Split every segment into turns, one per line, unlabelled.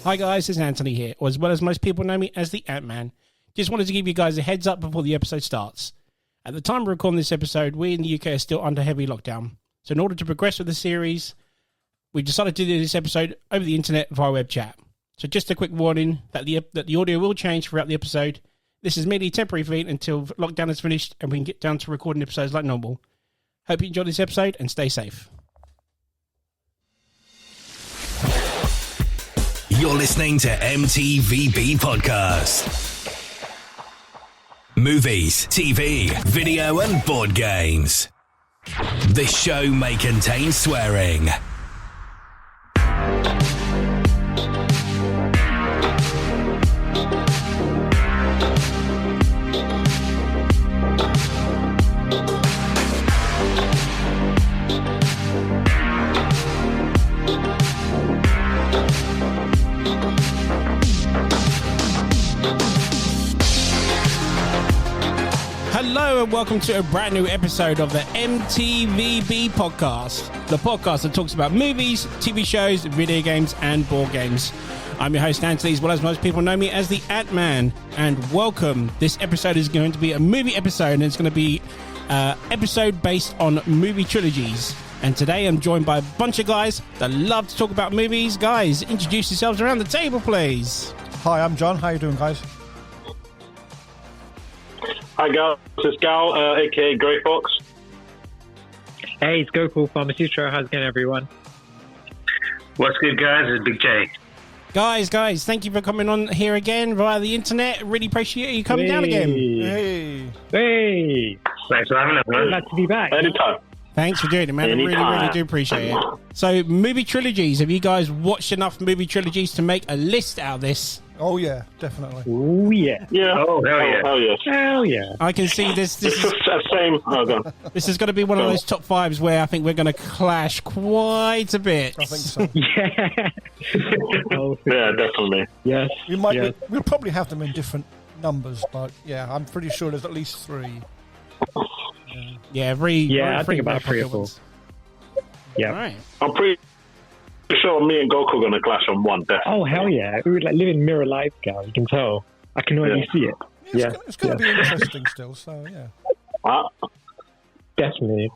Hi guys, it's Anthony here, or as well as most people know me as the Ant-Man. Just wanted to give you guys a heads up before the episode starts. At the time of recording this episode, we in the UK are still under heavy lockdown. So in order to progress with the series, we decided to do this episode over the internet via web chat. So just a quick warning that the audio will change throughout the episode. This is merely a temporary feat until lockdown is finished and we can get down to recording episodes like normal. Hope you enjoyed this episode and stay safe.
You're listening to M.T.V.B. Podcast. Movies, TV, video and board games. This show may contain swearing.
Hello and welcome to a brand new episode of the M.T.V.B. podcast, the podcast that talks about movies, TV shows, video games and board games. I'm your host Anthony, as well as most people know me as the Ant-Man, and welcome. This episode is going to be a movie episode, and it's going to be an episode based on movie trilogies. And today I'm joined by a bunch of guys that love to talk about movies. Guys, introduce yourselves around the table, please.
Hi, I'm John. How you doing, guys?
Hi, Gal. This is Gal, a.k.a. Grey Fox.
Hey, it's Gokul Pharmaceutical. How's it going, everyone?
What's good, guys? It's Big J.
Guys, thank you for coming on here again via the internet. Really appreciate you coming down again.
Hey!
Thanks for having us, man.
Glad to be back.
Anytime.
Thanks for doing it, man. I really do appreciate it. So, movie trilogies. Have you guys watched enough movie trilogies to make a list out of this?
Oh, yeah, definitely.
Oh, yeah.
Yeah. Oh, hell yeah.
Hell yeah. Hell yeah.
I can see this. This
It's
is,
just the same. Oh, go on.
this is going to be one of those top fives where I think we're going to clash quite a bit.
I think so.
Yeah.
Yeah, definitely.
Yes.
We'll probably have them in different numbers, but yeah, I'm pretty sure there's at least 3.
Yeah,
I think about 3 or 4. Yeah.
Right.
I'm pretty sure me and Goku are going to clash on one, definitely.
Oh, hell yeah. We would like living mirror lives, Gal. You can tell. I can already see it.
Yeah, it's going to be interesting still, so yeah.
Definitely.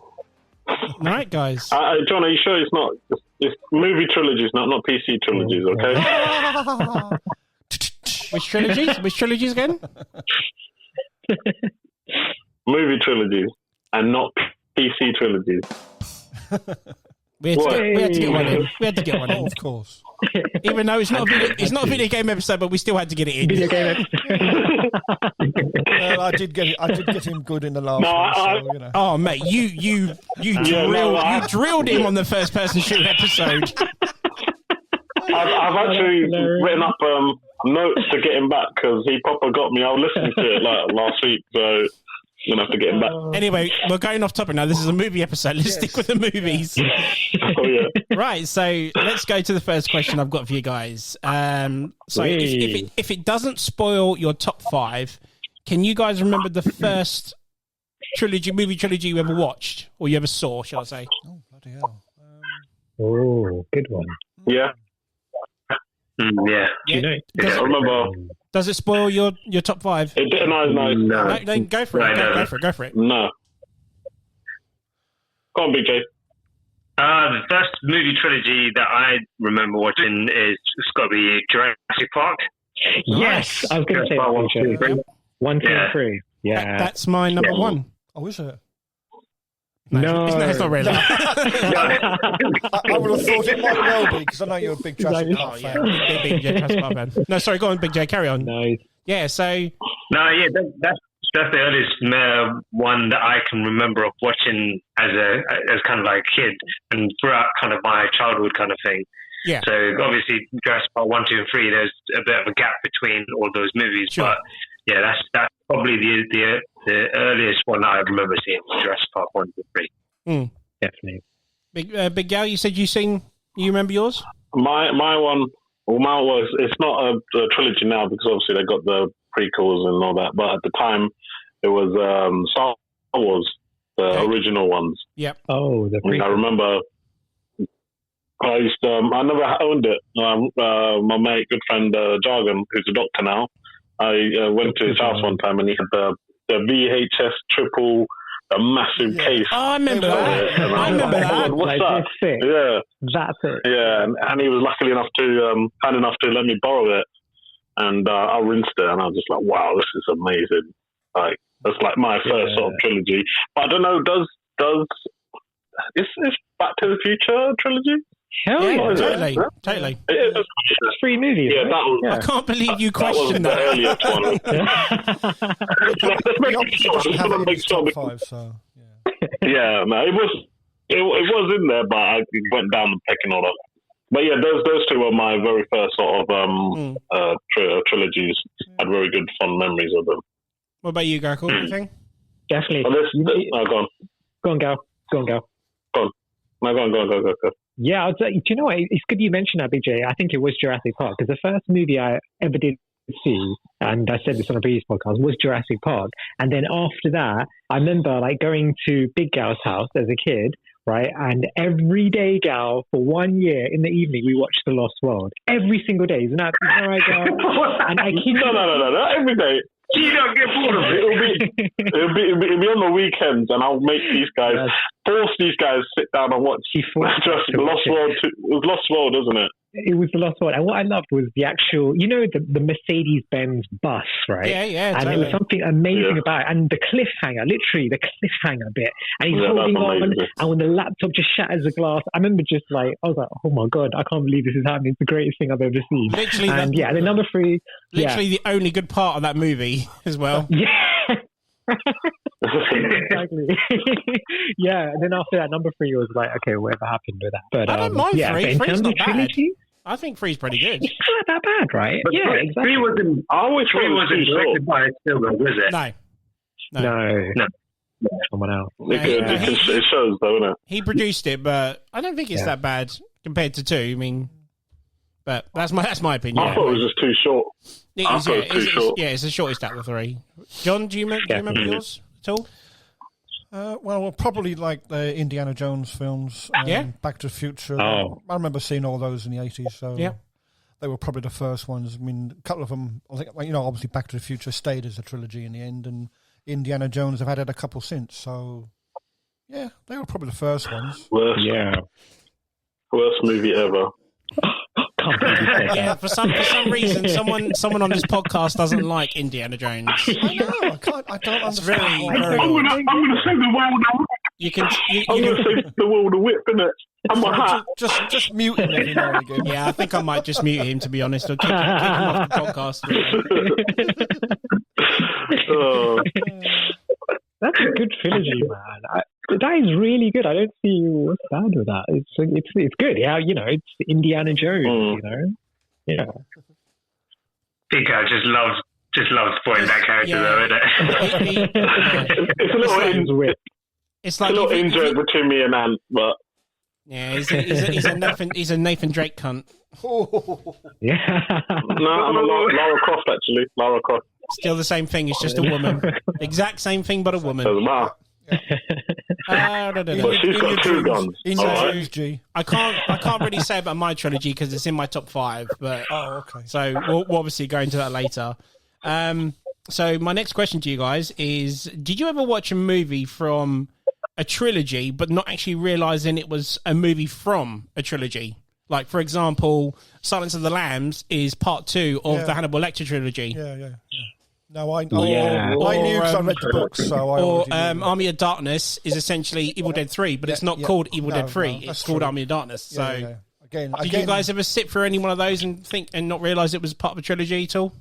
Right, guys.
John, are you sure it's not? It's movie trilogies, not PC trilogies, okay?
Which trilogies? Which trilogies again?
Movie trilogies and not PC trilogies.
We had to get one in. We had to get one
Oh,
in.
of course.
Even though it's not a video game episode, but we still had to get it in.
Video game.
Well, I did get him good in the last one, so, you know.
Oh, mate, you drilled him on the first person shooter episode.
I've actually written up notes to get him back because he proper got me. I was listening to it like last week, so I'm going to have to get him back.
Anyway, we're going off topic now. This is a movie episode. Let's stick with the movies.
Oh, yeah.
Right, so let's go to the first question I've got for you guys. So if it doesn't spoil your top 5, can you guys remember the first movie trilogy you ever watched? Or you ever saw, shall I say?
Oh, bloody hell.
Oh, good one.
Yeah. Yeah.
Do you know?
I remember.
Does it spoil your top 5?
It didn't. No.
Go for it. Go for it.
No. Go on, Big J.
The first movie trilogy that I remember watching is it's got to be Jurassic Park.
Yes, I was going to say that one too. 1, 2, and 3. Yeah,
that's my number 1.
Oh, is it?
No,
it's not really.
I would have thought it might well be, because I know you're a big Jurassic Park fan.
Big Jurassic Park fan. No, sorry, go on, Big J, carry on.
Nice.
Yeah, so...
No, yeah, that's the earliest one that I can remember of watching as kind of like a kid and throughout kind of my childhood kind of thing.
Yeah.
So obviously Jurassic Park 1, 2, and 3, there's a bit of a gap between all those movies,
sure.
But yeah, that's probably the earliest one I remember seeing, Jurassic Park 1, 2, 3.
Definitely.
Big Gal, you said you remember yours?
My one, well, mine was, it's not a trilogy now because obviously they got the prequels and all that, but at the time it was Star Wars, the original ones.
Yep.
Oh, the prequels.
I remember I never owned it. My mate, good friend Jargon, who's a doctor now, I went to his house one time and he had the VHS triple, a massive case.
Oh, I remember that. I remember that.
What's that? Yeah,
that's it.
Yeah, and he was lucky enough to kind enough to let me borrow it, and I rinsed it, and I was just like, wow, this is amazing. Like that's like my first sort of trilogy. But I don't know, does is Back to the Future a trilogy?
Hell yeah,
totally.
It's 3 movies.
Yeah,
right?
that was.
I can't believe you questioned
that.
that.
Was the earliest one. Yeah, no, it was in there, but I went down the pecking order. But yeah, those two were my very first sort of trilogies. Had very good fun memories of them.
What about you, Garkle? Anything?
Definitely.
Go on.
Go on, Gal.
Go on. No, go.
Yeah, do you know what? It's good you mentioned that, BJ. I think it was Jurassic Park, because the first movie I ever did see, and I said this on a previous podcast, was Jurassic Park. And then after that, I remember like going to Big Gal's house as a kid, right? And every day, Gal, for 1 year in the evening, we watched The Lost World. Every single day. Isn't that right, Gal? And I keep
No, every day. You don't get bored of it. It'll be on the weekends, and I'll make these guys force these guys sit down and watch Lost World. It was Lost World, isn't it?
It was The Lost World, and what I loved was the actual, the Mercedes-Benz bus, right?
Yeah,
and it was something amazing about it, and the cliffhanger, literally the cliffhanger bit, and he's holding on, and when the laptop just shatters the glass, I remember just like, I was like, oh my god, I can't believe this is happening. It's the greatest thing I've ever seen.
Literally,
and and then number 3,
literally the only good part of that movie as well.
Yeah. Exactly. Yeah, and then after that, number 3 was like, okay, whatever happened with that. But
I don't mind 3.
In terms of trilogy,
I think 3's pretty good.
It's not that bad, right?
But
yeah, exactly.
3 wasn't. I always 3 wasn't directed by Spielberg, was it?
No. Someone else.
It shows, though, isn't it?
He produced it, but I don't think it's that bad compared to 2. I mean, but that's my opinion.
I thought it was just too short.
It's the shortest out of the 3. John, do you remember yours at all?
Well, probably like the Indiana Jones films, Back to the Future.
Oh.
I remember seeing all those in the 80s, so they were probably the first ones. I mean, a couple of them, I think, obviously Back to the Future stayed as a trilogy in the end, and Indiana Jones have added a couple since, so yeah, they were probably the first ones.
Worst movie ever.
Yeah, for some reason, someone on this podcast doesn't like Indiana Jones.
I know. I don't understand.
I'm gonna save the world. I'm gonna save the world a whip, innit? I'm a hat.
Just mute him every now and again.
Yeah, I think I might just mute him, to be honest, or kick him off the podcast.
That's a good trilogy, man. That is really good. I don't see what's bad with that. It's good. Yeah, it's Indiana Jones. Yeah.
Big guy just loves playing that character, though, isn't it?
It's a little
it's like
a little injured between me and Ant, but
yeah, he's a Nathan Drake cunt.
Yeah.
No, I'm a Lara Croft, actually. Lara Croft.
Still the same thing. It's just a woman. Exact same thing, but a woman.
But she's got 2 guns.
I can't really say about my trilogy because it's in my top 5. But
okay.
So we'll obviously go into that later. So my next question to you guys is: did you ever watch a movie from a trilogy, but not actually realizing it was a movie from a trilogy? Like, for example, Silence of the Lambs is part 2 of the Hannibal Lecter trilogy.
Yeah. No, I knew because I read the books. So
Army of Darkness is essentially Evil Dead 3, but it's not called Evil Dead 3. It's called Army of Darkness. So,
Again,
did you guys ever sit through any one of those and think and not realize it was part of a trilogy at all?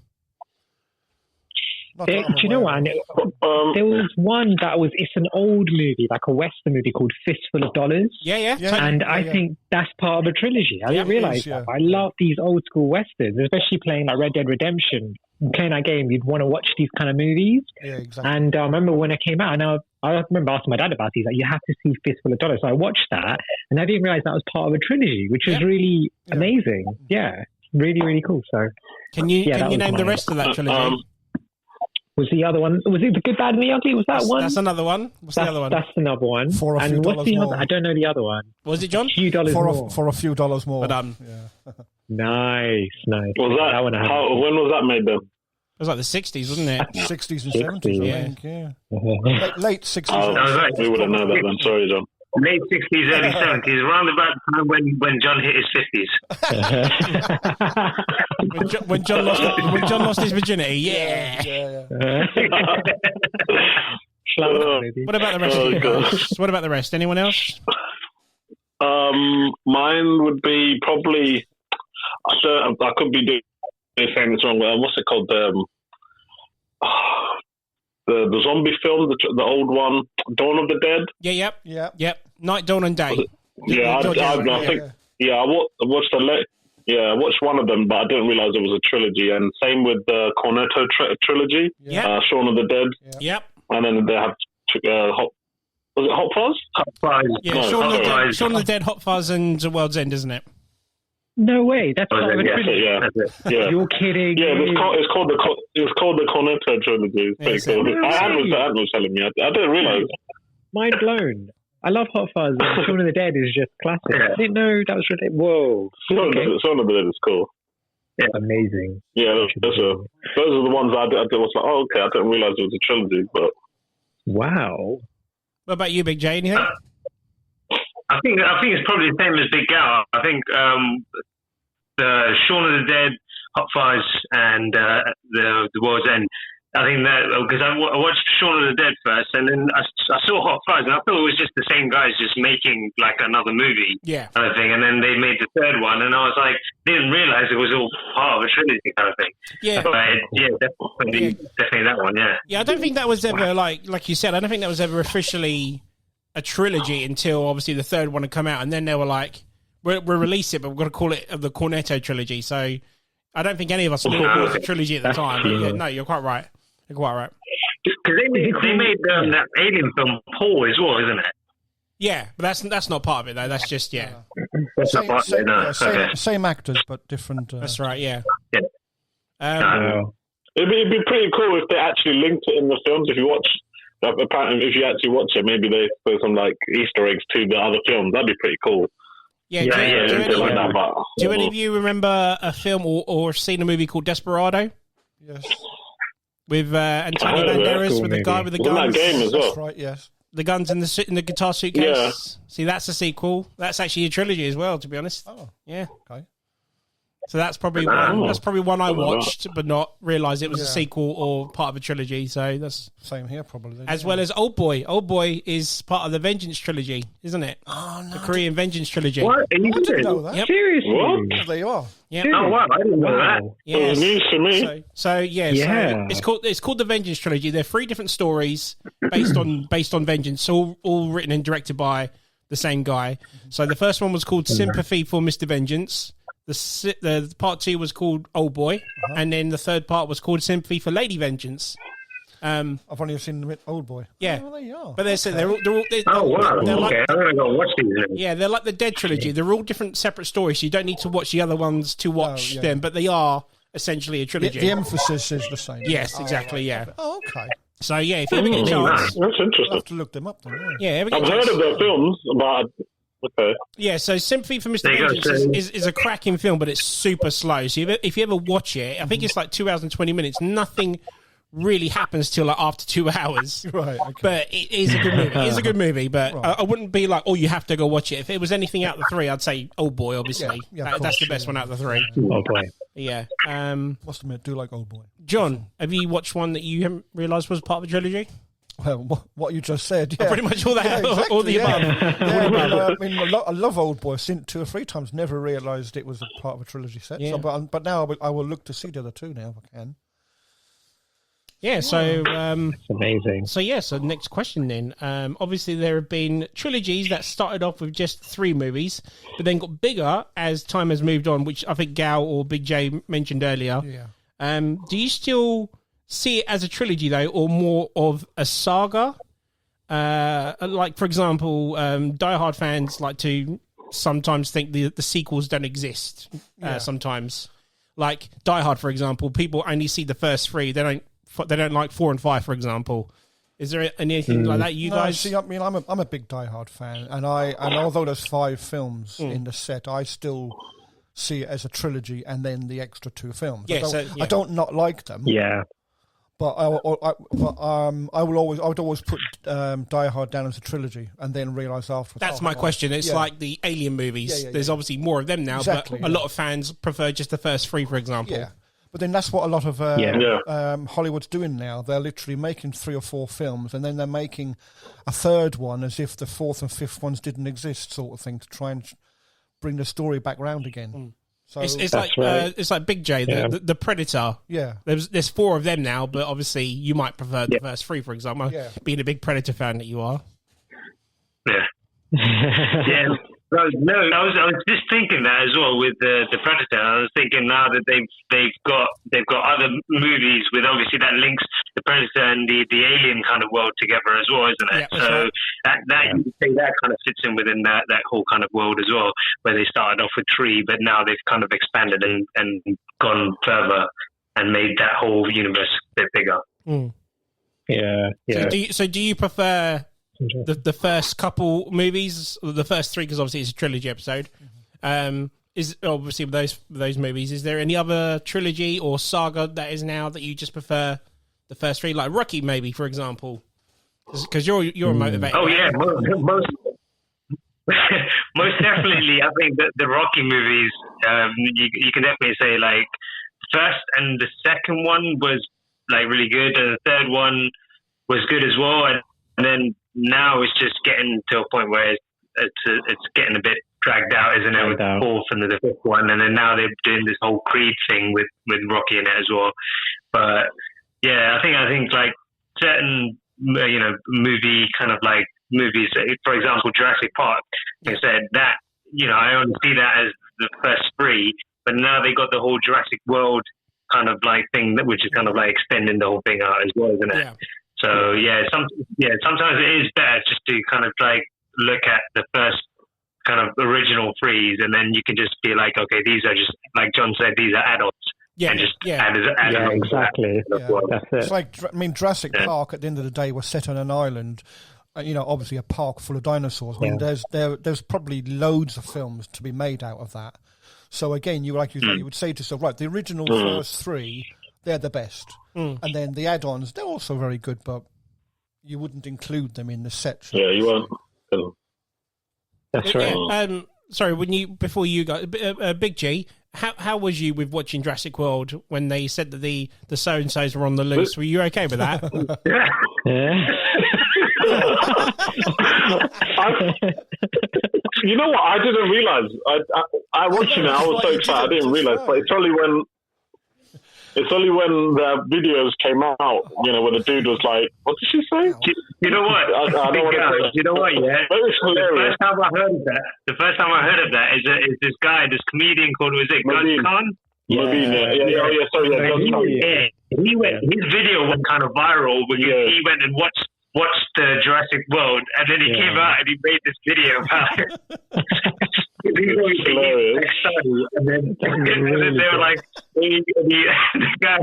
Do you know what? There was one it's an old movie, like a Western movie called Fistful of Dollars.
Yeah.
And I think that's part of a trilogy. I didn't realize that. I love these old school Westerns, especially playing like Red Dead Redemption. Playing that game, you'd want to watch these kind of movies.
Yeah, exactly.
And I remember when it came out, and I remember asking my dad about it. He's like, you have to see Fistful of Dollars. So I watched that, and I didn't realize that was part of a trilogy, which was really amazing. Yeah, really, really cool. So
can you name the rest of that trilogy?
Was the other one? Was it The Good, Bad, and the Ugly? Was that one?
That's another one. What's the other one?
That's another one.
For a few
and what's
dollars
the
more.
other? I don't know the other one.
Was it, John?
A few dollars more.
For a few dollars more.
But
Nice.
Was that?
one
When was that made then?
It was like the 60s, wasn't it?
60s and 70s,
yeah.
I think, yeah. Late 60s.
Oh, we would have known that then. Sorry, John.
Late 60s, early 70s, around about the time when John hit his 50s.
when John lost his virginity, yeah. What about the rest of you guys? What about the rest? Anyone else?
Mine would be probably. I could be doing saying this wrong. What's it called? The zombie film, the old one, Dawn of the Dead.
Yep. Night, Dawn, and Day.
I watched one of them, but I didn't realize it was a trilogy. And same with the Cornetto trilogy. Shaun of the Dead.
Yep.
And then they have was it Hot Fuzz?
Hot Fuzz.
Yeah, no, Shaun of the Dead, Hot Fuzz, and The World's End, isn't it?
No way. That's part of a trilogy.
Yeah.
You're kidding.
Yeah, it's called the Cornetto trilogy. It's pretty cool. Anne was telling me. I didn't realize.
Mind blown. I love Hot Fuzz. And Shaun of the Dead is just classic. I didn't know that was really. Whoa.
Shaun of the Dead is cool.
Yeah. Amazing.
Yeah, those are the ones I was like, oh, okay, I didn't realize it was a trilogy, but.
Wow.
What about you, Big J? Anything?
I think it's probably the same as Big Gal. I think the Shaun of the Dead, Hot Fuzz, and the World's End. I think that because I watched Shaun of the Dead first, and then I saw Hot Fuzz, and I thought it was just the same guys just making like another movie, kind of thing. And then they made the third one, and I was like, didn't realize it was all part of a trilogy kind of thing.
Yeah,
but definitely that one. Yeah,
I don't think that was ever like you said. I don't think that was ever officially a trilogy until obviously the third one had come out, and then they were like, we'll release it, but we've got to call it the Cornetto trilogy. So I don't think any of us knew it was a trilogy at the time. But no, you're quite right. You're quite right.
Because they made that Alien film Paul as well, isn't it?
Yeah, but that's not part of it though. That's just
That's not part of it. No.
Same actors, but different.
That's right. Yeah.
It'd be pretty cool if they actually linked it in the films. If you watch. Apparently, if you actually watch it, maybe they put some like Easter eggs to the other films. That'd be pretty cool.
Do any of you remember a film or seen a movie called Desperado?
Yes.
With Antonio Banderas, with the guy with the guns.
That game as well.
That's right. Yes.
The guns in the guitar suitcase.
Yeah.
See, that's a sequel. That's actually a trilogy as well, to be honest.
Oh.
Yeah.
Okay.
So that's probably one I watched, but not realised it was a sequel or part of a trilogy. So that's
same here, probably.
As well as Old Boy. Old Boy is part of the Vengeance trilogy, isn't it?
Oh no,
the Korean Vengeance trilogy.
What?
I didn't know that.
Yep.
Seriously?
What?
There you are.
Yep.
Oh wow, I didn't know that.
Yes.
It was news to me.
So it's called the Vengeance trilogy. They're 3 different stories based on vengeance, all written and directed by the same guy. So the first one was called Sympathy for Mr. Vengeance. The part 2 was called Old Boy, and then the third part was called Sympathy for Lady Vengeance.
I've only seen the Old Boy.
Yeah,
there you are.
But they're all
wow.
like,
I'm gonna go watch these.
Yeah, they're like the Dead trilogy. They're all different separate stories. So you don't need to watch the other ones to watch them, but they are essentially a trilogy.
The emphasis is the same.
Yes, exactly. Yeah.
Oh, okay.
So yeah, if you ever get a chance,
that's interesting.
I'll have to look them up then.
I've heard of their films, but. Okay.
Yeah, so Sympathy for Mr. Vengeance is a cracking film, but it's super slow. So if you ever watch it, I think it's like 2 hours and 20 minutes. Nothing really happens till like after 2 hours.
Right. Okay.
But it is a good movie. It is a good movie, but I wouldn't be like, oh, you have to go watch it. If it was anything out of the 3, I'd say Old Boy, obviously. That's the best one out of the 3.
Old Boy.
Yeah.
Must admit, I do like Old Boy.
John, have you watched one that you haven't realised was part of a trilogy?
Well, what you just said, yeah.
Pretty much all that, all the above.
I mean, I love Old Boy. I've seen it 2 or 3 times. Never realised it was a part of a trilogy set.
Yeah.
So, but now I will look to see the other 2 now if I can.
Yeah, so
it's amazing.
So next question then. Obviously, there have been trilogies that started off with just 3 movies, but then got bigger as time has moved on, which I think Gal or Big J mentioned earlier.
Yeah.
Do you still see it as a trilogy though, or more of a saga? Like, for example, Die Hard fans like to sometimes think the sequels don't exist. Sometimes, like Die Hard, for example, people only see the first 3; they don't they don't like 4 and 5, for example. Is there anything like that? You guys?
See, I mean, I'm a big Die Hard fan, and although there's 5 films in the set, I still see it as a trilogy, and then the extra 2 films.
Yeah,
I don't not like them.
Yeah.
But I would always put Die Hard down as a trilogy, and then realise afterwards.
That's my question. It's like the Alien movies. There's obviously more of them now, but a lot of fans prefer just the first 3, for example.
Yeah, but then that's what a lot of Hollywood's doing now. They're literally making 3 or 4 films, and then they're making a third one as if the 4th and 5th ones didn't exist, sort of thing, to try and bring the story back round again. So
it's like Big J, the Predator.
Yeah,
there's 4 of them now, but obviously you might prefer the first 3, for example. Being a big Predator fan that you are.
Yeah. Yeah. No, I was just thinking that as well with the Predator. I was thinking now that they've got other movies with obviously that links the Predator and the Alien kind of world together as well, isn't it?
Yeah,
so that you can say that kind of fits in within that whole kind of world as well, where they started off with 3, but now they've kind of expanded and gone further and made that whole universe a bit bigger.
Mm.
Yeah.
So do you prefer the first couple movies, the first 3, because obviously it's a trilogy episode? Is obviously with those movies, is there any other trilogy or saga that is now that you just prefer the first 3, like Rocky maybe, for example? Because you're motivated.
Oh yeah, most definitely. I think that the Rocky movies, you can definitely say like first and the second one was like really good, and the third one was good as well, and then now it's just getting to a point where it's getting a bit dragged out, isn't it? With the 4th and the 5th one, and then now they're doing this whole Creed thing with Rocky in it as well. But yeah, I think like certain movie kind of like movies, for example, Jurassic Park. Like I said that I only see that as the first 3, but now they got the whole Jurassic World kind of like thing, which is kind of like extending the whole thing out as well, isn't it? Yeah. So sometimes it is better just to kind of like look at the first kind of original 3s, and then you can just be like, okay, these are just like John said, these are add-ons.
Yeah,
and just
add
exactly.
That's it. It's like Jurassic Park. At the end of the day, was set on an island. Obviously a park full of dinosaurs. I mean, there's probably loads of films to be made out of that. So again, you would say to yourself, right, the original first 3, they're the best. And then the add-ons, they're also very good, but you wouldn't include them in the set.
Yeah, you won't.
That's right.
Sorry, before you got Big G, how was you with watching Jurassic World when they said that the so-and-sos were on the loose? Were you okay with that?
Yeah.
You know what? I didn't realise. I watching it. I was so excited. I didn't realise. But it's only when the videos came out, where the dude was like, "What did she say?"
You know what? You know what? Yeah. The first time I heard of that is this guy, this comedian called Gus Khan. His video went kind of viral when he went and watched Jurassic World, and then he came out and he made this video about it. And then they were like, the guy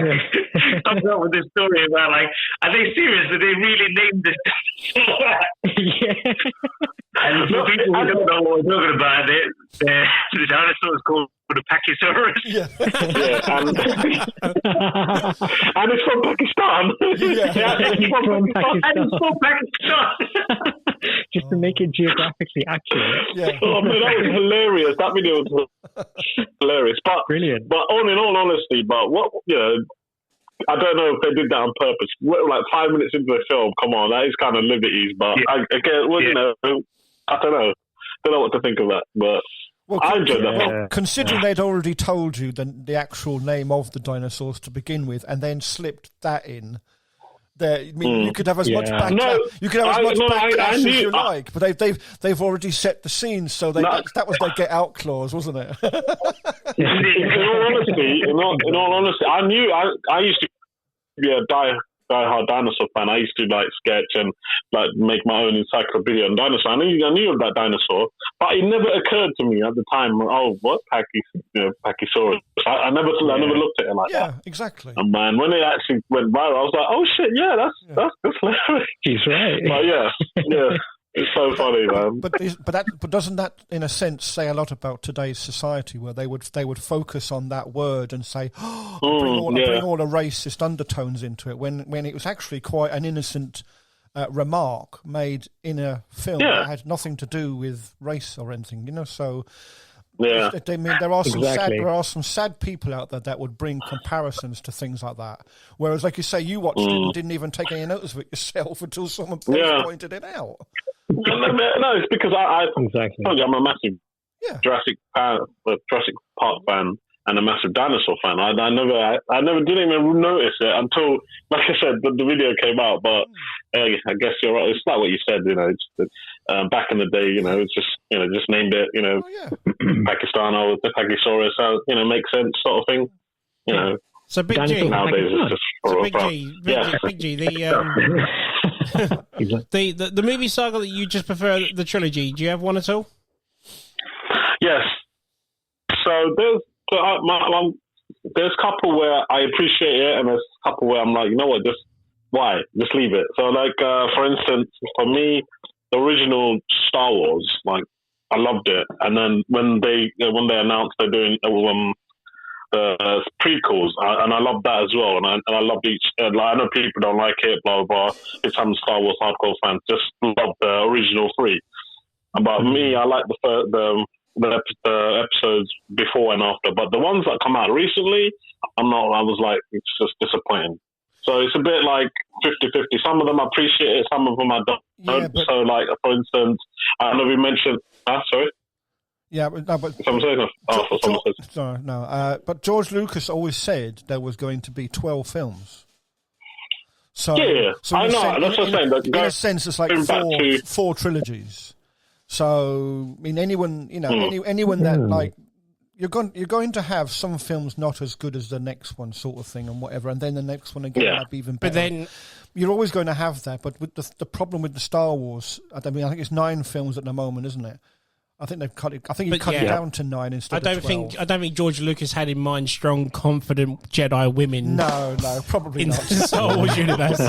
comes up with this story about like, are they serious? Did they really name this? And for people who don't know what we're talking about, the dinosaur is called the Pachysaurus.
And it's from Pakistan.
And it's from Pakistan.
Just to make it geographically accurate.
Oh man, that was hilarious. That video was hilarious. But
brilliant.
But in all honesty, I don't know if they did that on purpose. Like 5 minutes into the film, come on, that is kind of liberties. But I don't know what to think of that. But I enjoyed that.
Well, considering they'd already told you the actual name of the dinosaurs to begin with, and then slipped that in. You could have as much backlash as you like, but they've already set the scene, so that was their get out clause, wasn't it?
In all honesty, I knew I used to be a diehard dinosaur fan. I used to like sketch and like make my own encyclopedia on dinosaur. I knew of that dinosaur, but it never occurred to me at the time. Oh, what Pachysaurus? I never looked at it like that.
Yeah, exactly.
And man, when it actually went viral, I was like, oh shit, that's hilarious.
He's right.
But yeah. It's so funny, man.
But doesn't that, in a sense, say a lot about today's society, where they would focus on that word and say, bring all the racist undertones into it, when it was actually quite an innocent remark made in a film that had nothing to do with race or anything, you know. So,
yeah,
I mean, there are some sad people out there that would bring comparisons to things like that. Whereas, like you say, you watched it and didn't even take any notice of it yourself until someone pointed it out.
No, it's because I'm a massive Jurassic Park fan and a massive dinosaur fan. I never didn't even notice it until, like I said, the video came out. But I guess you're right. It's like what you said. You know, it's back in the day. You know, it's just named it. You know, Pakistan or the Pachysaurus. You know, makes sense, sort of thing. You know.
So Big G
nowadays it's just
Big G. The movie saga that you just prefer, the trilogy. Do you have one at all?
Yes. So there's a couple where I appreciate it, and there's a couple where I'm like, you know what, just leave it. So like, for instance, for me, the original Star Wars, like, I loved it, and then when they announced they're doing the prequels, and I love that as well, and I love each. Like, I know people don't like it, blah blah blah. It's some Star Wars hardcore fans just love the original three, but me, I like the episodes before and after. But the ones that come out recently, I was like, it's just disappointing. So it's a bit like 50-50. Some of them I appreciate it, some of them I don't.
Yeah,
so like, for instance, I know we mentioned. Sorry.
Yeah, but no, but but George Lucas always said there was going to be 12 films. So
I know. That's what I'm saying.
In a sense, it's like four trilogies. So I mean, anyone that like you're going to have some films not as good as the next one, sort of thing, and whatever, and then the next one again might be even better. But then you're always going to have that. But with the problem with the Star Wars, I think it's 9 films at the moment, isn't it? I think they've cut it. I think he cut it down to 9 instead of 12.
I don't think George Lucas had in mind strong, confident Jedi women.
No, probably
in
not.
the Star Wars universe.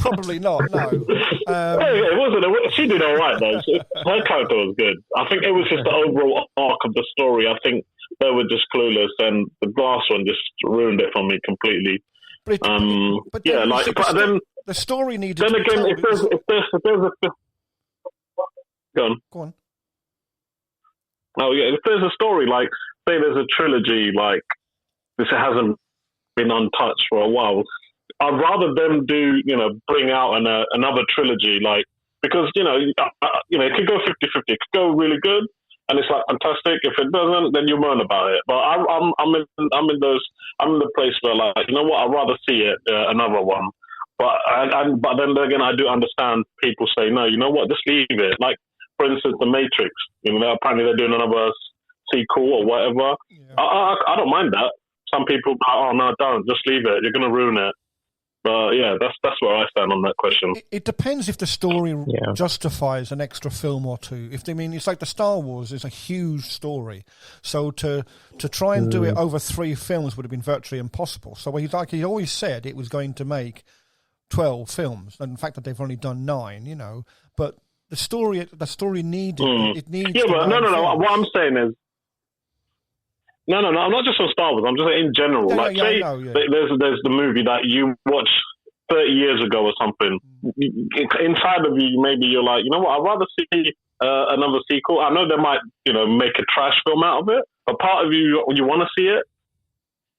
Probably not. No.
It wasn't. She did all right though. Her character was good. I think it was just the overall arc of the story. I think they were just clueless, and the last one just ruined it for me completely.
But then the story needed.
Then again, if there's a go on. Oh yeah, if there's a story, like, say there's a trilogy, like, this hasn't been untouched for a while, I'd rather them bring out another trilogy, like, because, it could go 50-50, it could go really good, and it's like fantastic. If it doesn't, then you moan about it. But I'm in the place where, like, you know what, I'd rather see it, another one. But then again, I do understand people say, no, you know what, just leave it. Like, for instance, The Matrix. Apparently they're doing another sequel or whatever. Yeah. I don't mind that. Some people, oh no, don't, just leave it. You're going to ruin it. But yeah, that's where I stand on that question.
It depends if the story justifies an extra film or two. It's like the Star Wars is a huge story, so to try and do it over 3 films would have been virtually impossible. So he always said it was going to make 12 films, and the fact that they've only done 9, but the story needed it needs.
Yeah, but no. What I'm saying is, no. I'm not just on Star Wars. I'm just saying in general. There's the movie that you watched 30 years ago or something. Inside of you, maybe you're like, you know what? I'd rather see another sequel. I know they might, make a trash film out of it, but part of you want to see it.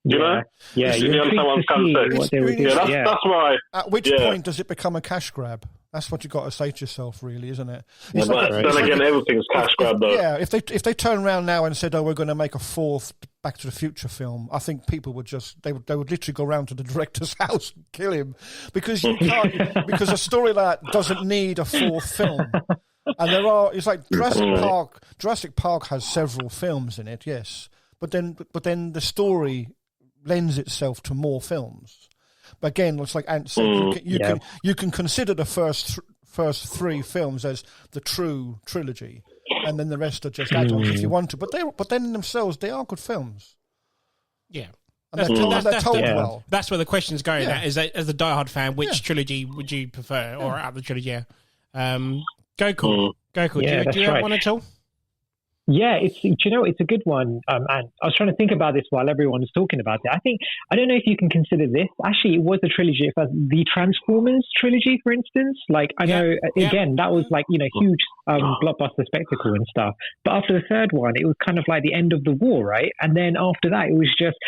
You know?
Yeah,
you understand what I'm trying to say? That's why.
At which point does it become a cash grab? That's what you've got to say to yourself, really, isn't it?
Everything's cash grab, though.
Yeah, if they turn around now and said, "Oh, we're going to make a 4th Back to the Future film," I think people would they would literally go around to the director's house and kill him, because you can't because a story like that doesn't need a 4th film. And it's like Jurassic Park has several films in it, yes, but then the story lends itself to more films. But again, it's like Ant said, you can consider the first three films as the true trilogy, and then the rest are just add-ons if you want to. But then in themselves, they are good films.
Yeah.
And they're told well.
That's where the question's going at, is that, as a diehard fan, which trilogy would you prefer, or out of the trilogy? Go cool. Do you have one at all?
Yeah, it's a good one. And I was trying to think about this while everyone was talking about it. I don't know if you can consider this. Actually, it was a trilogy. The Transformers trilogy, for instance. Like, I know, again, that was like, huge blockbuster spectacle and stuff. But after the third one, it was kind of like the end of the war, right? And then after that, it was just,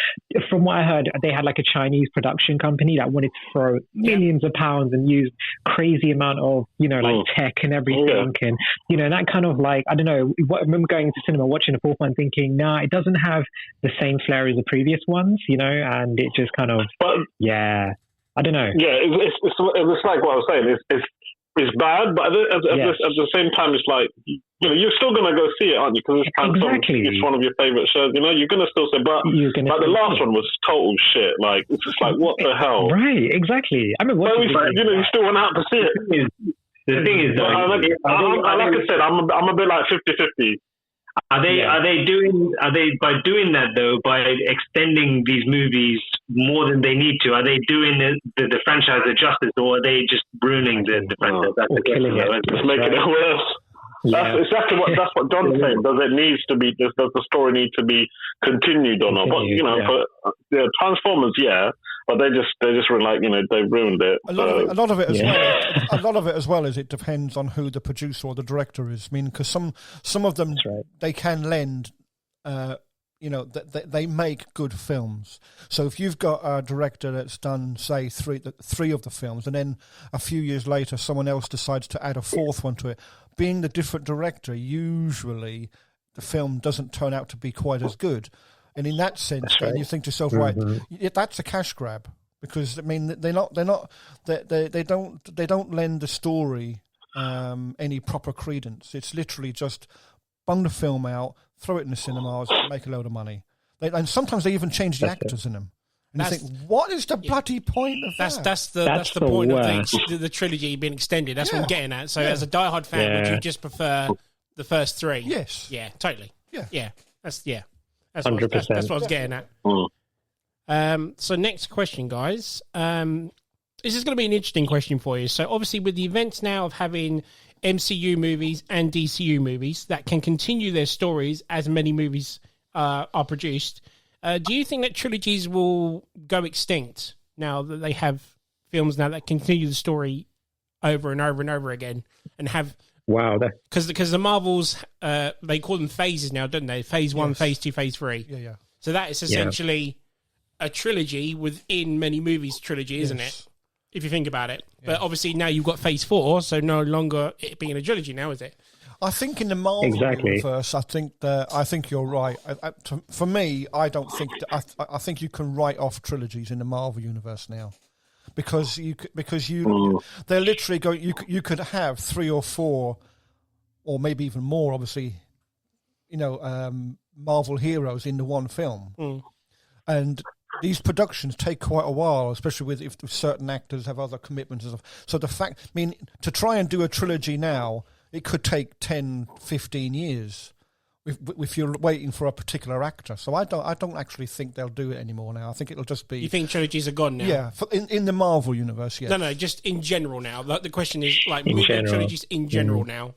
from what I heard, they had like a Chinese production company that wanted to throw millions of pounds and use crazy amount of, like tech and everything. And, that kind of like, I don't know, I remember going to cinema watching the fourth one thinking, it doesn't have the same flair as the previous ones, and it just kind of, I don't know.
Yeah, it's like what I was saying. It's bad, but at the same time, it's like, you're still going to go see it, aren't you? Because it's one of your favorite shows. You're going to still say, but the last one was total shit. Like, it's just like, what the hell?
Right, exactly. I mean,
you still went out to see it.
The thing is,
like I said, I'm a bit like 50-50.
Are they by doing that though, by extending these movies more than they need to, are they doing the franchise a justice, or are they just ruining the franchise? That's the question.
Just making it worse.
Yeah.
That's what John's saying. Does the story need to be continued or not? But Transformers, but they just were like, they ruined it.
A lot of it as well is it depends on who the producer or the director is. I mean, because some of them they can lend. They make good films. So if you've got a director that's done, say, three of the films, and then a few years later someone else decides to add a fourth one to it, being the different director, usually the film doesn't turn out to be quite as good. And in that sense, then you think to yourself, that's a cash grab, because I mean they don't lend the story any proper credence. It's literally just bung the film out, throw it in the cinemas, make a load of money. And sometimes they even change the actors in them. And you think, what is the bloody point of that?
That's the point of the trilogy being extended. That's what I'm getting at. So as a diehard fan, would you just prefer the first three?
Yes.
Yeah, totally.
Yeah.
That's
100%.
That's what I was getting at. So next question, guys. This is going to be an interesting question for you. So obviously with the events now of having MCU movies and DCU movies that can continue their stories as many movies are produced, do you think that trilogies will go extinct now that they have films now that continue the story over and over and over again and have...
Wow.
Because the Marvels, they call them phases now, don't they? Phase 1, Phase 2, Phase 3.
Yeah.
So that is essentially a trilogy within many movies trilogy, isn't it? If you think about it. Yeah. But obviously now you've got Phase 4, so no longer it being a trilogy now, is it?
I think in the Marvel universe, I think you're right. For me, I don't think that, I think you can write off trilogies in the Marvel universe now, because they're literally going. You could have 3 or 4, or maybe even more. Obviously, Marvel heroes in the one film, and these productions take quite a while, especially if certain actors have other commitments and stuff. So to try and do a trilogy now, it could take 10, 15 years if you're waiting for a particular actor. So I don't actually think they'll do it anymore now. I think it'll just be...
You think trilogies are gone now?
Yeah, in the Marvel universe, yes.
No, just in general now. Like, the question is, like, movie trilogies in general now.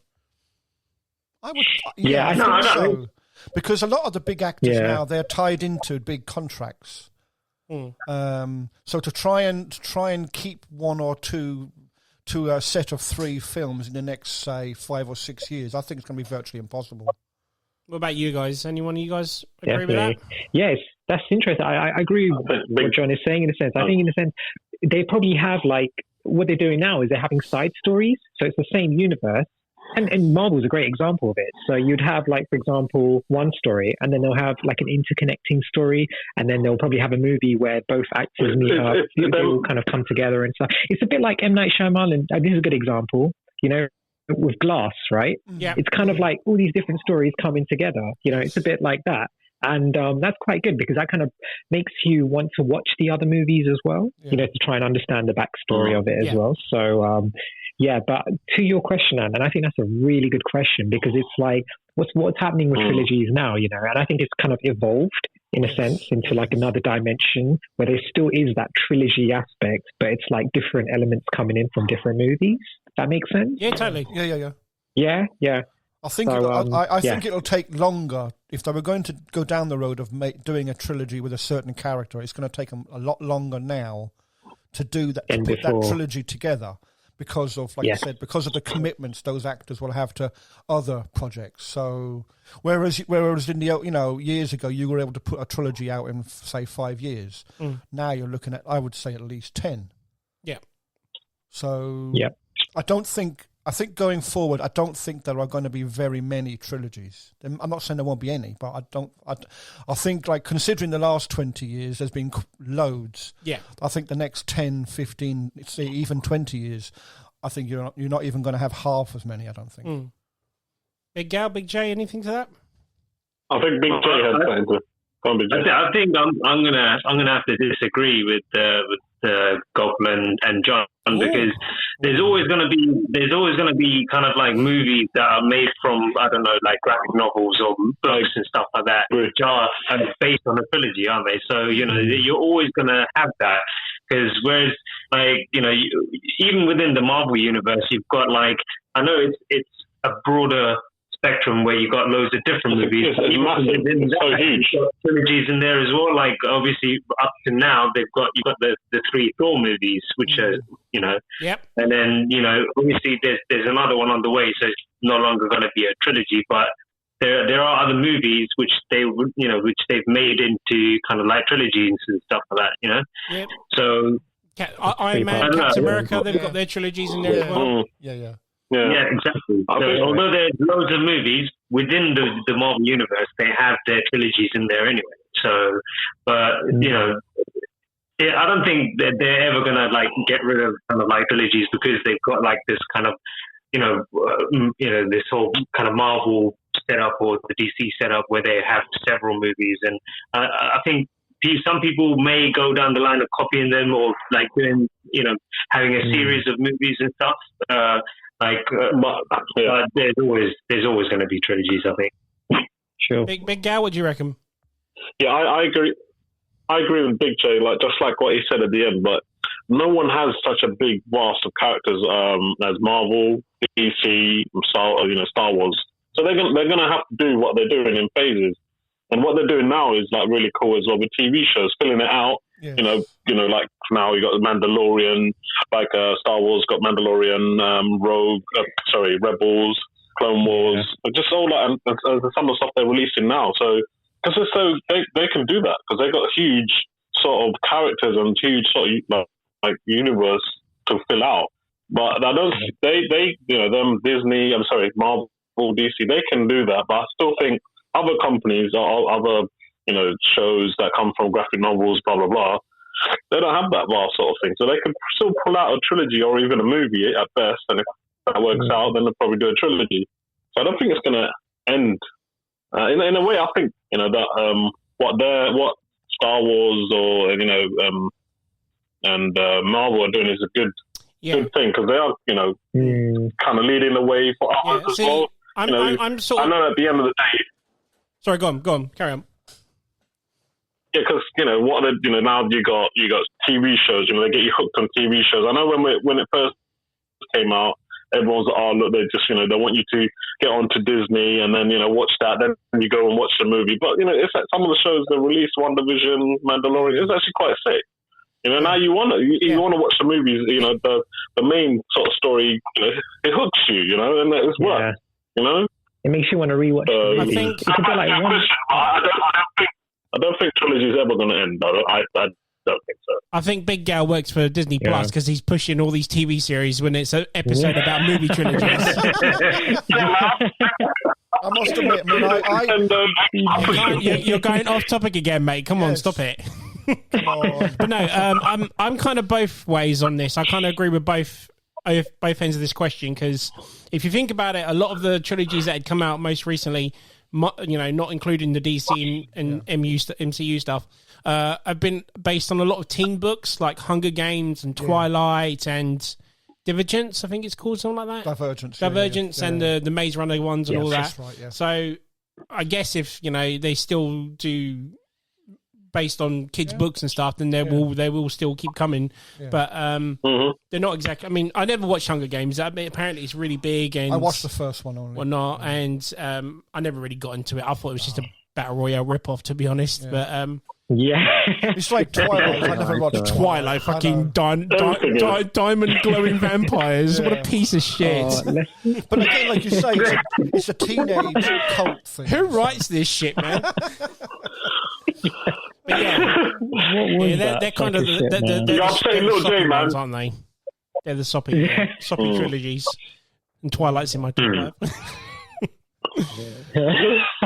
I would... I think so. Because a lot of the big actors now, they're tied into big contracts. So to try and keep one or two to a set of 3 films in the next, say, 5 or 6 years, I think it's going to be virtually impossible.
What about you guys? Anyone of you guys agree with that?
Yes, that's interesting. I agree with what John is saying in a sense. I think in a sense, they probably have, like, what they're doing now is they're having side stories. So it's the same universe. And Marvel's a great example of it. So you'd have, like, for example, one story, and then they'll have, like, an interconnecting story, and then they'll probably have a movie where both actors meet up, they all kind of come together and stuff. It's a bit like M. Night Shyamalan. This is a good example, with Glass, right?
Yeah.
It's kind of like all these different stories coming together. It's a bit like that. And that's quite good because that kind of makes you want to watch the other movies as well, to try and understand the backstory of it as well. So, but to your question, Anne, and I think that's a really good question because it's like, what's happening with trilogies now, and I think it's kind of evolved in a sense into like another dimension where there still is that trilogy aspect, but it's like different elements coming in from different movies. That makes sense?
Yeah, totally.
Yeah.
I think I think it'll take longer if they were going to go down the road of doing a trilogy with a certain character. It's going to take them a lot longer now to do that, to put that trilogy together because of, like you said, because of the commitments those actors will have to other projects. So whereas in the years ago you were able to put a trilogy out in say 5 years, now you're looking at, I would say, at least 10. Yeah. So I think going forward, I don't think there are going to be very many trilogies. I'm not saying there won't be any, but I think, like, considering the last 20 years, there's been loads. Yeah. I think the next 10, 15, say even 20 years, I think you're not even going to have half as many, I don't think.
Big Gal, Big J, anything to that?
I think Big J has something to.
I think I'm gonna have to disagree with Goblin and John because there's always gonna be kind of like movies that are made from, I don't know, like graphic novels or books and stuff like that, which are based on a trilogy, aren't they? So you're always gonna have that because whereas like even within the Marvel universe, you've got like, I know it's a broader spectrum where you got loads of different movies.
It's massive. It's so huge.
You've got trilogies in there as well. Like obviously up to now you've got the 3 Thor movies, which are and then obviously there's another one on the way, so it's no longer going to be a trilogy. But there are other movies which they've made into kind of like trilogies and stuff like that.
Yep.
So
Iron Man, Captain America, they've got their trilogies in there as well.
Yeah, exactly. So, although there's loads of movies within the Marvel universe, they have their trilogies in there anyway. So, but I don't think that they're ever gonna like get rid of kind of like trilogies because they've got like this kind of this whole kind of Marvel setup or the DC setup where they have several movies, and I think some people may go down the line of copying them or like doing having a series of movies and stuff. But there's always going to be trilogies, I think.
Sure.
Big Gal, what do you reckon?
Yeah, I agree. I agree with Big J, like just like what he said at the end. But no one has such a big vast of characters as Marvel, DC, Star Wars. So they're gonna have to do what they're doing in phases. And what they're doing now is like really cool as well with TV shows, filling it out. Yes. Like now you got the Mandalorian, like Star Wars got Mandalorian, Rebels, Clone Wars, just all that, and some of the stuff they're releasing now. So because they can do that because they've got huge sort of characters and huge sort of like universe to fill out. But I don't, them Disney, Marvel, DC, they can do that. But I still think other companies or other shows that come from graphic novels, blah, blah, blah, they don't have that vast sort of thing. So they could still pull out a trilogy or even a movie at best. And if that works out, then they'll probably do a trilogy. So I don't think it's going to end. In a way, I think, that what Star Wars or, and Marvel are doing is a good thing because they are, kind of leading the way for others as well. I know at the end of the day.
Sorry, go on, carry on.
Yeah, because now you got TV shows. They get you hooked on TV shows. I know when it first came out, everyone's like, look, they just they want you to get onto Disney and then watch that. Then you go and watch the movie. But it's like some of the shows they released, WandaVision, Mandalorian. It's actually quite sick. Now you want to watch the movies. The main sort of story. It hooks you. And it's work.
It makes you want to rewatch.
I think
it's a bit like one.
I don't think trilogy is ever going to end. I don't think so.
I think Big Gal works for Disney Plus because he's pushing all these TV series when it's an episode about movie trilogies.
I must admit,
you're going off topic again, mate. Come on, stop it.
Come on.
But no, I'm kind of both ways on this. I kind of agree with both ends of this question because if you think about it, a lot of the trilogies that had come out most recently not including the DC and MCU stuff, have been based on a lot of teen books like Hunger Games and Twilight and Divergence, I think it's called, something like that. Divergence, and the Maze Runner ones and all that. Right, yeah. So I guess if they still do based on kids' books and stuff, then they will still keep coming. Yeah. But they're not exactly. I mean, I never watched Hunger Games. Apparently, it's really big. And
I watched the first one only.
Or not, and I never really got into it. I thought it was just a Battle Royale ripoff, to be honest. Yeah. But
it's like Twilight. I never watched
Twilight. Fucking diamond glowing vampires. What a piece of shit.
But again, like you say, it's a teenage cult thing.
Who writes this shit, man? But they're kind of the soppy ones, aren't they? They're the soppy trilogies, and Twilight's in my top 5.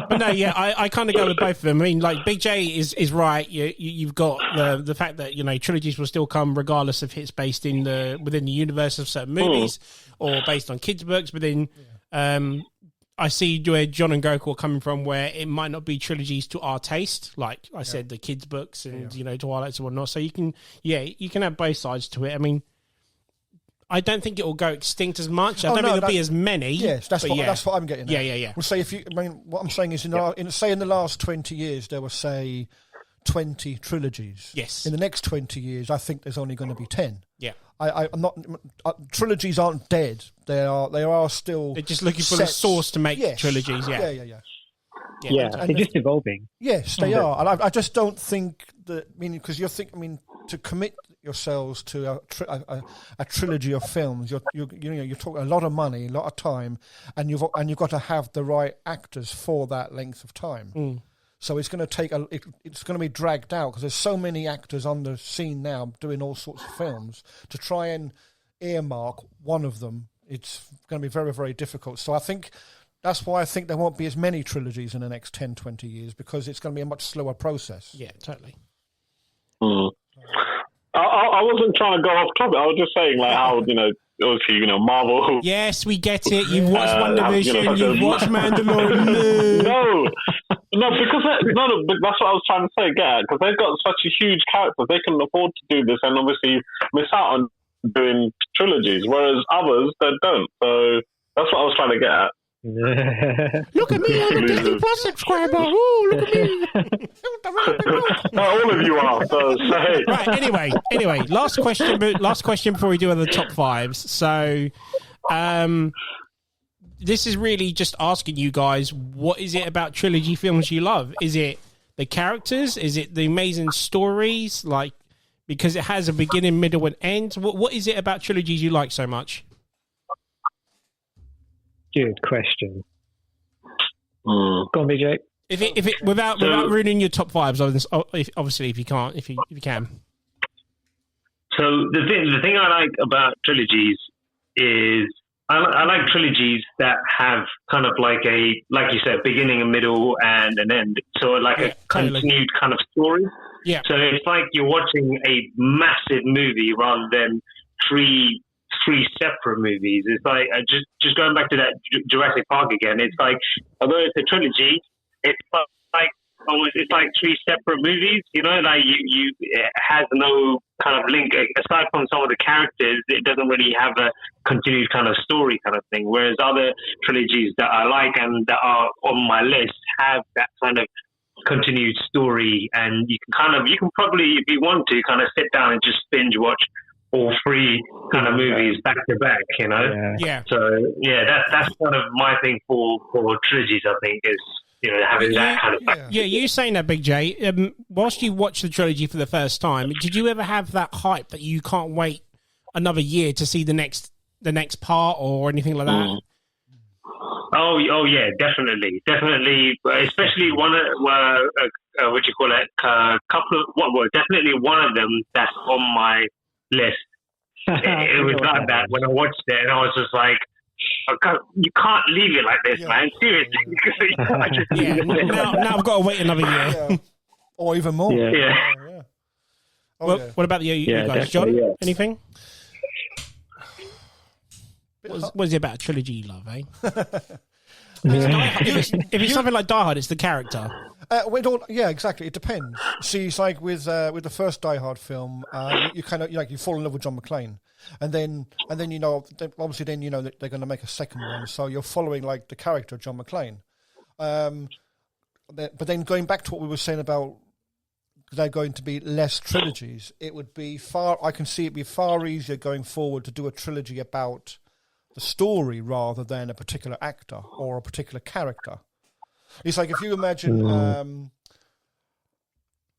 But no, I kind of go with both of them. I mean, like Big J is right. You've got the fact that trilogies will still come regardless if it's based within the universe of certain movies or based on kids' books. But then I see where John and Goku are coming from, where it might not be trilogies to our taste, like I said, the kids' books and Twilight and whatnot. So you can have both sides to it. I mean, I don't think it will go extinct as much. I don't think there'll be as many.
Yes, that's what I'm getting at.
Yeah.
Well, say what I'm saying is in the last 20 years there were 20 trilogies.
Yes.
In the next 20 years, I think there's only going to be 10.
Yeah.
I'm not. Trilogies aren't dead. They are still.
They're just looking for the source to make trilogies. Yeah.
Yeah, they're just evolving.
Yes, they are, and I just don't think that. I mean, because to commit yourselves to a trilogy of films, you're talking a lot of money, a lot of time, and you've got to have the right actors for that length of time. So it's going to take it's going to be dragged out because there's so many actors on the scene now doing all sorts of films. To try and earmark one of them, it's going to be very, very difficult. So I think that's why I think there won't be as many trilogies in the next 10, 20 years because it's going to be a much slower process.
Yeah, totally.
I wasn't trying to go off topic. I was just saying like how obviously Marvel.
Yes, we get it. You've watched WandaVision. You've watched Mandalorian.
No, because that's what I was trying to say. Because they've got such a huge character, they can afford to do this, and obviously miss out on doing trilogies, whereas others they don't. So that's what I was trying to get at.
Look at me, I'm a Disney Plus subscriber. Ooh, look at me.
All of you are. So say.
Right. Anyway. Last question before we do other top fives. So, this is really just asking you guys, what is it about trilogy films you love? Is it the characters? Is it the amazing stories? Like, because it has a beginning, middle, and end. What is it about trilogies you like so much?
Good question. Go on, BJ.
If it without ruining your top fives, obviously if you can.
So the thing I like about trilogies is I like trilogies that have kind of like you said, beginning, a middle, and an end. So like a continued kind of story.
Yeah.
So it's like you're watching a massive movie rather than three separate movies. It's like just going back to that Jurassic Park again. It's like although it's a trilogy, it's like three separate movies. Like it has no kind of link aside from some of the characters. It doesn't really have a continued kind of story kind of thing. Whereas other trilogies that I like and that are on my list have that kind of continued story, and you can probably, if you want to, kind of sit down and just binge watch all three kind of movies back to back,
Yeah.
So that's kind of my thing for trilogies. I think is having that kind of.
Yeah, you saying that, Big J. Whilst you watched the trilogy for the first time, did you ever have that hype that you can't wait another year to see the next part or anything like that?
Oh yeah, definitely. Especially one what do you call it? Definitely one of them that's on my list. It was like that when I watched it, and I was just like, you can't leave it like this, man. Seriously.
Now I've got to wait another year.
Or even more.
Yeah.
What about you guys? John, anything? What is it about a trilogy you love, eh? If it's something like Die Hard, it's the character.
Yeah, exactly. It depends. See, it's like with the first Die Hard film, you kind of you fall in love with John McClane, and then obviously that they're going to make a second one, so you're following like the character of John McClane. But then going back to what we were saying about there going to be less trilogies, it would be I can see it be far easier going forward to do a trilogy about the story rather than a particular actor or a particular character. It's like if you imagine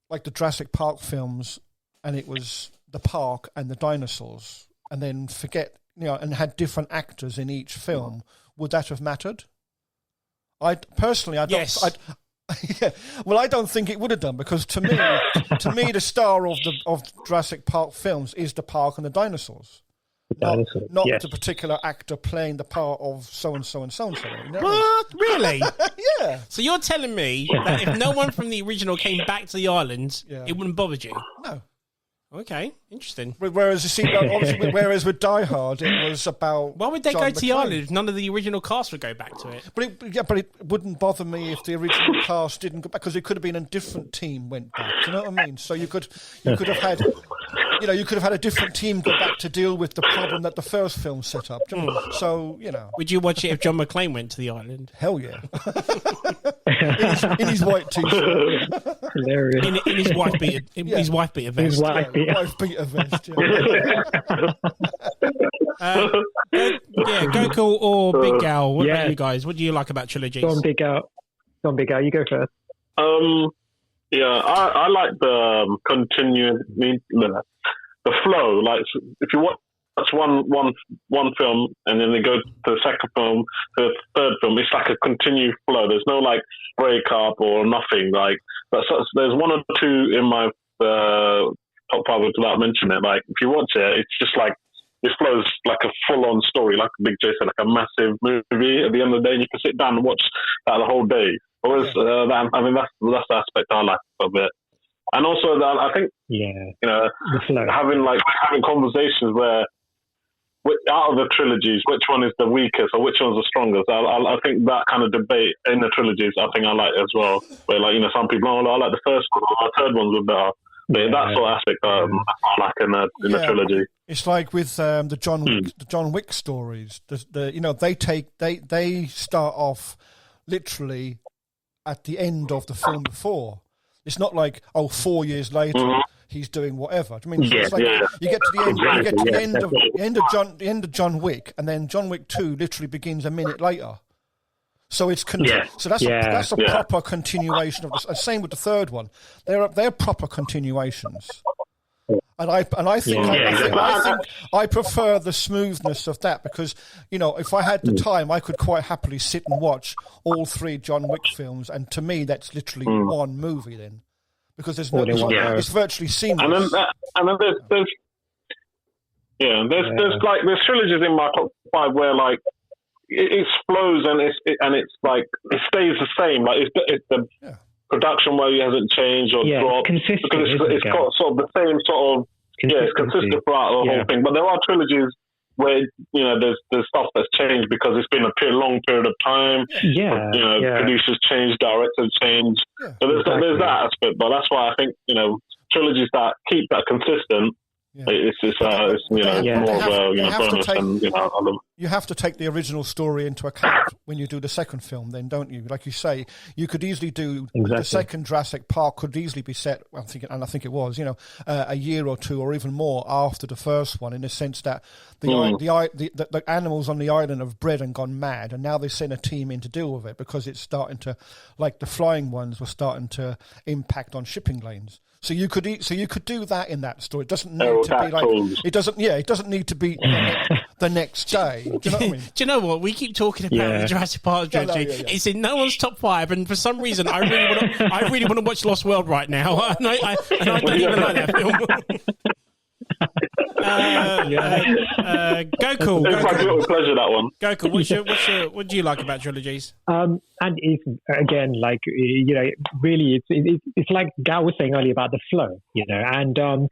like the Jurassic Park films, and it was the park and the dinosaurs, and then and had different actors in each film, would that have mattered? I don't.
Yes.
Yeah. Well, I don't think it would have done, because to me, the star of Jurassic Park films is the park and the dinosaurs. Not the particular actor playing the part of so and so and so and so. You know
what? Really?
Yeah.
So you're telling me that if no one from the original came back to the island, it wouldn't bother you?
No.
Okay, interesting.
Whereas you see, obviously, with Die Hard, it was about.
Why would they
John
go to the
McClane.
island if none of the original cast would go back to it?
But it wouldn't bother me if the original cast didn't go back, because it could have been a different team went back. Do you know what I mean? So you could have had. You could have had a different team go back to deal with the problem that the first film set up. So,
Would you watch it if John McClane went to the island?
Hell yeah. in his white t-shirt.
Hilarious.
In his wife beater, his wife beater vest.
His wife beater.
Wife beater vest,
Goku or Big Gal, what about you guys? What do you like about trilogies?
Go on, Big Gal, you go first.
Yeah, I like the the flow. Like, if you watch one film and then they go to the second film, to the third film, it's like a continued flow. There's no like break up or nothing. Like, there's one or two in my top five without mentioning it. Like, if you watch it, it's just like it flows like a full-on story, like Big J said, like a massive movie. At the end of the day, you can sit down and watch that the whole day. Whereas, that's the aspect I like of it. And also, I think, having conversations where, out of the trilogies, which one is the weakest or which one's the strongest? I think that kind of debate in the trilogies, I think I like as well. Where, some people, I like the first one, or the third ones were better. But that sort of aspect I like in the trilogy.
It's like with the John Wick stories. They start off literally at the end of the film before. It's not like 4 years later he's doing whatever. I mean, it's like you get to the end. You get to the end of John Wick, and then John Wick 2 literally begins a minute later. So it's so that's a proper continuation of the same with the third one. They're proper continuations. And I think I prefer the smoothness of that, because if I had the time, I could quite happily sit and watch all three John Wick films, and to me that's literally one movie then, because there's it's virtually seamless.
And then there's trilogies in my top five where like it flows and it's like it stays the same. Like it's the production value hasn't changed or dropped, because it's got sort of the same sort of it's consistent throughout the whole thing. But there are trilogies where there's stuff that's changed because it's been a long period of time. Producers change, directors change. So there's that aspect. But that's why I think trilogies that keep that consistent. It's more of a bonus than
you have to take the original story into account when you do the second film, then, don't you? Like you say, you could easily do the second Jurassic Park could easily be set, I think it was, a year or two or even more after the first one, in the sense that the animals on the island have bred and gone mad, and now they send a team in to deal with it, because it's starting to, like the flying ones were starting to impact on shipping lanes. So you could do that in that story. It doesn't need to be like it doesn't need to be the next day. Do you know what I mean?
Do you know what? We keep talking about the Jurassic Park trilogy. It's in no one's top five, and for some reason, I really want to watch Lost World right now, and I don't even like that film. Gokul.
It's my guilty pleasure, that one.
Gokul, what do you like about trilogies?
And it's again like really it's like Gal was saying earlier about the flow, and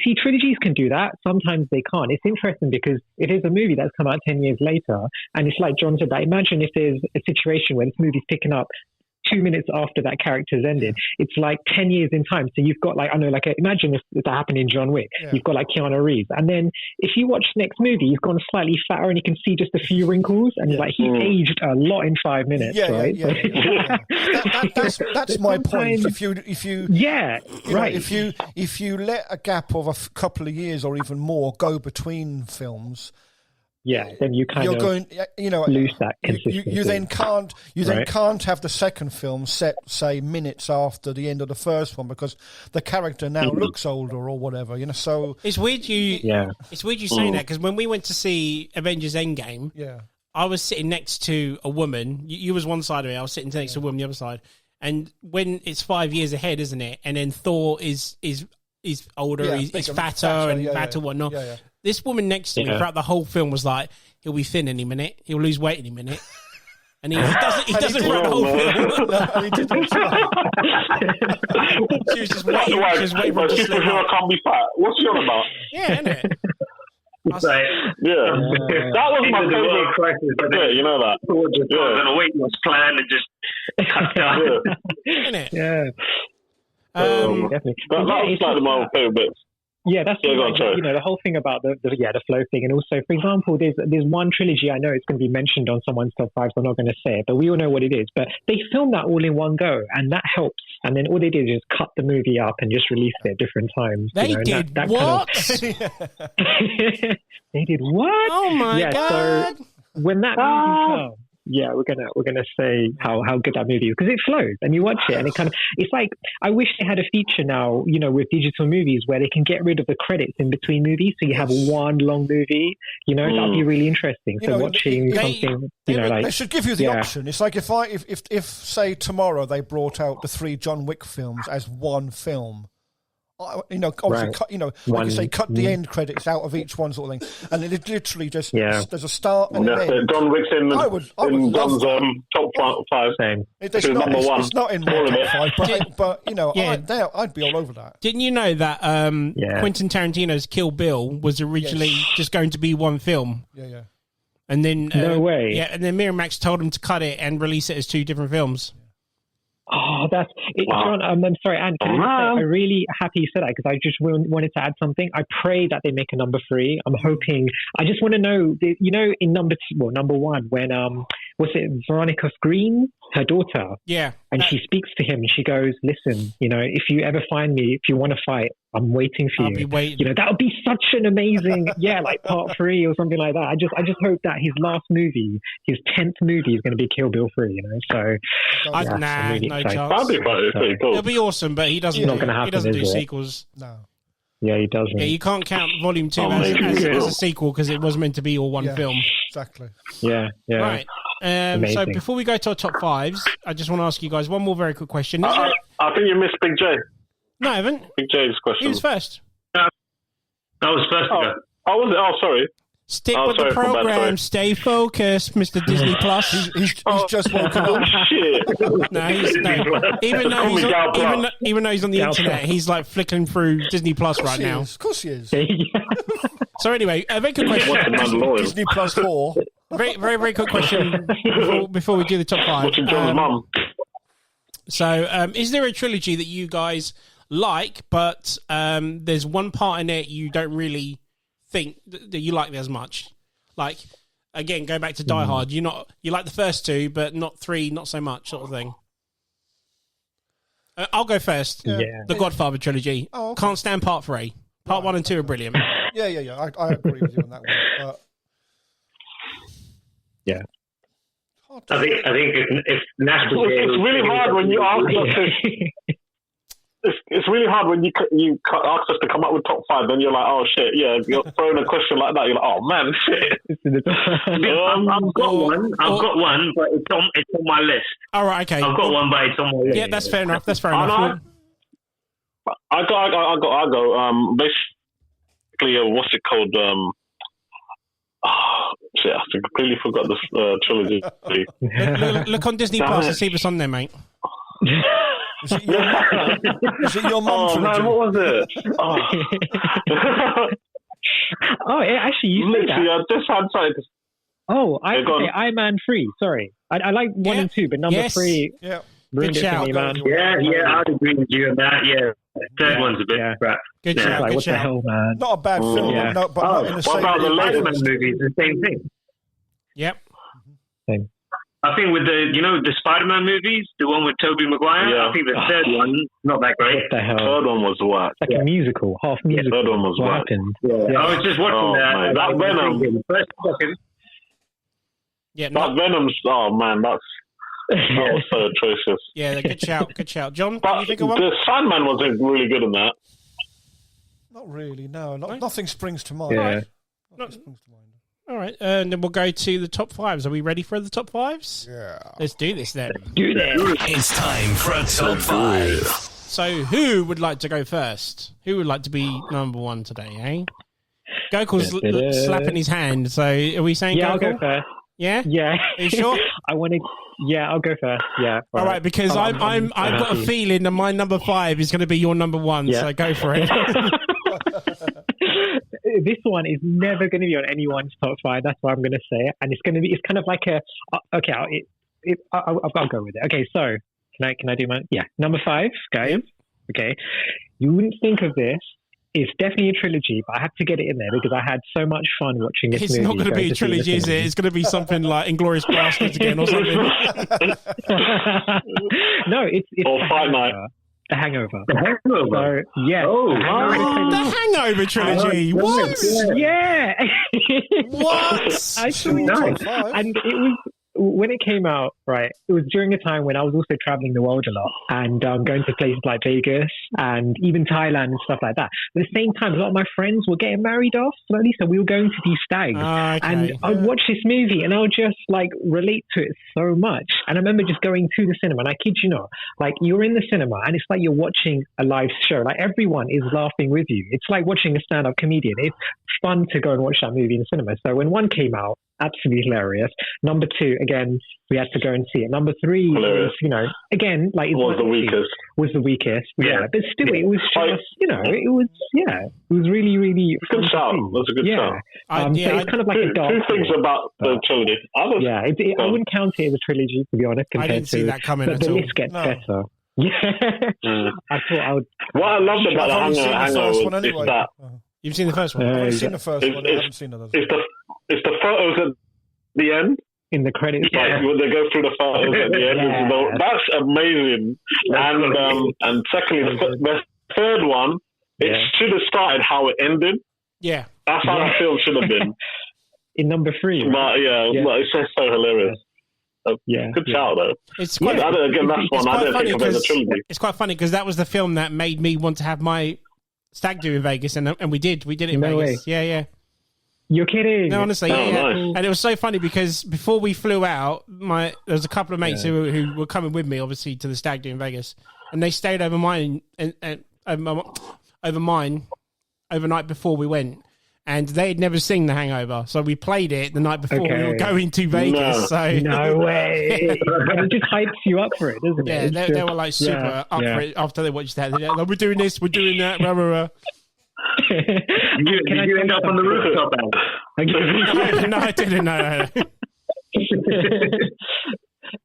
see, trilogies can do that. Sometimes they can't. It's interesting because it is a movie that's come out 10 years later, and it's like John said that. Imagine if there's a situation where this movie's picking up 2 minutes after that character's ended. It's like 10 years in time. So you've got imagine if that happened in John Wick. Yeah. You've got like Keanu Reeves. And then if you watch the next movie, he's gone slightly fatter and you can see just a few wrinkles. And he aged a lot in 5 minutes, right?
That's my point. If you let a gap of a couple of years or even more go between films,
then you lose that consistency.
You then can't have the second film set, say, minutes after the end of the first one because the character now looks older or whatever. So
it's weird it's weird you saying that because when we went to see Avengers Endgame, I was sitting next to a woman. You was one side of me. I was sitting next to a woman the other side. And when it's 5 years ahead, isn't it? And then Thor is older, he's fatter and fatter whatnot. Yeah. This woman next to me throughout the whole film was like, he'll be thin any minute, he'll lose weight any minute. And he doesn't throughout the whole film.
No, he didn't.
She was just waiting. She was waiting for him to slip
out. Can't be fat. What's she on about?
Yeah, isn't it?
That was my favorite crisis. Yeah, you know that.
Just on a weight loss plan and just cut down.
Isn't it?
Yeah.
Definitely. That was like my favorite bits.
Yeah, that's the whole thing about the flow thing, and also, for example, there's one trilogy I know it's going to be mentioned on someone's top 5, so I'm not going to say it, but we all know what it is. But they filmed that all in one go, and that helps. And then all they did is cut the movie up and just released it at different times.
They did what?
They did what?
Oh my god!
So when that movie comes. Yeah, we're gonna say how good that movie is because it flows and you watch it and it's like I wish they had a feature now, with digital movies where they can get rid of the credits in between movies, so you have one long movie. That'd be really interesting. So watching something,
they should give you the option. It's like if say tomorrow they brought out the 3 John Wick films as one film. Obviously, like you say, cut the end credits out of each one sort of thing, and then it literally just there's a start and an end.
John Wick's in John's top 5.
It's
number one.
It's not in my top 5, but I'd be all over that.
Didn't you know that Quentin Tarantino's Kill Bill was originally just going to be one film?
Yeah.
And then
no way.
Yeah, and then Miramax told him to cut it and release it as 2 different films.
Oh, that's it, John. I'm sorry, Anne. I'm really happy you said that because I just wanted to add something. I pray that they make a number 3. I'm hoping. I just want to know, in number 1 when was it Veronica Green, her daughter?
Yeah,
and she speaks to him and she goes, "Listen, if you ever find me, if you want to fight, I'm waiting for you."
I'll be waiting.
That would be such an amazing, like part 3 or something like that. I just hope that his last movie, his 10th movie, is going to be Kill Bill 3. So,
no chance.
That'd be pretty cool.
It'll be awesome, but he doesn't.
Not going to happen.
He doesn't do sequels.
No.
Yeah, he doesn't.
Yeah, you can't count Volume 2 as a sequel because it was meant to be all one film.
Exactly.
Yeah.
Right. So before we go to our top 5s, I just want to ask you guys one more very quick question.
I think you missed Big J.
No, I haven't.
Big J's question.
He was first.
I was first to go.
Was it? Oh, sorry.
Stick with the program. Stay focused, Mr. Disney Plus.
He's just woken up.
Shit.
No, even though he's on the internet, he's like flicking through Disney Plus right now.
Of course he is.
So anyway, a very quick question.
Disney Plus 4.
Very, very, very quick question before we do the top 5.
Watching John's mum.
So, is there a trilogy that you guys like, but there's one part in it you don't really think that you like as much? Like, again, go back to Die Hard. You like the first 2, but not 3, not so much, sort of thing. I'll go first. The Godfather trilogy.
Oh, okay.
Can't stand part 3. Part 1 and 2 are brilliant.
Yeah. I agree with you on that one.
Yeah.
I think if National
it's really hard when you ask us to. It's really hard when you ask us to come up with top 5. Then you're like, oh shit, yeah. You're throwing a question like that. You're like, oh man, shit.
I've got one, but it's on my list.
All right, okay.
I've got one, but it's on my list.
Yeah, that's fair enough. That's fair enough.
I go. what's it called? Shit, I completely forgot the trilogy.
Look on Disney Plus and see if it's on there, mate.
Is it your mum trilogy?
Man, what was it?
Oh, actually, you said that.
Literally, I just had something.
Oh, Iron Man 3. Sorry, I like 1 and 2, but number 3.
Yeah.
Ruined it for me, man.
Yeah, I'd agree with you on that. Yeah, the third one's a bit crap.
Good shout.
Like,
Good
what
shout.
the hell, man?
Not a bad film,
Yeah.
but not in the
What
same.
about the
Iron
latest?
Man movies? The same thing.
Yep.
I think with the Spider-Man movies, the one with Tobey Maguire,
Yeah.
I think the third one, not that great.
What the hell?
Third one was what?
It's like a musical, half musical.
Third one was
what
what?
happened?
Yeah. I was just watching
man. That Venom.
First, second.
Yeah.
That Venom's. Oh man, that was so atrocious.
Yeah. Good shout. Good shout. John,
But
can you think of one?
the Sandman wasn't really good in that.
Not really. No, nothing springs to mind.
Yeah.
Nothing springs to mind.
All right, and then we'll go to the top 5s. Are we ready for the top 5s?
Yeah.
Let's do this then.
It's time for a top 5.
So, who would like to go first? Who would like to be number 1 today, eh? Gokul's slapping his hand. So, are we saying
Yeah, I'll
Gokul?
go first.
Yeah?
Yeah.
Are you sure?
I'll go first. Yeah.
All right, because I've got a feeling that my number 5 is going to be your number 1.
Yeah.
So go for it.
This one is never going to be on anyone's top 5. That's why I'm going to say it, and it's kind of like I'll go with it. Okay, so can I do my number 5, guys?
Yep.
Okay, you wouldn't think of this. It's definitely a trilogy, but I have to get it in there because I had so much fun watching this movie.
It's not going to be a trilogy, is it? It's going to be something like Inglourious Basterds again or something.
No, it's
Or Fight Night.
The Hangover.
The Hangover.
So, yeah.
The Hangover trilogy. What?
Yeah.
What?
I saw it. And it was, when it came out, right, it was during a time when I was also traveling the world a lot and going to places like Vegas and even Thailand and stuff like that. But at the same time, a lot of my friends were getting married off slowly, so we were going to these stags.
Okay.
And I'd watch this movie and I would just like relate to it so much. And I remember just going to the cinema, and I kid you not, like you're in the cinema and it's like you're watching a live show. Like everyone is laughing with you. It's like watching a stand-up comedian. It's fun to go and watch that movie in the cinema. So when 1 came out, absolutely hilarious. Number 2, again, we had to go and see it. Number 3 was, again, like
was the weakest.
Was the weakest, yeah. But still, it was just, it was really, really.
Good shout. That's a good shout.
So it's kind of like a dark.
2 things about the trilogy. I
wouldn't count it as a trilogy, to be honest.
I didn't see that coming
but
at all.
The list gets better. Yeah, I thought I would.
What I loved about the Hangover is that.
You've seen the first one?
I've seen the first one. I haven't seen the others.
It's the photos at the end.
In the credits,
like when they go through the photos at the end, that's amazing. And secondly, the third one, it should have started how it ended.
Yeah,
that's how that film should have been.
In number 3,
but but it's just so hilarious. Good shout though.
It's quite
again. That's one I didn't think of as a trilogy.
It's quite funny because that was the film that made me want to have my stag do in Vegas, and we did it in Vegas.
Way.
Yeah.
You're kidding?
No, honestly,
nice.
And it was so funny because before we flew out, there was a couple of mates who were coming with me, obviously, to the stag do in Vegas, and they stayed over mine overnight before we went, and they had never seen The Hangover, so we played it the night before we were going to Vegas.
No way! And it just hypes you up for it, doesn't it?
Yeah, they were like super up for it after they watched that. They're like, we're doing this, we're doing that. Blah, blah, blah.
Did you end up on the rooftop, Al?
No, I didn't. No.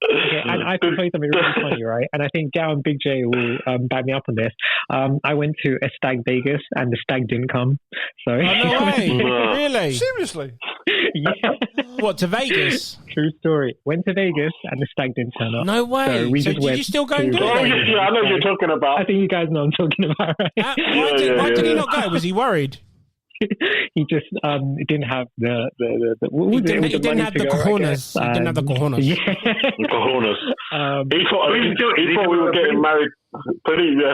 Okay, and I can tell you something really funny, right? And I think Gao and Big J will back me up on this. I went to a stag Vegas, and the stag didn't come. So,
no way! Really?
Seriously?
Yeah.
What, to Vegas?
True story. Went to Vegas, and the stag didn't turn up.
No way! So did you still go and do it?
I know what you're talking about.
I think you guys know what I'm talking about, right?
Why did he not go? Was he worried?
He just didn't have the
he didn't have the cojones. He didn't have the cojones.
Yeah.
The cojones. He thought we were getting married. Pretty, He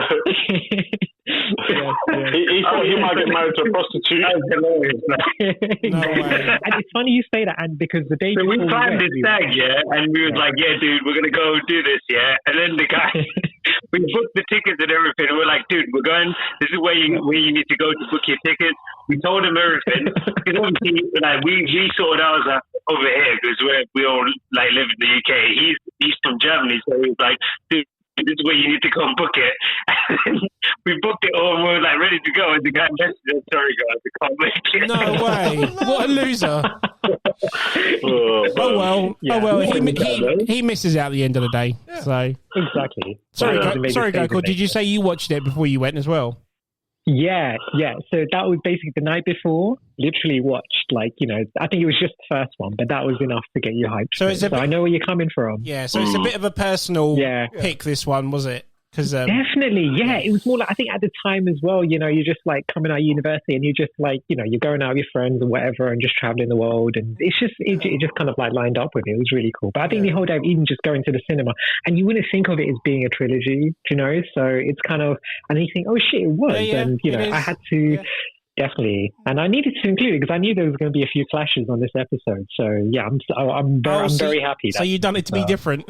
thought he might get married to a prostitute.
No way.
And it's funny you say that, and because the day
so
before
we planned this stag, and we was like, dude, we're gonna go do this, and then the guy, we booked the tickets and everything, and we're like, dude, we're going. This is where you need to go to book your tickets. We told him everything. Because obviously, like, we sorted ours out over here because we all like live in the UK. He's from Germany, so he was like, dude, this is where you need to go and book it. And we booked it all and we were like ready to go. And the guy messaged us, sorry guys, I can't make it.
No way. What a loser. Oh well.
Yeah.
Oh well. He misses out at the end of the day.
Yeah.
So
Exactly.
sorry,
Sorry,
Gokul. Did you say you watched it before you went as well?
Yeah. So that was basically the night before. Literally watched, like, you know, I think it was just the first one, but that was enough to get you hyped.
So
I know where you're coming from.
Yeah. So it's a bit of a personal pick. This one, was it? Because
Definitely, yeah. It was more like, I think at the time as well, you know, you're just like coming out of university and you're just like, you know, you're going out with your friends or whatever and just traveling the world. And it's just, it just kind of like lined up with it. It was really cool. But I think the whole day of even just going to the cinema, and you wouldn't think of it as being a trilogy, you know? So it's kind of, and you think, oh shit, it was. And, you know, I had to, definitely. And I needed to include it because I knew there was going to be a few clashes on this episode. So yeah, I'm very happy.
So you've done it to be different.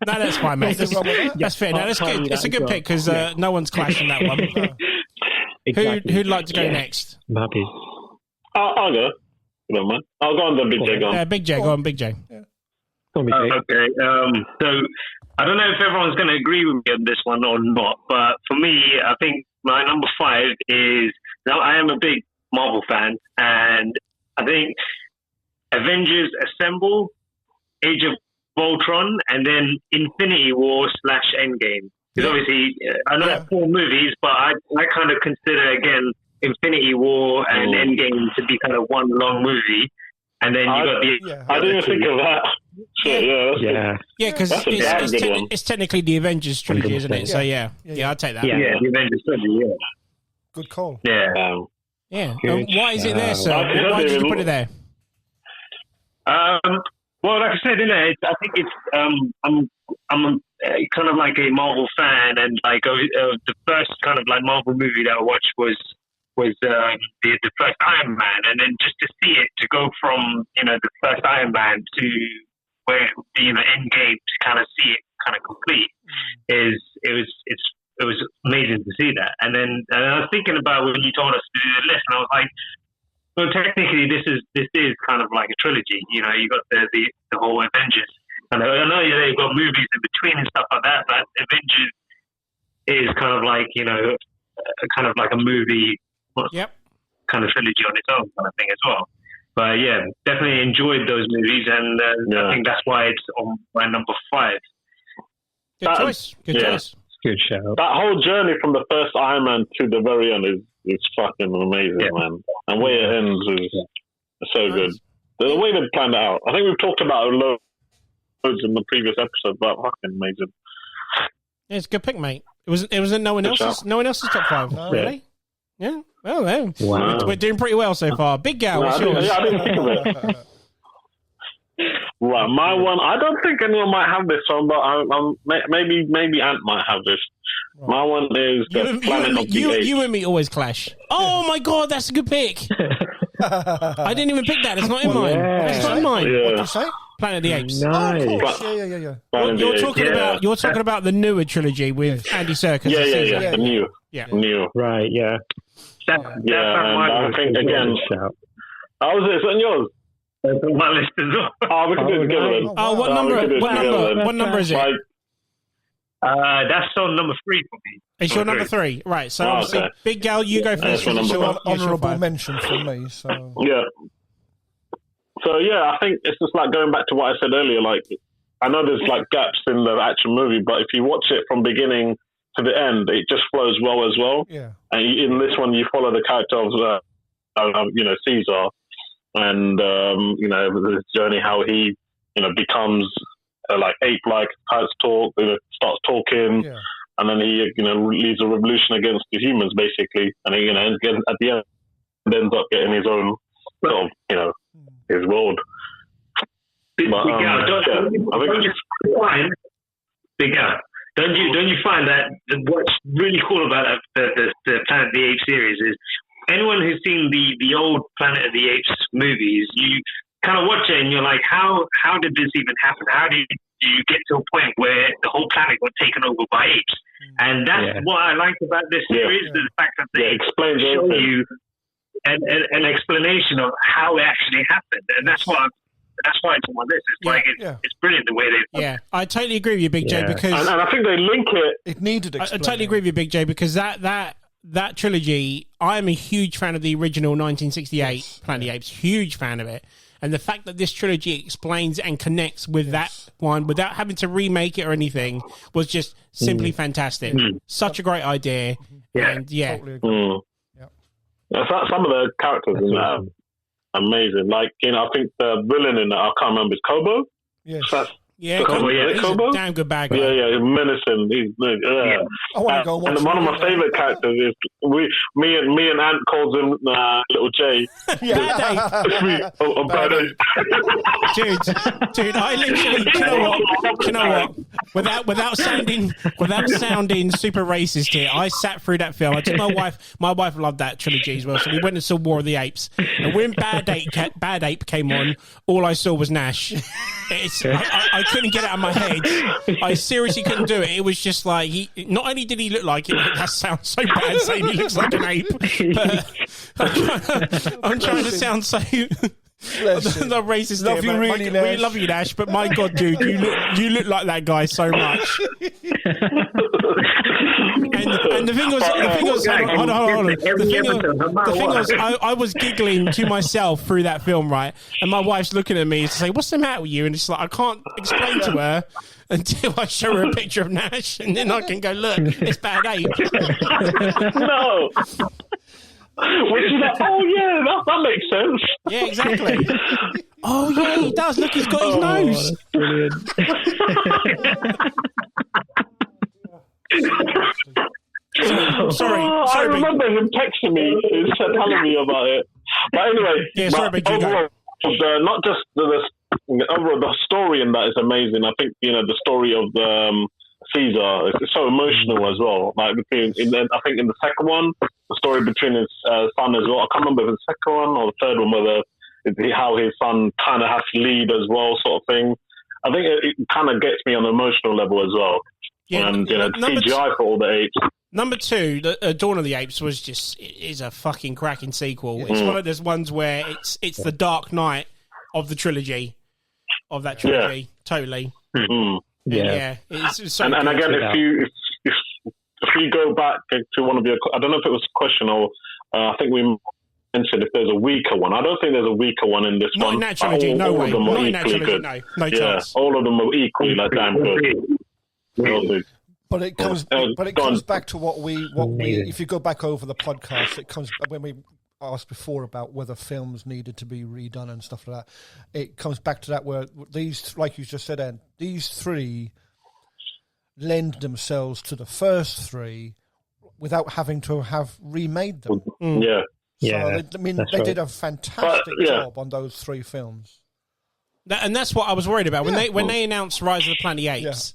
No, that's fine, mate. That's fair. No, that's good. It's a good pick because no one's clashing that one.
Exactly.
Who'd like to go next?
I'm happy.
I'll go. No man. I'll go on the Big J. Go on.
Big J. Go on, Big J.
Okay. So I don't know if everyone's going to agree with me on this one or not, but for me, I think my number 5 is. Now, I am a big Marvel fan, and I think Avengers Assemble, Age of Voltron, and then Infinity War / Endgame. Because obviously, I know that's 4 movies, but I kind of consider, again, Infinity War and Endgame to be kind of one long movie. And then you got the...
I didn't think of that.
Yeah, because it's technically the Avengers trilogy, isn't it? So yeah, I'll take that.
Yeah, the Avengers trilogy,
Good call.
Yeah.
Why is it there, sir? Why did you put it there?
Well, like I said, I think it's I'm kind of like a Marvel fan, and like the first kind of like Marvel movie that I watched was the first Iron Man, and then just to see it to go from the first Iron Man to where Endgame to kind of see it kind of complete it was amazing to see that. And then I was thinking about when you told us to do the list, and I was like, well, technically this is kind of like a trilogy. You got the whole Avengers, and I know they've got movies in between and stuff like that, but Avengers is kind of like kind of like a movie. Kind of trilogy on its own kind of thing as well. But yeah, definitely enjoyed those movies, and I think that's why it's on my number 5.
Good choice.
Good show.
That whole journey from the first Iron Man to the very end is fucking amazing, man. And where it ends is so good. The way they planned it out. I think we've talked about it loads in the previous episode, but fucking amazing.
Yeah, it's a good pick, mate. It wasn't no one else's top 5.
No.
Really? Yeah. Well, then.
Wow.
We're doing pretty well so far. Big Gal, what's yours?
I didn't think of it. Right, my one. I don't think anyone might have this one, but maybe Ant might have this. My one is the Planet of the Apes.
You and me always clash. Oh my god, that's a good pick. I didn't even pick that. It's not in mine. It's not in mine.
What did you say?
Planet of the Apes.
Nice.
Oh, of course. Yeah.
You're talking about the newer trilogy with Andy Serkis.
Yeah. The new.
Yeah.
New.
Right. Yeah.
And I think again. How was it on yours?
That's on my list as well.
Oh, we can do it together.
Oh, what number is it?
That's on number 3 for me.
It's your number 3, right? So obviously, Big Gal, you go first.
Honourable mention for me. So
yeah. So yeah, I think it's just like going back to what I said earlier. Like, I know there's like gaps in the actual movie, but if you watch it from beginning to the end, it just flows well as well.
Yeah.
And in this one, you follow the character of Caesar, and his journey, how he becomes like ape-like, starts talking, and then he leads a revolution against the humans basically, and he at the end ends up getting his own sort of his world.
Don't you find that what's really cool about the Planet of the Apes series is anyone who's seen the old Planet of the Apes movies, kind of watch it and you're like, how did this even happen? How did you get to a point where the whole planet got taken over by apes? And that's what I like about this series, the fact that they show you an explanation of how it actually happened. And that's why it's on this. It's like it's brilliant the way they.
Yeah, I totally agree with you, Big J, because
and I think they link it.
It needed.
I totally agree with you, Big J, because that trilogy, I am a huge fan of the original 1968 Planet of the Apes. Huge fan of it, and the fact that this trilogy explains and connects with that one without having to remake it or anything was just simply fantastic. Such a great idea, and
totally agree.
Some of the characters in that. Amazing. Like, I think the villain in that, I can't remember, is Kobo?
Yes.
Kobo, he's
Kobo?
a damn good bad guy.
Yeah, he's menacing.
I want to go and watch
one of my favourite characters is me and Ant calls him Little J.
Bad Ape. Dude, I literally, do you know what? Without sounding super racist here, I sat through that film. I took my wife loved that trilogy as well, so we went and saw War of the Apes. And when Bad Ape came on, all I saw was Nash. I couldn't get it out of my head. I seriously couldn't do it. It was just like, not only did he look like it, that sounds so bad saying he looks like an ape, but I'm trying to sound so not racist.
Love
here,
you really, Nash.
We love you, Nash, but my God, dude, you look like that guy so much. And the thing was, hold on. The thing was, I was giggling to myself through that film, right? And my wife's looking at me to say, "What's the matter with you?" And it's like, I can't explain to her until I show her a picture of Nash, and then I can go, "Look, it's Bad Ape."
No. Well, she's like, oh yeah, that makes sense.
Yeah, exactly. Oh yeah, he does. Look, he's got his nose.
That's brilliant.
Sorry.
I remember him texting me, telling me about it. But anyway, overall, not just the story in that is amazing. I think the story of Caesar is so emotional as well. Like I think in the second one, the story between his son as well. I can't remember if it's the second one or the third one, how his son kind of has to lead as well, sort of thing. I think it kind of gets me on an emotional level as well.
Yeah,
and CGI for all the apes.
Number 2, Dawn of the Apes is a fucking cracking sequel. It's one of those ones where it's the Dark Knight of the trilogy, of that trilogy. Yeah. Totally.
Mm-hmm.
Yeah. It's so
and again, if you go back to one of your, I don't know if it was a question or I think we mentioned if there's a weaker one. I don't think there's a weaker one in this
Not
one.
In that trilogy, no way.
Not
in that trilogy, no chance.
All of them are equally damn good.
But it comes back to what we if you go back over the podcast, it comes when we asked before about whether films needed to be redone and stuff like that. It comes back to that where these, like you just said, Ed, these 3 lend themselves to the first 3 without having to have remade them.
Yeah.
So, they did a fantastic job on those 3 films.
And that's what I was worried about. When they announced Rise of the Planet of the Apes,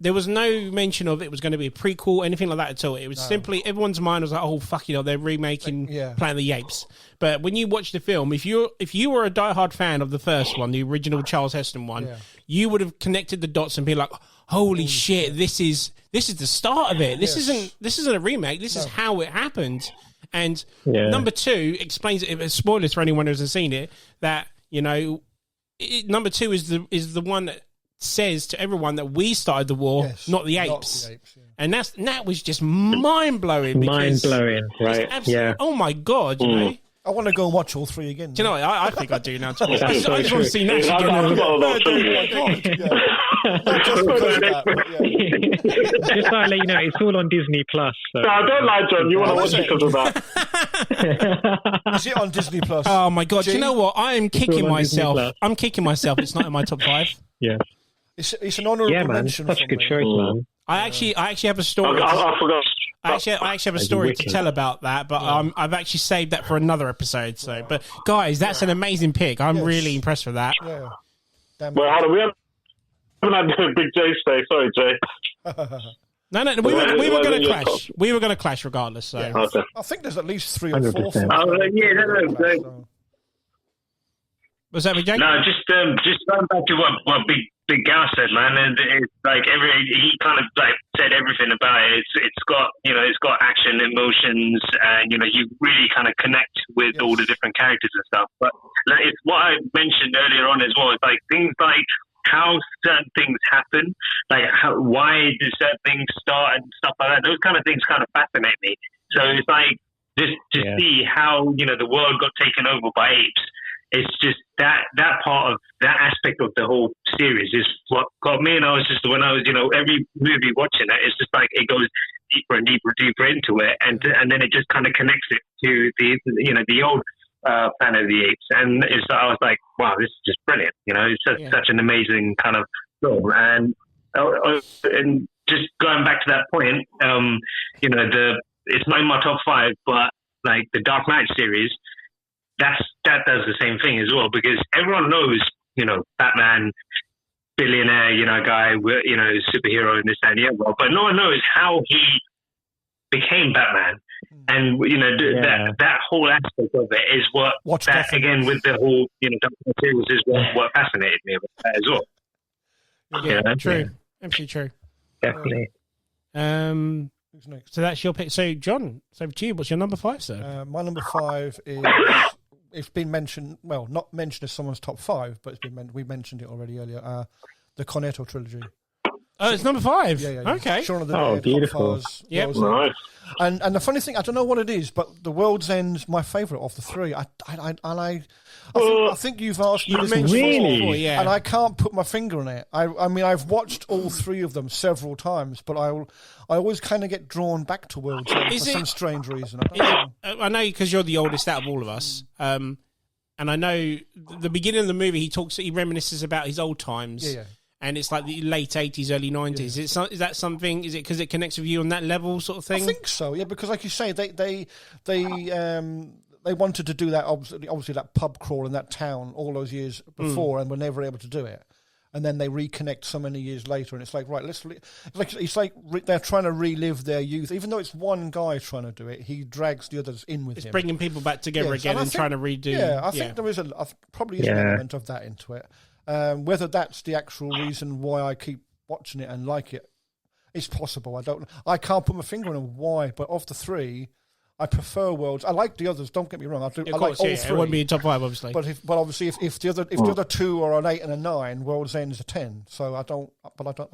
there was no mention of it was going to be a prequel, anything like that at all. It was simply, everyone's mind was like, oh, fuck, they're remaking Planet of the Apes. But when you watch the film, if you were a diehard fan of the first one, the original Charles Heston one, you would have connected the dots and be like, holy shit, this is the start of it. This isn't a remake. This is how it happened. And number 2 explains it. Spoilers for anyone who hasn't seen it. That number 2 is the one that says to everyone that we started the war, not the apes. And that was just mind blowing.
Mind blowing, right?
Oh my God, you know.
I want to go and watch all 3 again.
Do you know what? I think I do now. I just want to see Nash again.
Just to let you know, it's all on Disney Plus. So.
No, don't lie, John. You want to watch it because of that.
Is it on Disney Plus?
Oh my God! Do you know what? I am kicking myself. I'm kicking myself. It's not in my top 5.
Yeah.
It's an honourable mention.
Such a good choice, man.
I actually have a story.
I forgot.
I actually have a story to tell about that, but I've actually saved that for another episode. So, but guys, that's an amazing pick. I'm really impressed with that.
Yeah.
Well, hold on, we haven't had Big J stay. Sorry, Jay.
No, we were going to clash. We were going to clash regardless. So
I think there's at least 3 or 4.
100%.
No.
What's that, Jake?
No, just going back to what Big Gal said, man, and it's like he kind of like said everything about it. It's got action, emotions, and you really kind of connect with all the different characters and stuff. But like, it's what I mentioned earlier on as well. It's like things like how certain things happen, like why do certain things start and stuff like that. Those kind of things kind of fascinate me. So it's like just to see how the world got taken over by apes. It's just that part of that aspect of the whole series is what got me. And I was just, when I was, every movie watching it, it's just like it goes deeper and deeper into it, and then it just kind of connects it to the old Planet of the Apes. And I was like, wow, this is just brilliant. It's such an amazing kind of film. And just going back to that point, it's not in my top 5, but like the Dark Knight series. That does the same thing as well, because everyone knows, Batman, billionaire, guy, superhero and this and the other, but no one knows how he became Batman. And, that whole aspect of it is again, with the whole, Dark Knight series is what fascinated me about that as well.
Yeah, true. Absolutely true.
Definitely.
Who's next?
So that's your pick. So, John, so to you, what's your number 5, sir?
My number 5 is... It's been mentioned, well, not mentioned as someone's top 5, but we mentioned it already earlier. The Cornetto trilogy.
Oh, it's number 5.
Yeah.
Okay.
Shaun of the Dead,
beautiful.
Yeah,
nice.
And the funny thing, I don't know what it is, but The World's End's my favourite of the 3. I think you've asked me this before, and I can't put my finger on it. I mean, I've watched all 3 of them several times, but I always kind of get drawn back to World's End for some strange reason.
I know because you're the oldest out of all of us, and I know the beginning of the movie he reminisces about his old times. Yeah. And it's like the late 80s, early 90s. Yeah. Is that something? Is it because it connects with you on that level, sort of thing?
I think so. Yeah, because like you say, they wanted to do that. Obviously, that pub crawl in that town all those years before, and were never able to do it. And then they reconnect so many years later, and it's like, right, it's like they're trying to relive their youth. Even though it's one guy trying to do it, he drags the others in with him.
It's bringing people back together again and trying to redo.
Yeah, I think there is probably is an element of that into it. Whether that's the actual reason why I keep watching it and like it, it's possible. I can't put my finger on why, but of the 3, I prefer Worlds. I like the others. Don't get me wrong. I like all 3.
It won't be in top 5, obviously.
But obviously, if the other 2 are an 8 and a 9, World's End is a 10. So I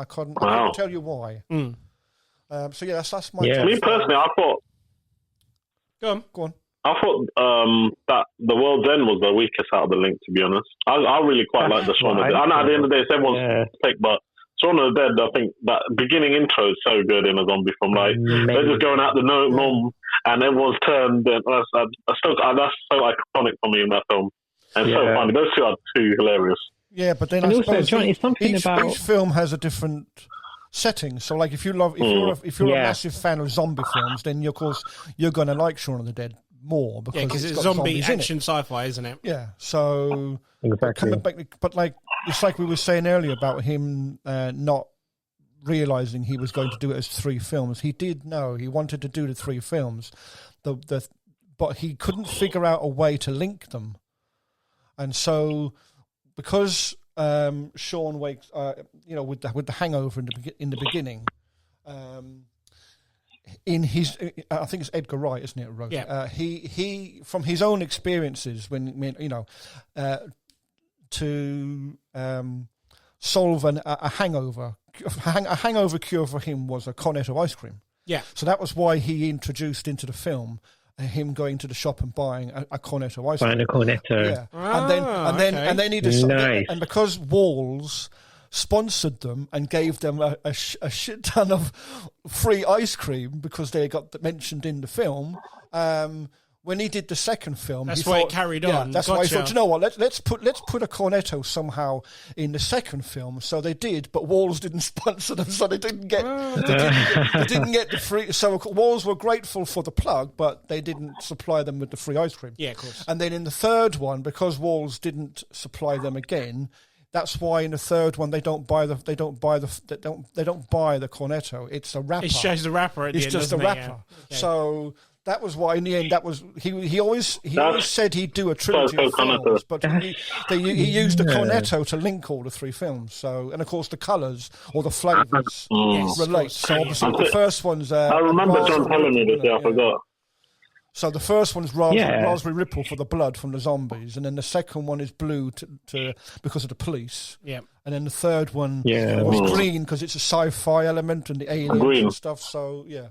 couldn't tell you why. So yeah, that's my.
Me personally, I thought.
Go on.
I thought that the World's End was the weakest out of the link, to be honest. I really quite like the Shaun of the Dead. I know at the end of the day, it's everyone's pick, but Shaun of the Dead, I think that beginning intro is so good in a zombie film. Like, they're just going out the norm, and everyone's turned. And that's so iconic for me in that film. And so funny. Those 2 are too hilarious.
Yeah, but then
John, it's something
each film has a different setting. So, like, if you're a massive fan of zombie films, then of course you're going to like Shaun of the Dead more because
it's zombie action sci-fi, isn't it?
Yeah. So,
exactly.
But like it's like we were saying earlier about him not realizing he was going to do it as 3 films. He did know he wanted to do the 3 films, but he couldn't figure out a way to link them, and so because Sean wakes, with the hangover in the beginning. In his, I think it's Edgar Wright, isn't it? Wrote. Yeah. He from his own experiences to solve a hangover. A hangover cure for him was a cornetto ice cream.
Yeah.
So that was why he introduced into the film him going to the shop and buying a cornetto ice cream.
Buying a cornetto.
Yeah. And then he decided, and because Walls sponsored them and gave them a shit ton of free ice cream because they got mentioned in the film. When he did the second film,
that's why it carried on.
That's why he thought, you know what? Let's put a cornetto somehow in the second film. So they did, but Walls didn't sponsor them, so they didn't get they didn't get the free. So Walls were grateful for the plug, but they didn't supply them with the free ice cream.
Yeah, of course.
And then in the third one, because Walls didn't supply them again. That's why in the third one they don't buy the cornetto. It's a wrapper.
It shows the wrapper at the end.
It's just a wrapper. Yeah. Okay. So That was why, in the end, that was he always said he'd do a trilogy of films, but he used the cornetto to link all the 3 films. So, and of course, the colours or the flavours relate. So, obviously, the first one's.
I remember John telling me this. Yeah, I forgot.
So the first one is raspberry ripple for the blood from the zombies, and then the second one is blue to because of the police.
Yeah.
And then the third one was green because it's a sci-fi element and the aliens and stuff. So yeah.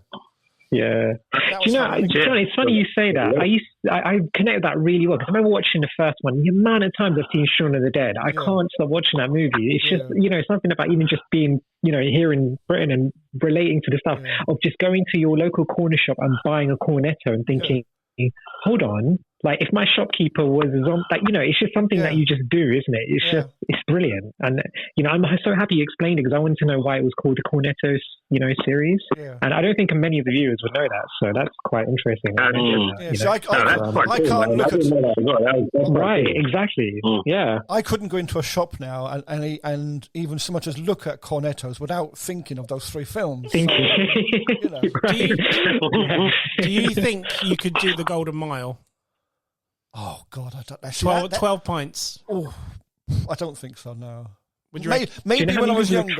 Yeah. It's funny you say that. I connected that really well because I remember watching the first one. The amount of times I've seen Shaun of the Dead, I can't stop watching that movie. It's just, something about even just being, here in Britain and relating to the stuff of just going to your local corner shop and buying a cornetto and thinking, hold on, like if my shopkeeper was a zombie, like, it's just something that you just do, isn't it? It's just, it's brilliant. And, I'm so happy you explained it because I wanted to know why it was called the Cornetto, series. Yeah. And I don't think many of the viewers would know that. So that's quite interesting.
I can't look at...
Right, exactly. Yeah.
I couldn't go into a shop now and even so much as look at Cornettos without thinking of those 3 films.
Do you think you could do the Golden Mile?
Oh God, I don't.
12 pints.
Oh, I don't think so. No.
Would you
maybe when I was younger.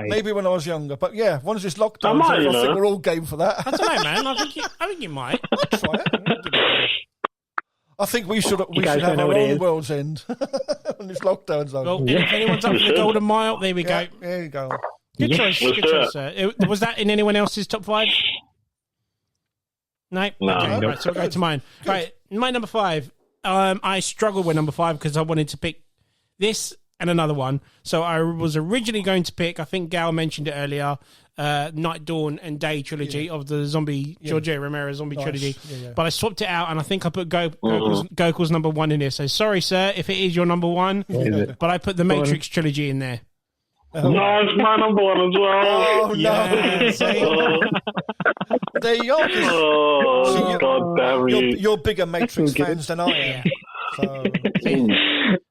Maybe when I was younger, but once this lockdown, I think we're all game for that.
I don't know, man. I think you might.
I'll try it. I think we should have our own World's End when this lockdown's over.
Well, if anyone's up for the Golden Mile, there we go.
There you go.
Good choice, sir. Was that in anyone else's top 5? No. Okay, right, so we'll go to mine. Good. Right, my number 5. I struggled with number 5 because I wanted to pick this and another one. So I was originally going to pick, I think Gal mentioned it earlier, Night, Dawn and Day trilogy of the zombie, George A. Romero zombie trilogy. Yeah. But I swapped it out and I think I put Gokul's number 1 in here. So sorry, sir, if it is your number 1, but I put the Matrix trilogy in there.
No, it's my number 1 as well.
Oh, no. There you go.
Oh, God damn you.
You're bigger Matrix fans than I am.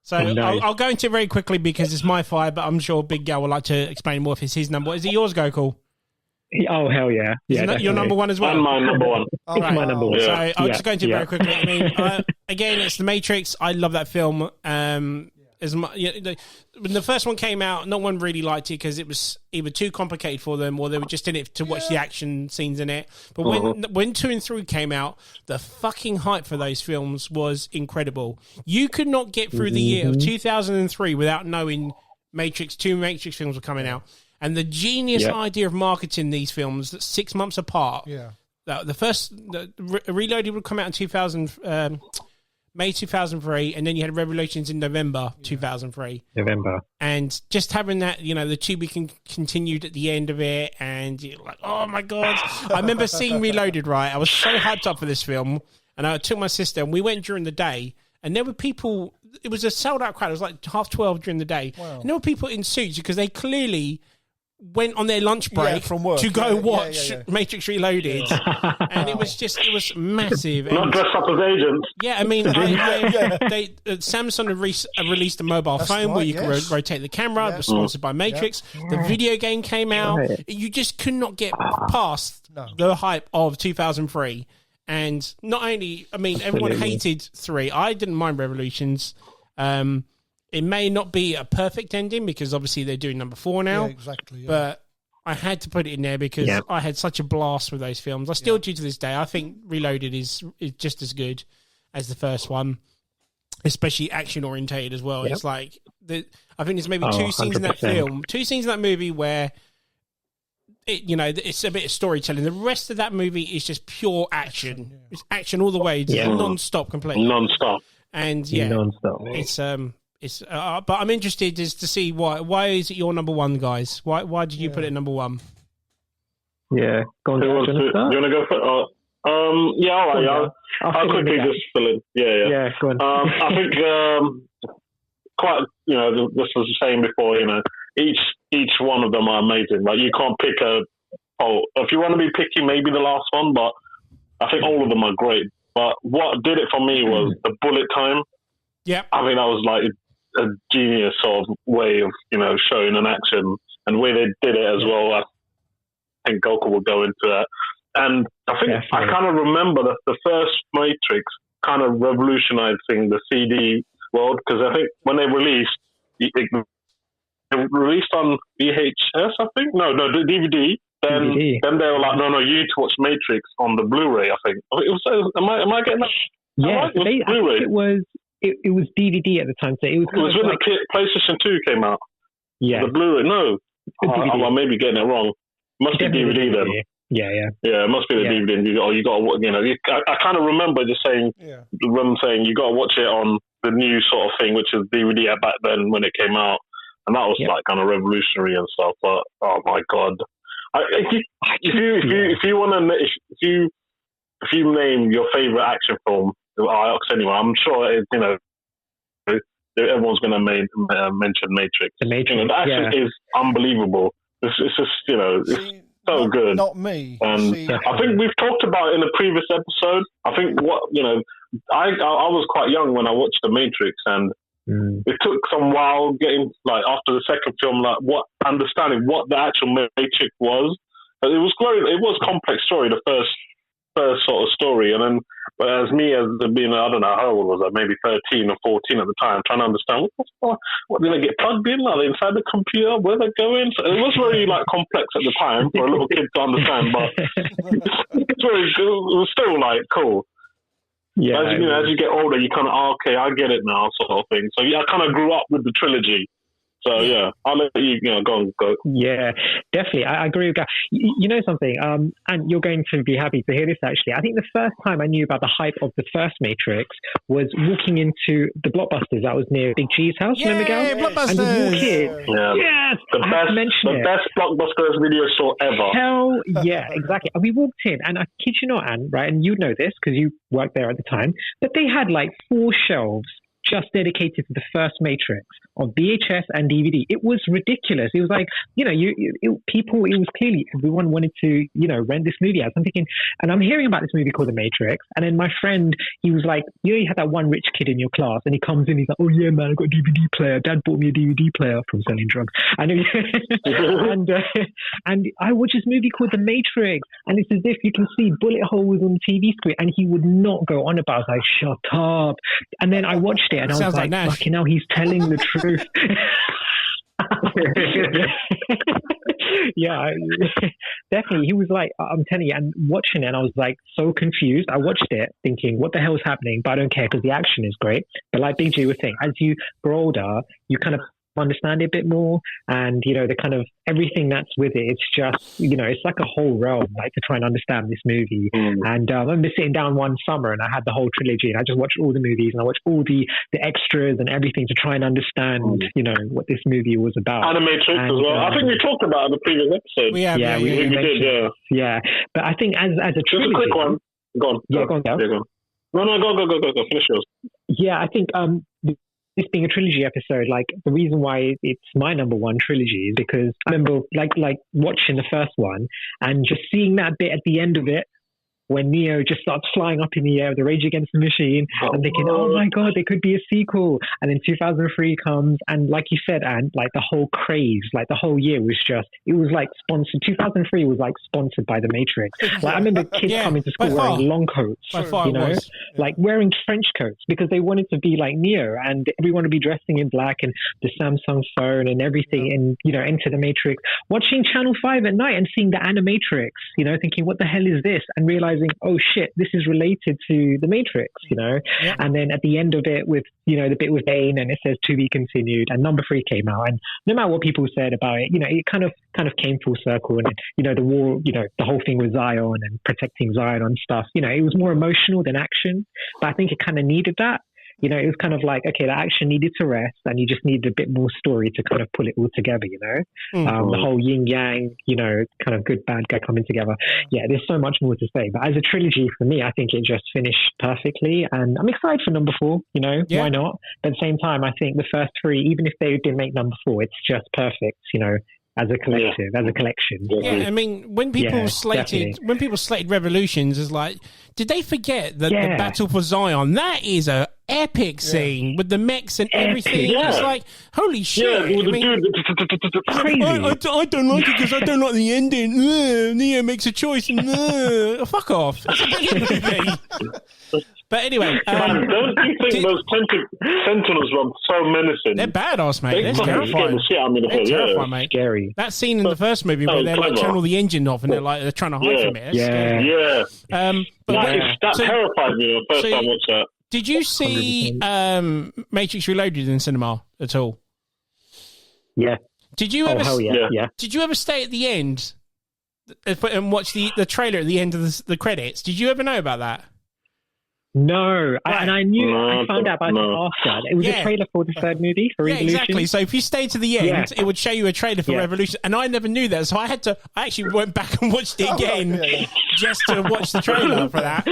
So I'll go into it very quickly because it's my 5, but I'm sure Big Gal would like to explain more if it's his number. Is it yours, Gokul?
Oh, hell yeah.
Isn't that your number 1 as well?
And my number 1.
It's my number 1.
So I'll just go into it very quickly. I mean, again, it's The Matrix. I love that film. As much, when the first one came out, no one really liked it because it was either too complicated for them or they were just in it to watch the action scenes in it. But when 2 and 3 came out, the fucking hype for those films was incredible. You could not get through the year of 2003 without knowing two Matrix films were coming out. And the genius idea of marketing these films that's 6 months apart. Yeah. The Reloaded would come out in 2000. May 2003, and then you had Revolutions in November 2003. And just having that, the to be continued at the end of it, and you're like, oh my God. I remember seeing Reloaded, right? I was so hyped up for this film, and I took my sister, and we went during the day, and there were people, it was a sold out crowd, it was like 12:30 during the day, and there were people in suits because they clearly went on their lunch break
from work
to go watch Matrix Reloaded, and it was massive.
Not dressed up as agents.
Yeah, I mean, Samsung have released a mobile phone where you can rotate the camera. It was sponsored by Matrix. The video game came out. You just could not get past the hype of 2003. And not only, I mean, everyone hated 3. I didn't mind Revolutions. It may not be a perfect ending because obviously they're doing number 4 now.
Yeah, exactly. Yeah.
But I had to put it in there because I had such a blast with those films. I still do to this day. I think Reloaded is just as good as the first one, especially action orientated as well. Yep. It's like I think there's maybe 2 scenes 100%. In that film, 2 scenes in that movie where it's a bit of storytelling. The rest of that movie is just pure action. It's action all the way, non-stop, completely.
Non-stop.
And
non-stop.
But I'm interested as to see why is it your number 1, guys? Why did you put it number 1?
Yeah, go on.
Do you want to go for? All right. I'll quickly just fill in. Yeah,
go on.
I think quite. This was the same before. Each one of them are amazing. Like you can't pick if you want to be picky, maybe the last one, but I think all of them are great. But what did it for me was the bullet time.
Yeah,
I mean that was like a genius sort of way of showing an action and the way they did it as well. I think Gokul will go into that. And I think I kind of remember that the first Matrix kind of revolutionizing the CD world, because I think when they released, it released on VHS, I think. No, the DVD. Then they were like, no, you need to watch Matrix on the Blu-ray. I think. Am I getting that?
Yeah,
right?
it was DVD at the time. So it was
when the PlayStation 2 came out.
Yeah,
the Blu-ray. No, I may be getting it wrong. Must be DVD then.
Yeah.
Yeah, it must be the DVD. And you got to, I kind of remember just saying, them saying you got to watch it on the new sort of thing, which is DVD back then when it came out, and that was like kind of revolutionary and stuff. But oh my god, if you name your favorite action film, I ask anyone, I'm sure everyone's going to mention Matrix.
The Matrix,
the action is unbelievable. It's just it's so good.
Not me.
And I think we've talked about it in a previous episode. I think I was quite young when I watched The Matrix, and it took some while getting after the second film, understanding what the actual Matrix was. But it was a complex story, the first sort of story, and then but as being, I don't know how old was I, maybe 13 or 14 at the time, trying to understand what did they get plugged in? Are they inside the computer? Where they going? So it was very complex at the time for a little kid to understand, but it's very good. It was still cool. Yeah, as you get older, you kind of okay, I get it now, sort of thing. So I kind of grew up with the trilogy. So I'll let you go.
Yeah, definitely. I agree with that. You know something, and you're going to be happy to hear this actually. I think the first time I knew about the hype of the first Matrix was walking into the Blockbusters that was near Big G's house. Remember, Gal?
Blockbusters!
And we walk in. Yes!
The best Blockbusters video store ever.
Hell yeah, exactly. And we walked in, and I kid you not, Anne, right? And you know this because you worked there at the time, but they had 4 shelves just dedicated to the first Matrix on VHS and DVD. It was ridiculous. It was it was clearly everyone wanted to, rent this movie out. I'm thinking, and I'm hearing about this movie called The Matrix, and then my friend, he was like, you had that one rich kid in your class, and he comes in, he's like, oh yeah, man, I got a DVD player. Dad bought me a DVD player from selling drugs. And I watched this movie called The Matrix, and it's as if you can see bullet holes on the TV screen, and he would not go on about it. I was like, shut up. And then I watched it, and I was like, fucking hell, he's telling the truth. Yeah, definitely. He was like, I'm telling you, and watching it, and I was so confused. I watched it thinking, what the hell is happening? But I don't care because the action is great. But like Big G was saying, as you grow older, you kind of understand it a bit more, and the kind of everything that's with it, it's just it's like a whole realm to try and understand this movie. And I remember sitting down one summer and I had the whole trilogy, and I just watched all the movies and I watched all the extras and everything to try and understand what this movie was about.
Animatrix as well. I think we talked about it in the previous episode.
We
did.
Yeah, but I think as a trilogy,
just a quick one. Go on.
Yeah, go on.
Yeah, go on. No, go. Finish yours.
Yeah, I think this being a trilogy episode, the reason why it's my number one trilogy is because I remember watching the first one and just seeing that bit at the end of it when Neo just starts flying up in the air with the Rage Against the Machine and thinking, oh my God, there could be a sequel. And then 2003 comes, and like you said, Anne, the whole craze, the whole year was just, it was sponsored. 2003 was sponsored by The Matrix. I remember kids coming to school wearing long coats, wearing trench coats because they wanted to be like Neo, and everyone would be dressing in black and the Samsung phone and everything, and Enter the Matrix. Watching Channel 5 at night and seeing the Animatrix, thinking, what the hell is this? And realizing, oh shit, this is related to The Matrix, And then at the end of it with, the bit with Bane, and it says to be continued, and number 3 came out, and no matter what people said about it, it kind of came full circle, and the war, the whole thing with Zion and protecting Zion and stuff, it was more emotional than action, but I think it kind of needed that. It was kind of okay, the action needed to rest, and you just needed a bit more story to kind of pull it all together, the whole yin yang, kind of good, bad guy coming together. Yeah, there's so much more to say. But as a trilogy, for me, I think it just finished perfectly, and I'm excited for number 4, why not? But at the same time, I think the first 3, even if they didn't make number 4, it's just perfect, as a collective, as a collection.
Yeah, I mean, when people slated Revolutions, is did they forget that the Battle for Zion? That is a epic scene with the mechs and everything.
Yeah.
It's like, holy shit.
Yeah,
I mean,
Crazy.
I don't like it because I don't like the ending. Neo makes a choice. Fuck off. It's a brilliant movie. But anyway,
Man, don't you think those Sentinels were so menacing?
they're badass, mate. They're
fucking
terrifying.
scared the shit out of me.
They're terrifying, mate.
Scary.
That scene in the first movie where they're like
clever.
turning all the engine off and they're trying to hide from it. That's scary.
Yeah. That
so-
terrified me the first time I watched that.
Did you see Matrix Reloaded in cinema at all?
Yeah.
Did you
Oh,
ever?
hell yeah. Yeah.
Did you ever stay at the end and watch the trailer at the end of the credits? Did you ever know about that?
No, and I knew
No,
I found out about it after. It was
Yeah.
a trailer for the third movie for
Yeah,
Revolution.
exactly. So if you stay to the end, it would show you a trailer for
Yeah.
Revolution, and I never knew that. So I actually went back and watched it again just to watch the trailer for that.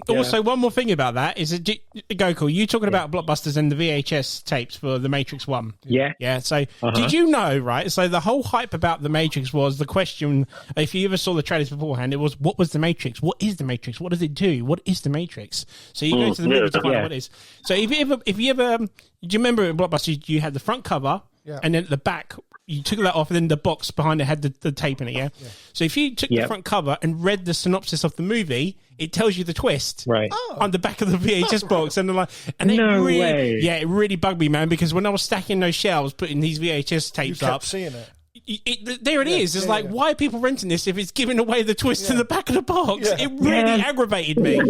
Also, one more thing about that is Gokul, you talking about blockbusters and the VHS tapes for The Matrix 1.
Yeah.
Yeah. So did you know, right? So the whole hype about The Matrix was the question, if you ever saw the trailers beforehand, it was, what was The Matrix? What is The Matrix? What does it do? What is The Matrix? So you go to the movie to find out what it is. So if you ever, do you remember in Blockbuster, you had the front cover and then at the back, you took that off and then the box behind it had the tape in it, yeah? So if you took the front cover and read the synopsis of the movie, it tells you the twist on the back of the VHS box. And
No way.
Yeah, it really bugged me, man, because when I was stacking those shelves, putting these VHS tapes
You kept
up,
seeing it.
there it is. It's like, why are people renting this if it's giving away the twist in the back of the box?
Yeah.
It really aggravated me.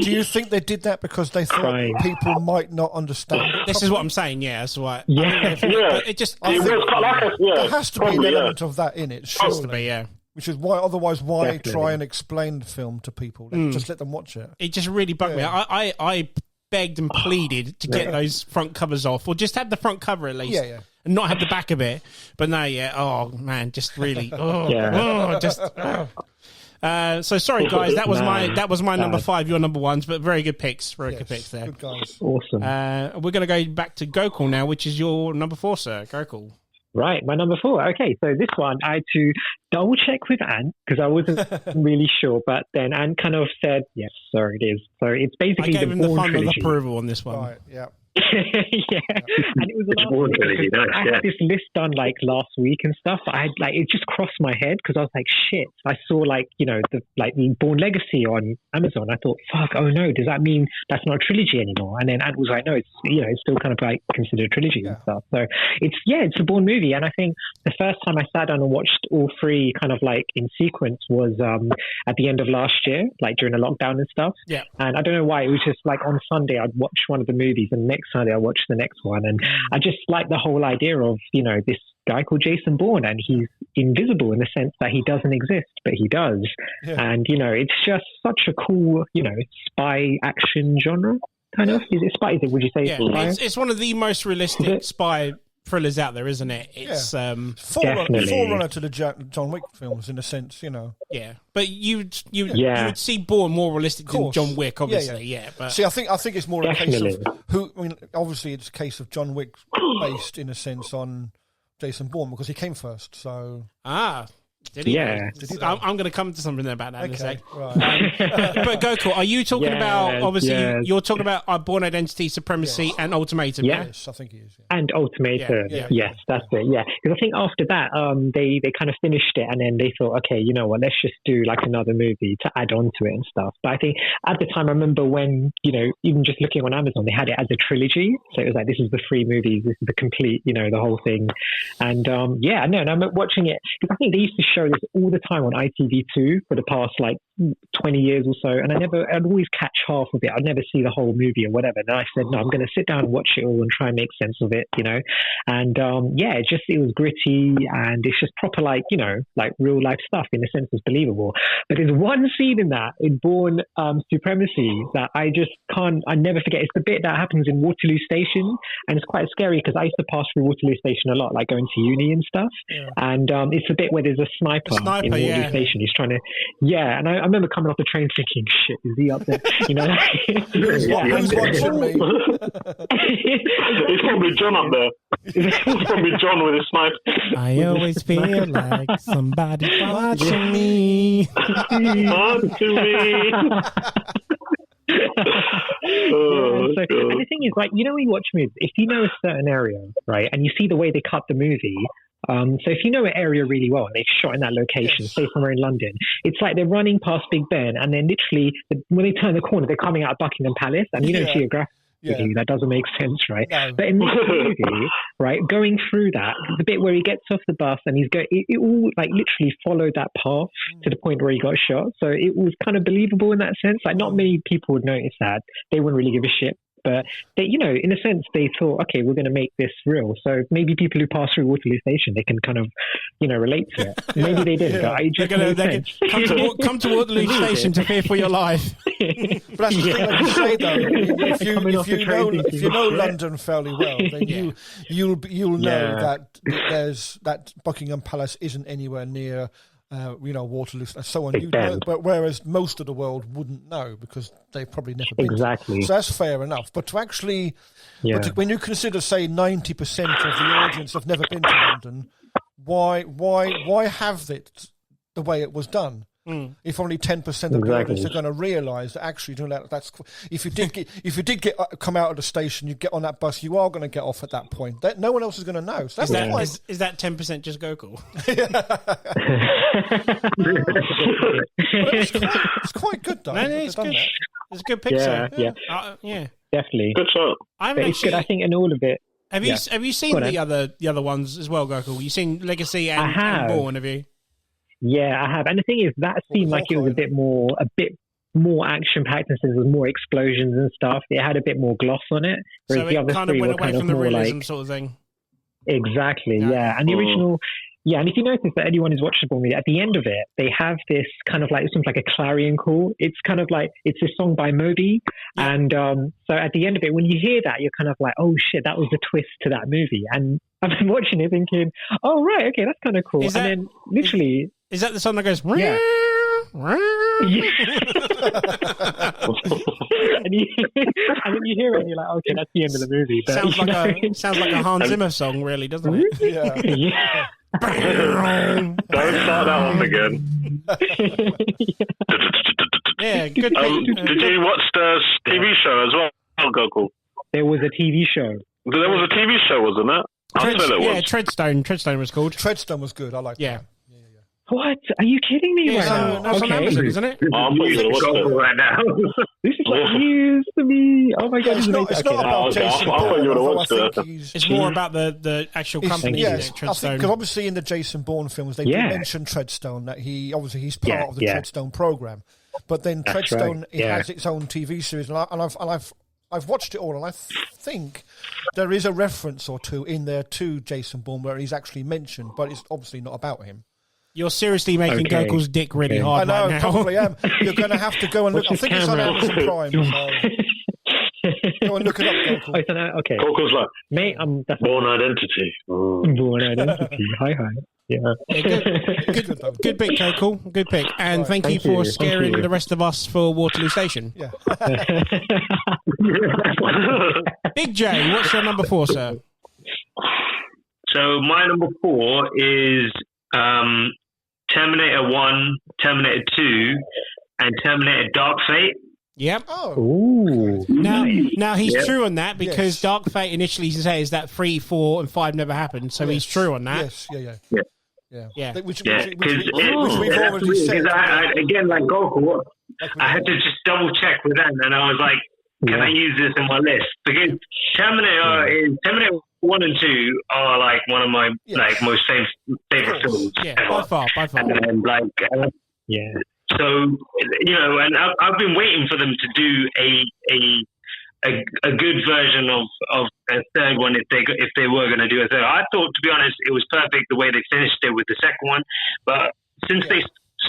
Do you think they did that because they thought people might not understand it?
This is what I'm saying. Yeah, that's why.
Yeah.
But it just
There has to be an element of that in it, surely.
has to be. Yeah.
Which is why, otherwise, why
Definitely.
try and explain the film to people? Just let them watch it.
It just really bugged me. I begged and pleaded to get those front covers off, or just have the front cover at least.
Yeah.
And not have the back of it. But no, oh man, just really, so sorry guys, that was my number 5, your number 1s, but very good picks, good picks there.
Good guys.
Awesome.
We're going to go back to Gokul now, which is your number 4, sir. Gokul.
Right, my number 4. Okay, so this one I had to double check with Ant because I wasn't really sure, but then Ant kind of said, "Yes, sir, it is." So it's basically
I gave him the
Bourne
final
trilogy.
approval on this one.
Right, yeah.
And it was a
Bourne trilogy, nice,
I had this list done like last week and stuff. I had like, it just crossed my head because I was like, shit. I saw like, the Bourne Legacy on Amazon. I thought, fuck, oh no, does that mean that's not a trilogy anymore? And then Ant was like, no, it's it's still kind of like considered a trilogy and stuff. So it's a Bourne movie. And I think the first time I sat down and watched all 3 kind of like in sequence was at the end of last year, like during the lockdown and stuff.
Yeah.
And I don't know why, it was just like on Sunday I'd watch one of the movies and next Sunday I watched the next one. And I just like the whole idea of, this guy called Jason Bourne, and he's invisible in the sense that he doesn't exist, but he does. Yeah. And, it's just such a cool, spy action genre, kind of. Is it spy? Would you say
it's one of the most realistic spy thrillers out there, isn't it? It's
forerunner to the John Wick films, in a sense,
Yeah, but you would see Bourne more realistic than John Wick, obviously. But
see, I think it's more a case of obviously it's a case of John Wick based in a sense on Jason Bourne because he came first. So
did he?
Yeah.
I'm going to come to something about that in a sec.
Right.
But Gokul, are you talking about, obviously, you're talking about Bourne Identity, Supremacy, and Ultimatum,
Yes, I think he is. Yeah.
And Ultimatum, yes, that's it, yeah. Because I think after that, they kind of finished it, and then they thought, okay, you know what, let's just do like another movie to add on to it and stuff. But I think at the time, I remember when, even just looking on Amazon, they had it as a trilogy. So it was like, this is the 3 movies, this is the complete, the whole thing. And and I'm watching it, because I think they used to show this all the time on ITV2 for the past like 20 years or so, and I'd always catch half of it. I'd never see the whole movie or whatever. And I said, no, I'm going to sit down and watch it all and try and make sense of it, And it was gritty, and it's just proper like real life stuff in a sense it's believable. But there's one scene in Bourne Supremacy that I never forget. It's the bit that happens in Waterloo Station, and it's quite scary because I used to pass through Waterloo Station a lot, like going to uni and stuff. Yeah. And it's a bit where there's a sniper in Waterloo Station. He's trying to, and I remember coming off the train thinking, shit, is he up there?
Who's watching me?
It's probably John up there. It's probably John with his sniper.
I always feel like somebody watching me.
Watching me. Oh,
So,
God.
and the thing is, like, you know, when you watch movies, if you know a certain area, right, and you see the way they cut the movie, so if you know an area really well and they've shot in that location,
Yes.
say somewhere in London, it's like they're running past Big Ben and then literally when they turn the corner, they're coming out of Buckingham Palace, and you know,
Yeah.
geographically,
Yeah.
that doesn't make sense, right?
No.
But in this movie, right, going through that, the bit where he gets off the bus and he's going, it all like literally followed that path to the point where he got shot. So it was kind of believable in that sense. Like, not many people would notice that. They wouldn't really give a shit. But they, you know, in a sense, they thought, okay, we're going to make this real. So maybe people who pass through Waterloo Station, they can kind of, you know, relate to it. Maybe they didn't.
Yeah.
But it just made sense.
Come to Waterloo Station to fear for your life.
But that's the thing, like you say, though.
Coming off the train
If you
thinking,
know
shit.
London fairly well, then you'll know that Buckingham Palace isn't anywhere near, Waterloo and so on. You know, but whereas most of the world wouldn't know because they've probably never been.
Exactly.
So that's fair enough. But to actually, when you consider, say, 90% of the audience have never been to London, why have it the way it was done? If only 10% of the audience are going to realise that actually doing that's if you did come out of the station, you get on that bus, you are going to get off at that point. That no one else is going to know. So that's
Is that 10% just Gokul?
it's quite good though.
No, it's good. It's a good picture.
Yeah. Definitely.
Good shot.
I'm
But it's good, I think, in all of it.
Have you seen the other ones as well, Gokul? You've seen Legacy and Born, have you?
Yeah, I have. And the thing is, that seemed like it was a bit more action-packed, and there was more explosions and stuff. It had a bit more gloss on it. Whereas
So
the
it
other
kind of
three
went
were
away
kind
from
of
the
more
realism
like...
sort of thing.
Exactly, yeah. And the original... Yeah, and if you notice that anyone who's watched the movie, at the end of it, they have this kind of like, it seems like a clarion call. It's kind of like, it's a song by M.T.V.B.
Yeah.
And so at the end of it, when you hear that, you're kind of like, oh shit, that was the twist to that movie. And I've been watching it thinking, oh, right, okay, that's kind of cool. And then literally...
Is that the song that goes...
Yeah. and then you hear it and you're like, okay, that's the end of the movie. But,
sounds like a Hans Zimmer song, really, doesn't it?
Yeah.
Don't start that one again.
Yeah, good.
Did you watch the TV show as well, Gokul?
There was a TV show.
There was a TV show, wasn't it? I feel it was.
Treadstone. Treadstone was called.
Treadstone was good. I like that.
What? Are you kidding me right
so
now?
that's on Amazon, isn't it?
I thought you were watching it
right now.
This is like news to me. Oh my god,
It's not about Jason
I thought you would've
Bourne.
watched
I
it.
think he's...
It's more about the actual company,
Yes,
isn't it?
I think
Treadstone.
because obviously in the Jason Bourne films they do mention Treadstone, that he's part of the Treadstone program, but then Treadstone has its own TV series, and I've watched it all, and I think there is a reference or two in there to Jason Bourne where he's actually mentioned, but it's obviously not about him.
You're seriously making Gokul's dick really hard
I know,
right now.
probably am. You're going to have to go and look. I think it's on Amazon Prime. So go and look it up, Gokul.
Okay.
Gokul's like,
mate,
Born Identity.
Born Identity. Hi. Yeah.
Good pick, Gokul. Good pick. And thank you for scaring the rest of us for Waterloo Station.
Yeah.
Big J, what's your number 4, sir?
So my number 4 is Terminator 1, Terminator 2, and Terminator Dark Fate.
Yep.
Oh.
Ooh.
Now he's true on that because Dark Fate initially says that 3, 4, and 5 never happened, so he's true on that.
Yes.
Yeah.
Which we've already said.
Again, like Gokul, I had to just double check with them, and I was like, can I use this in my list? Because Terminator 1 and 2 are like one of my like most favorite films ever.
By far.
And like, so and I've been waiting for them to do a good version of a third one if they were going to do a third. I thought, to be honest, it was perfect the way they finished it with the second one, but since they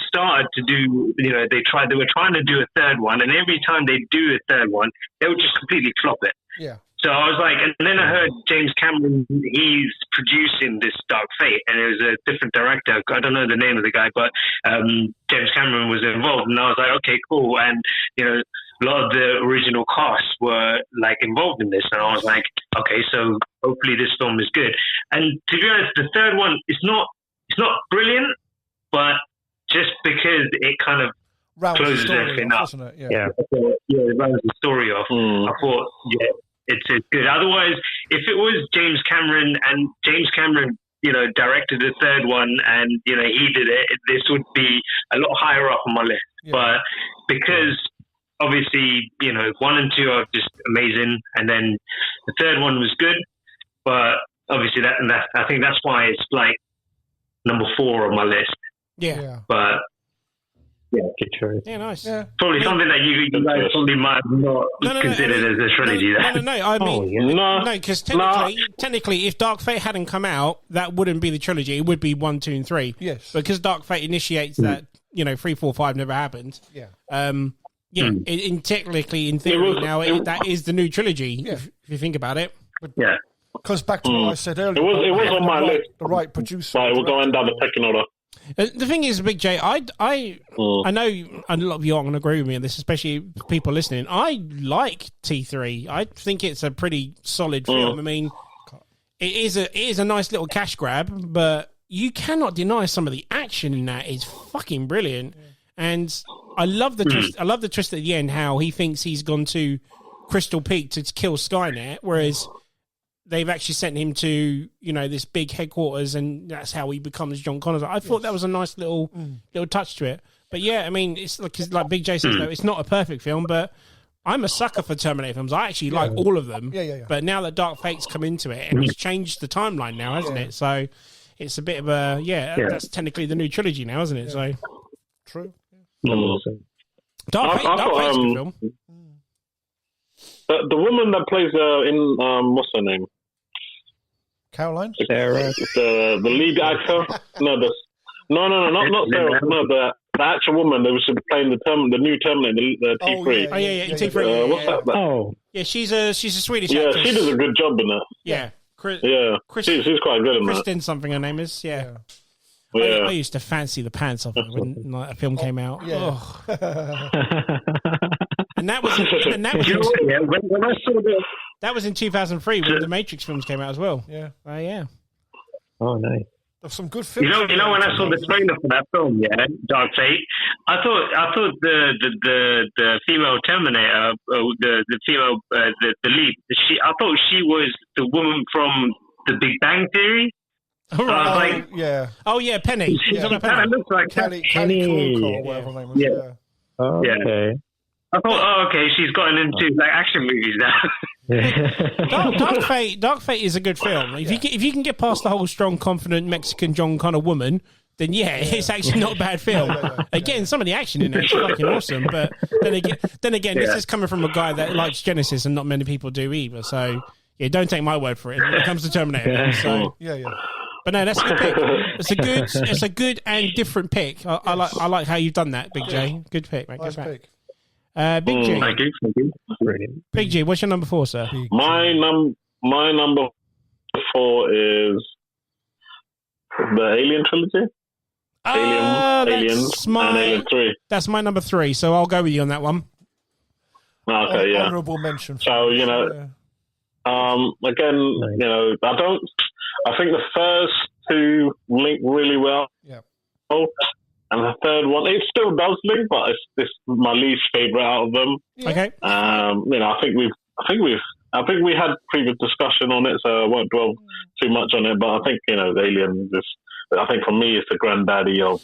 started to do, they were trying to do a third one, and every time they do a third one, they would just completely flop it.
Yeah.
So I was like, and then I heard James Cameron, he's producing this Dark Fate, and it was a different director. I don't know the name of the guy, but James Cameron was involved, and I was like, okay, cool. And a lot of the original cast were like involved in this, and I was like, okay, so hopefully this film is good. And to be honest, the third one, it's not brilliant, but just because it kind of closes everything up.
Wasn't it?
Yeah.
It rounds the story off. I thought, it's good. Otherwise, if it was James Cameron and James Cameron, directed the third one and, he did it, this would be a lot higher up on my list. Yeah. But because obviously, 1 and 2 are just amazing, and then the third one was good, but obviously that I think that's why it's like number 4 on my list.
Yeah.
But
good choice.
Yeah, nice.
Yeah. Probably something that you guys probably might not consider as a trilogy.
No. I mean, no, because technically, if Dark Fate hadn't come out, that wouldn't be the trilogy. It would be 1, 2, and 3.
Yes.
Because Dark Fate initiates that, 3, 4, 5 never happened.
Yeah.
Technically, in theory, that is the new trilogy. Yeah. If you think about it.
But goes back to what I said earlier.
It was on my list.
The right producer.
But we're going down the pecking order.
The thing is, Big J, I know a lot of you aren't going to agree with me on this, especially people listening. I like T3. I think it's a pretty solid film. I mean, it is a nice little cash grab, but you cannot deny some of the action in that is fucking brilliant. And I love the twist. I love the twist at the end, how he thinks he's gone to Crystal Peak to kill Skynet, whereas they've actually sent him to, this big headquarters, and that's how he becomes John Connor. I thought that was a nice little touch to it. But yeah, I mean, it's like Big J says, though, it's not a perfect film, but I'm a sucker for Terminator films. I actually like all of them.
Yeah.
But now that Dark Fate's come into it, and it's changed the timeline now, hasn't it? So it's a bit of a, that's technically the new trilogy now, isn't it? So
true.
Dark Fate's a good film.
The woman that plays in what's her name?
Caroline?
Sarah.
The lead actor? No, not Sarah. No, the actual woman that was playing the new Terminator, the T3.
T3.
What's that?
Oh, yeah, she's a Swedish
actress.
Yeah,
she does a good job in that.
Yeah,
she's quite good in that.
Kristen something her name is. Yeah. I used to fancy the pants off her when a film came out.
Yeah.
And that was
when I saw
that was in 2003 when the Matrix films came out as well.
Yeah.
Oh, nice.
There's some good films.
When I saw the trailer for that film, Dark Fate, I thought the female Terminator, the female the lead, I thought she was the woman from The Big Bang Theory.
Oh, right.
Oh
yeah, Penny.
Yeah.
It looks like
Kelly or whatever her name was.
Yeah.
Oh, okay.
I thought, she's gotten into action movies now.
Dark Fate is a good film. If you can get past the whole strong, confident Mexican John Connor woman, then it's actually not a bad film. Again, some of the action in it is fucking awesome. But then again, this is coming from a guy that likes Genesis, and not many people do either. So don't take my word for it when it comes to Terminator. So But no, that's a good pick. It's a good and different pick. I like how you've done that, Big J. Good pick, mate.
Nice pick.
Big G.
Thank you.
Brilliant.
Big G, what's your number 4, sir?
My number 4 is the Alien trilogy. Aliens, and Alien 3.
That's
my number 3, so I'll go with you on that one.
Okay,
honourable mention.
So, again, I think the first 2 link really well.
Yeah.
And the third one, it still does link, but it's my least favorite out of them.
Yeah. Okay.
I think we had previous discussion on it, so I won't dwell too much on it. But I think Alien I think for me, it's the granddaddy of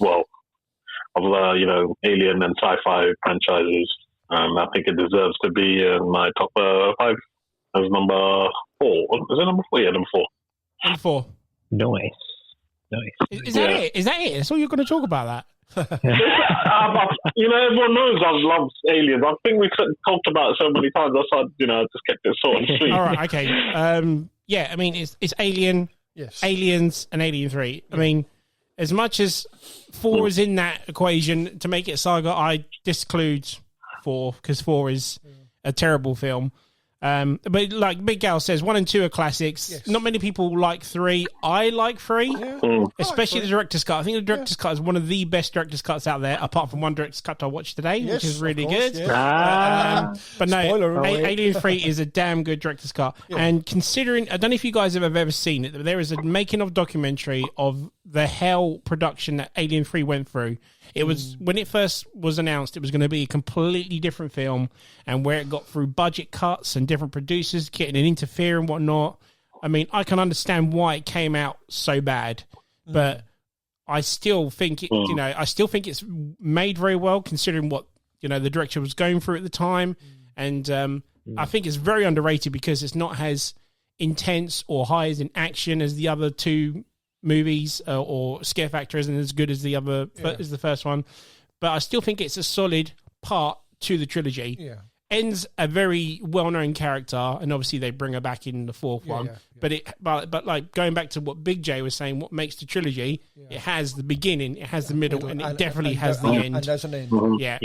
Alien and sci-fi franchises. I think it deserves to be in my top 5 as number 4. Is it number 4? Yeah, number 4.
Number 4.
Nice.
Is that it? Is that it? That's all you're going to talk about that?
Everyone knows I love Aliens. I think we've talked about it so many times. I just kept it short and sweet.
All right, okay. I mean, it's Alien, Aliens, and Alien 3. I mean, as much as 4 is in that equation, to make it saga, I disclude 4 because 4 is a terrible film. But like Big Gal says, 1 and 2 are classics. Yes. Not many people like 3. I like 3, especially the director's cut. I think the director's cut is one of the best director's cuts out there, apart from one director's cut I watched today, which is really good.
Yeah.
But no, Alien 3 is a damn good director's cut. Yeah. And considering, I don't know if you guys have ever seen it, but there is a making of documentary of the hell production that Alien 3 went through. It was, when it first was announced, it was going to be a completely different film, and where it got through budget cuts and different producers getting in interfere and whatnot. I mean, I can understand why it came out so bad, but I still think it, I still think it's made very well considering what, the director was going through at the time. And I think it's very underrated because it's not as intense or high as in action as the other two movies, or scare factor isn't as good as the other as the first one. But I still think it's a solid part to the trilogy. Yeah. Ends a very well-known character, and obviously they bring her back in the fourth one. Yeah. But like going back to what Big J was saying, what makes the trilogy? It has the beginning, it has the middle, and it definitely has the end.
And there's an end.
Yeah.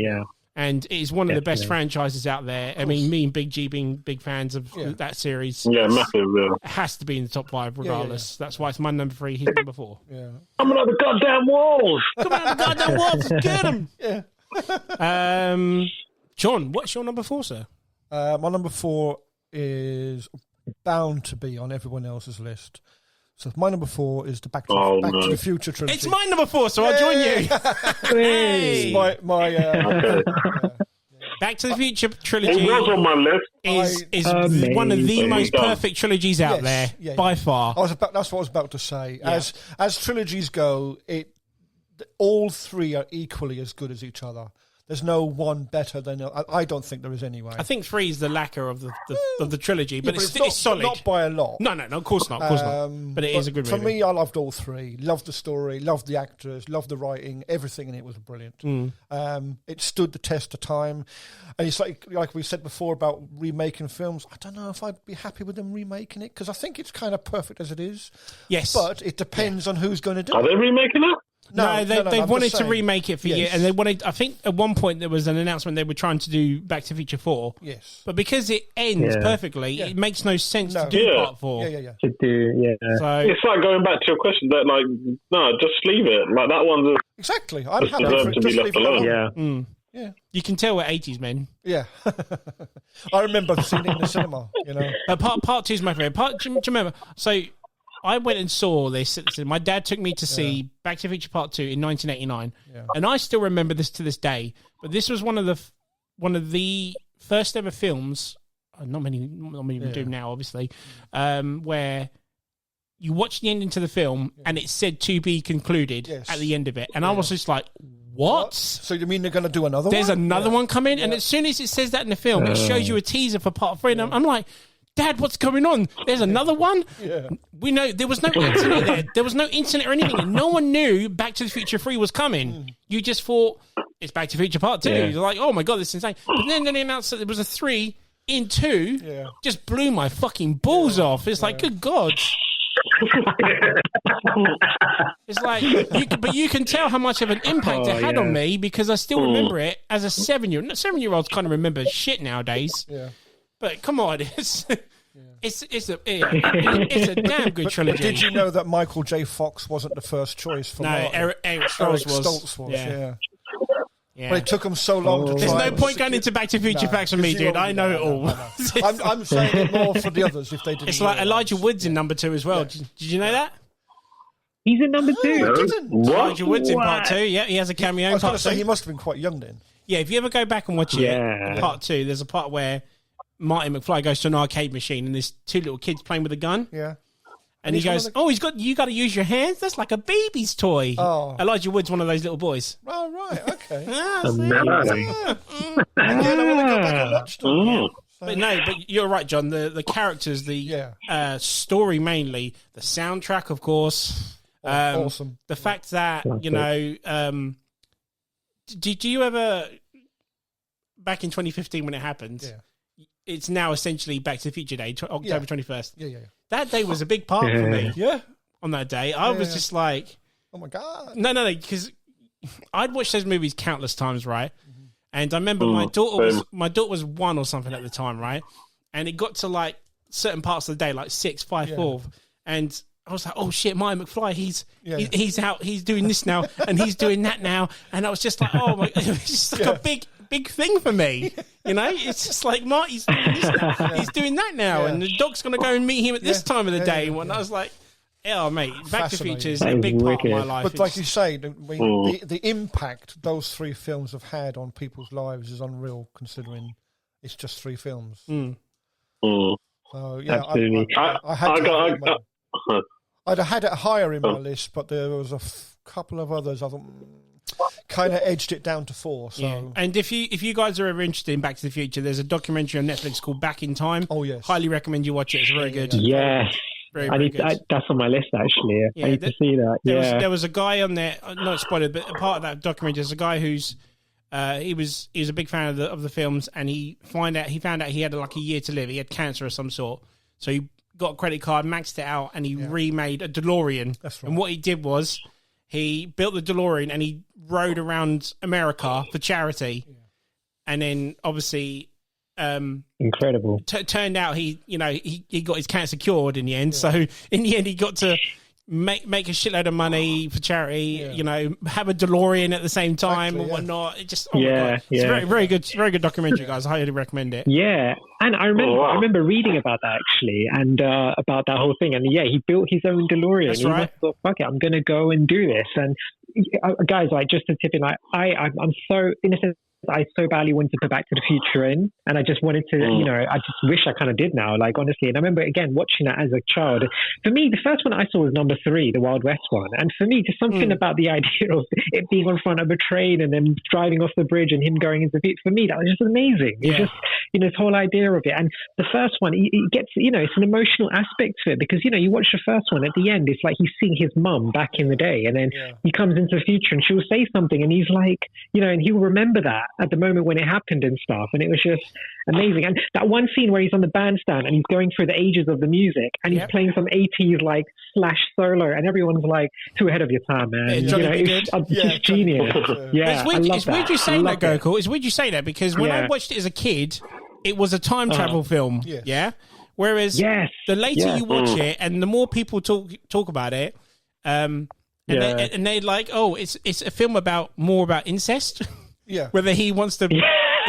And it is one of the best franchises out there. I mean, me and Big G being big fans of that series.
Yeah, massive.
It has to be in the top 5 regardless. That's why it's my number 3, his number 4.
Yeah.
Coming out the goddamn walls!
Come out the goddamn walls! Get him! John, what's your number 4, sir?
My number 4 is bound to be on everyone else's list. So my number 4 is the Back to the Future trilogy.
It's my number 4, so I'll join you. Hey. Back to the Future trilogy.
It was on my list.
Is one of the most perfect trilogies out there by far.
That's what I was about to say. Yeah. As trilogies go, all 3 are equally as good as each other. There's no one better than I don't think there is anyway.
I think 3 is the lacquer of the trilogy, but it's solid.
Not by a lot.
No, of course not. But it is a good movie.
For me, I loved all 3. Loved the story, loved the actors, loved the writing. Everything in it was brilliant. It stood the test of time. And it's like we said before about remaking films. I don't know if I'd be happy with them remaking it because I think it's kind of perfect as it is.
Yes.
But it depends on who's going to do it.
Are they remaking it?
No, they wanted to remake it for years, and they wanted. I think at one point there was an announcement they were trying to do Back to the Future 4.
Yes,
but because it ends perfectly, it makes no sense to do part 4.
Yeah.
To do,
So
it's like going back to your question that, no, just leave it. Like that one's
exactly. I'm happy for it to be left alone.
Yeah.
You can tell we're 80s men.
Yeah, I remember seeing it in the cinema.
Part 2 is my favorite. Do you remember? So I went and saw this. My dad took me to see Back to the Future Part 2 in 1989, and I still remember this to this day. But this was one of the first ever films. Not many do now, obviously, where you watch the ending to the film and it said to be concluded at the end of it, and I was just like, what?
So you mean they're going to do another one?
There's another one coming, and as soon as it says that in the film, it shows you a teaser for Part 3, and I'm like, Dad, what's going on? There's another one?
Yeah.
We know there was no internet there. There was no internet or anything. And no one knew Back to the Future 3 was coming. You just thought, it's Back to the Future Part 2. You're like, oh my God, this is insane. But then they announced that there was a 3 in 2. Just blew my fucking balls off. It's like, good God. It's like, but you can tell how much of an impact it had on me because I still remember it as a 7-year-old. 7-year-olds kind of remember shit nowadays.
Yeah.
But come on, it's a damn good trilogy.
But did you know that Michael J. Fox wasn't the first choice for Martin?
Eric Stoltz was.
Yeah. But it took him so long to try.
There's no point going into Back to the Future facts for me, dude. I know it all.
I'm saying it more for the others if they didn't.
It's like Elijah Wood's in number 2 as well. Did you know that?
He's in number 2.
Elijah Wood's in Part 2. Yeah, he has a cameo.
I was going to say he must have been quite young then.
Yeah, if you ever go back and watch it, Part 2, there's a part where Marty McFly goes to an arcade machine and there's 2 little kids playing with a gun.
Yeah.
And he goes, you got to use your hands? That's like a baby's toy.
Oh.
Elijah Wood's one of those little boys.
Oh, right, okay.
Amazing.
Again, I want to go back and watch them.
But you're right, John. The characters, the story mainly, the soundtrack, of course.
Awesome.
The fact that, did you ever, back in 2015 when it happened, it's now essentially Back to the Future Day, October 21st.
Yeah.
That day was a big part for me.
Yeah.
On that day. I was just like...
Oh, my God.
No, because I'd watched those movies countless times, right? Mm-hmm. And I remember my daughter was 1 or something at the time, right? And it got to, like, certain parts of the day, like 6, 5, 4. And I was like, oh, shit, Marty McFly, he's out, he's doing this now, and he's doing that now. And I was just like, oh, my... It's just like a big thing for me. It's just like Marty's doing this now. He's doing that now, and the dog's going to go and meet him at this time of the day. And I was like, Yeah, mate, Back to the Future is
That
a
is
big part of my
wicked.
life.
But like you say, the impact those three films have had on people's lives is unreal, considering it's just three films. So yeah,
Absolutely.
I'd have had it higher in my list, but there was a couple of others I kind of edged it down to 4. So.
Yeah. And if you guys are ever interested in Back to the Future, there's a documentary on Netflix called Back in Time.
Oh yes,
highly recommend you watch it. It's very good.
Yes.
Very good.
That's on my list, actually.
Yeah,
I need to see that.
There was a guy on there, not spoiled, but a part of that documentary. There's a guy who's he was a big fan of the films, and he found out he had like a year to live. He had cancer of some sort, so he got a credit card, maxed it out, and he remade a DeLorean. That's right. And what he did was he built the DeLorean and he rode around America for charity, and then obviously.
Incredible.
Turned out he got his cancer cured in the end. So in the end, he got to make a shitload of money for charity. Have a DeLorean at the same time and whatnot. It just my God. It's very good documentary, guys. I highly recommend it.
Yeah, and I remember reading about that actually, and about that whole thing. And he built his own DeLorean.
That's
he
right.
must have thought, fuck it, I'm going to go and do this. And guys, like just to tip in, like I'm so innocent. I so badly wanted to put Back to the Future in, and I just wanted to, I just wish I kind of did now, like honestly. And I remember again watching that as a child. For me, the first one I saw was number 3, the Wild West one, and for me, just something about the idea of it being on front of a train and then driving off the bridge and him going into the, for me, that was just amazing. It's just this whole idea of it. And the first one, it gets, it's an emotional aspect to it because you watch the first one at the end, it's like he's seeing his mum back in the day, and then he comes into the future and she'll say something, and he's like, and he'll remember that at the moment when it happened and stuff, and it was just amazing. And that one scene where he's on the bandstand and he's going through the ages of the music and he's playing some 80s like slash solo, and everyone's like, too ahead of your time, man. It's just genius.
It's weird you saying that, Gokul. It's weird you say that because when I watched it as a kid, it was a time travel film. Yeah. Whereas the later you watch it and the more people talk about it, and they're like, oh, it's a film more about incest. Yeah, whether he wants to,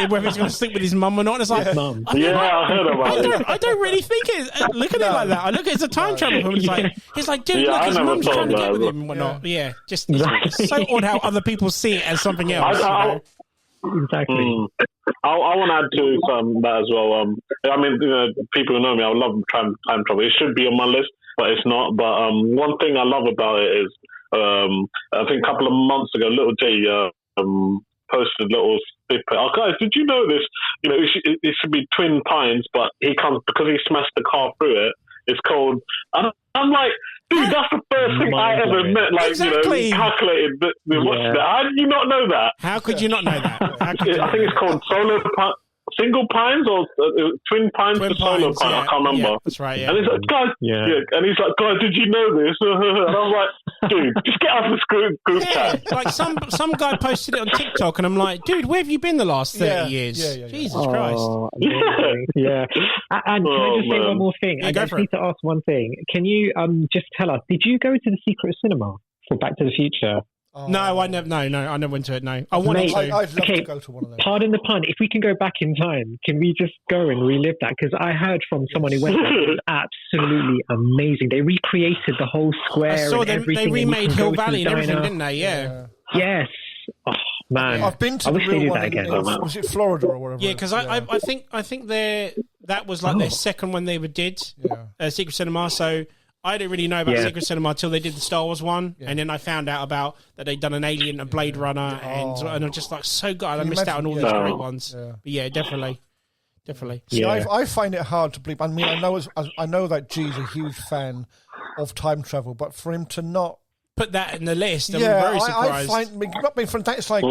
whether he's going to sleep with his mum or not. It's like,
I heard about it.
I don't really think it. Look at it like that. I look at it as a time travel film. He's like, dude, look, his mum's trying to get with him and whatnot. Yeah, just it's so odd how other people see it as something else.
Exactly.
I want to add to that as well. I mean, people who know me, I love time travel. It should be on my list, but it's not. But one thing I love about it is, I think a couple of months ago, Little J posted a little snippet. Oh, guys, did you know this? It should be Twin Pines, but he comes because he smashed the car through it. It's called. I'm like, dude, that's the first thing I ever met. Like, calculated that we watched that. How did you not know that?
How could you not know that?
I think it's called Single Pines or Twin Pines to Solo Pine. I can't remember.
Yeah, that's right. Yeah.
And he's like, guys, and he's like, guys, did you know this? And I'm like, dude, just get off the group chat.
Like some guy posted it on TikTok, and I'm like, dude, where have you been the last 30 years? Yeah. Jesus Christ.
Yeah. And can I just say one more thing? I just need to ask one thing. Can you just tell us? Did you go to the secret cinema for Back to the Future?
No, I never. No, I never went to it. No, I wanted to.
I'd love to go to one of them.
Pardon the pun. If we can go back in time, can we just go and relive that? Because I heard from someone who went there, it was absolutely amazing. They recreated the whole square. I saw them.
They remade Hill Valley and everything, didn't they? Yeah.
Yes. Oh man,
I've been to the real one.
Again.
Was it Florida or whatever?
Yeah, because I think that was like their second one they ever did. Secret Cinema. So. I didn't really know about Secret Cinema until they did the Star Wars one, and then I found out about that they'd done an Alien, a Blade Runner, and I'm just like so good. I missed out on all these great ones. Yeah. But yeah, definitely.
See, I find it hard to believe. I mean, I know that G's a huge fan of time travel, but for him to not
put that in the list, I'm very surprised.
I find not being from that. It's like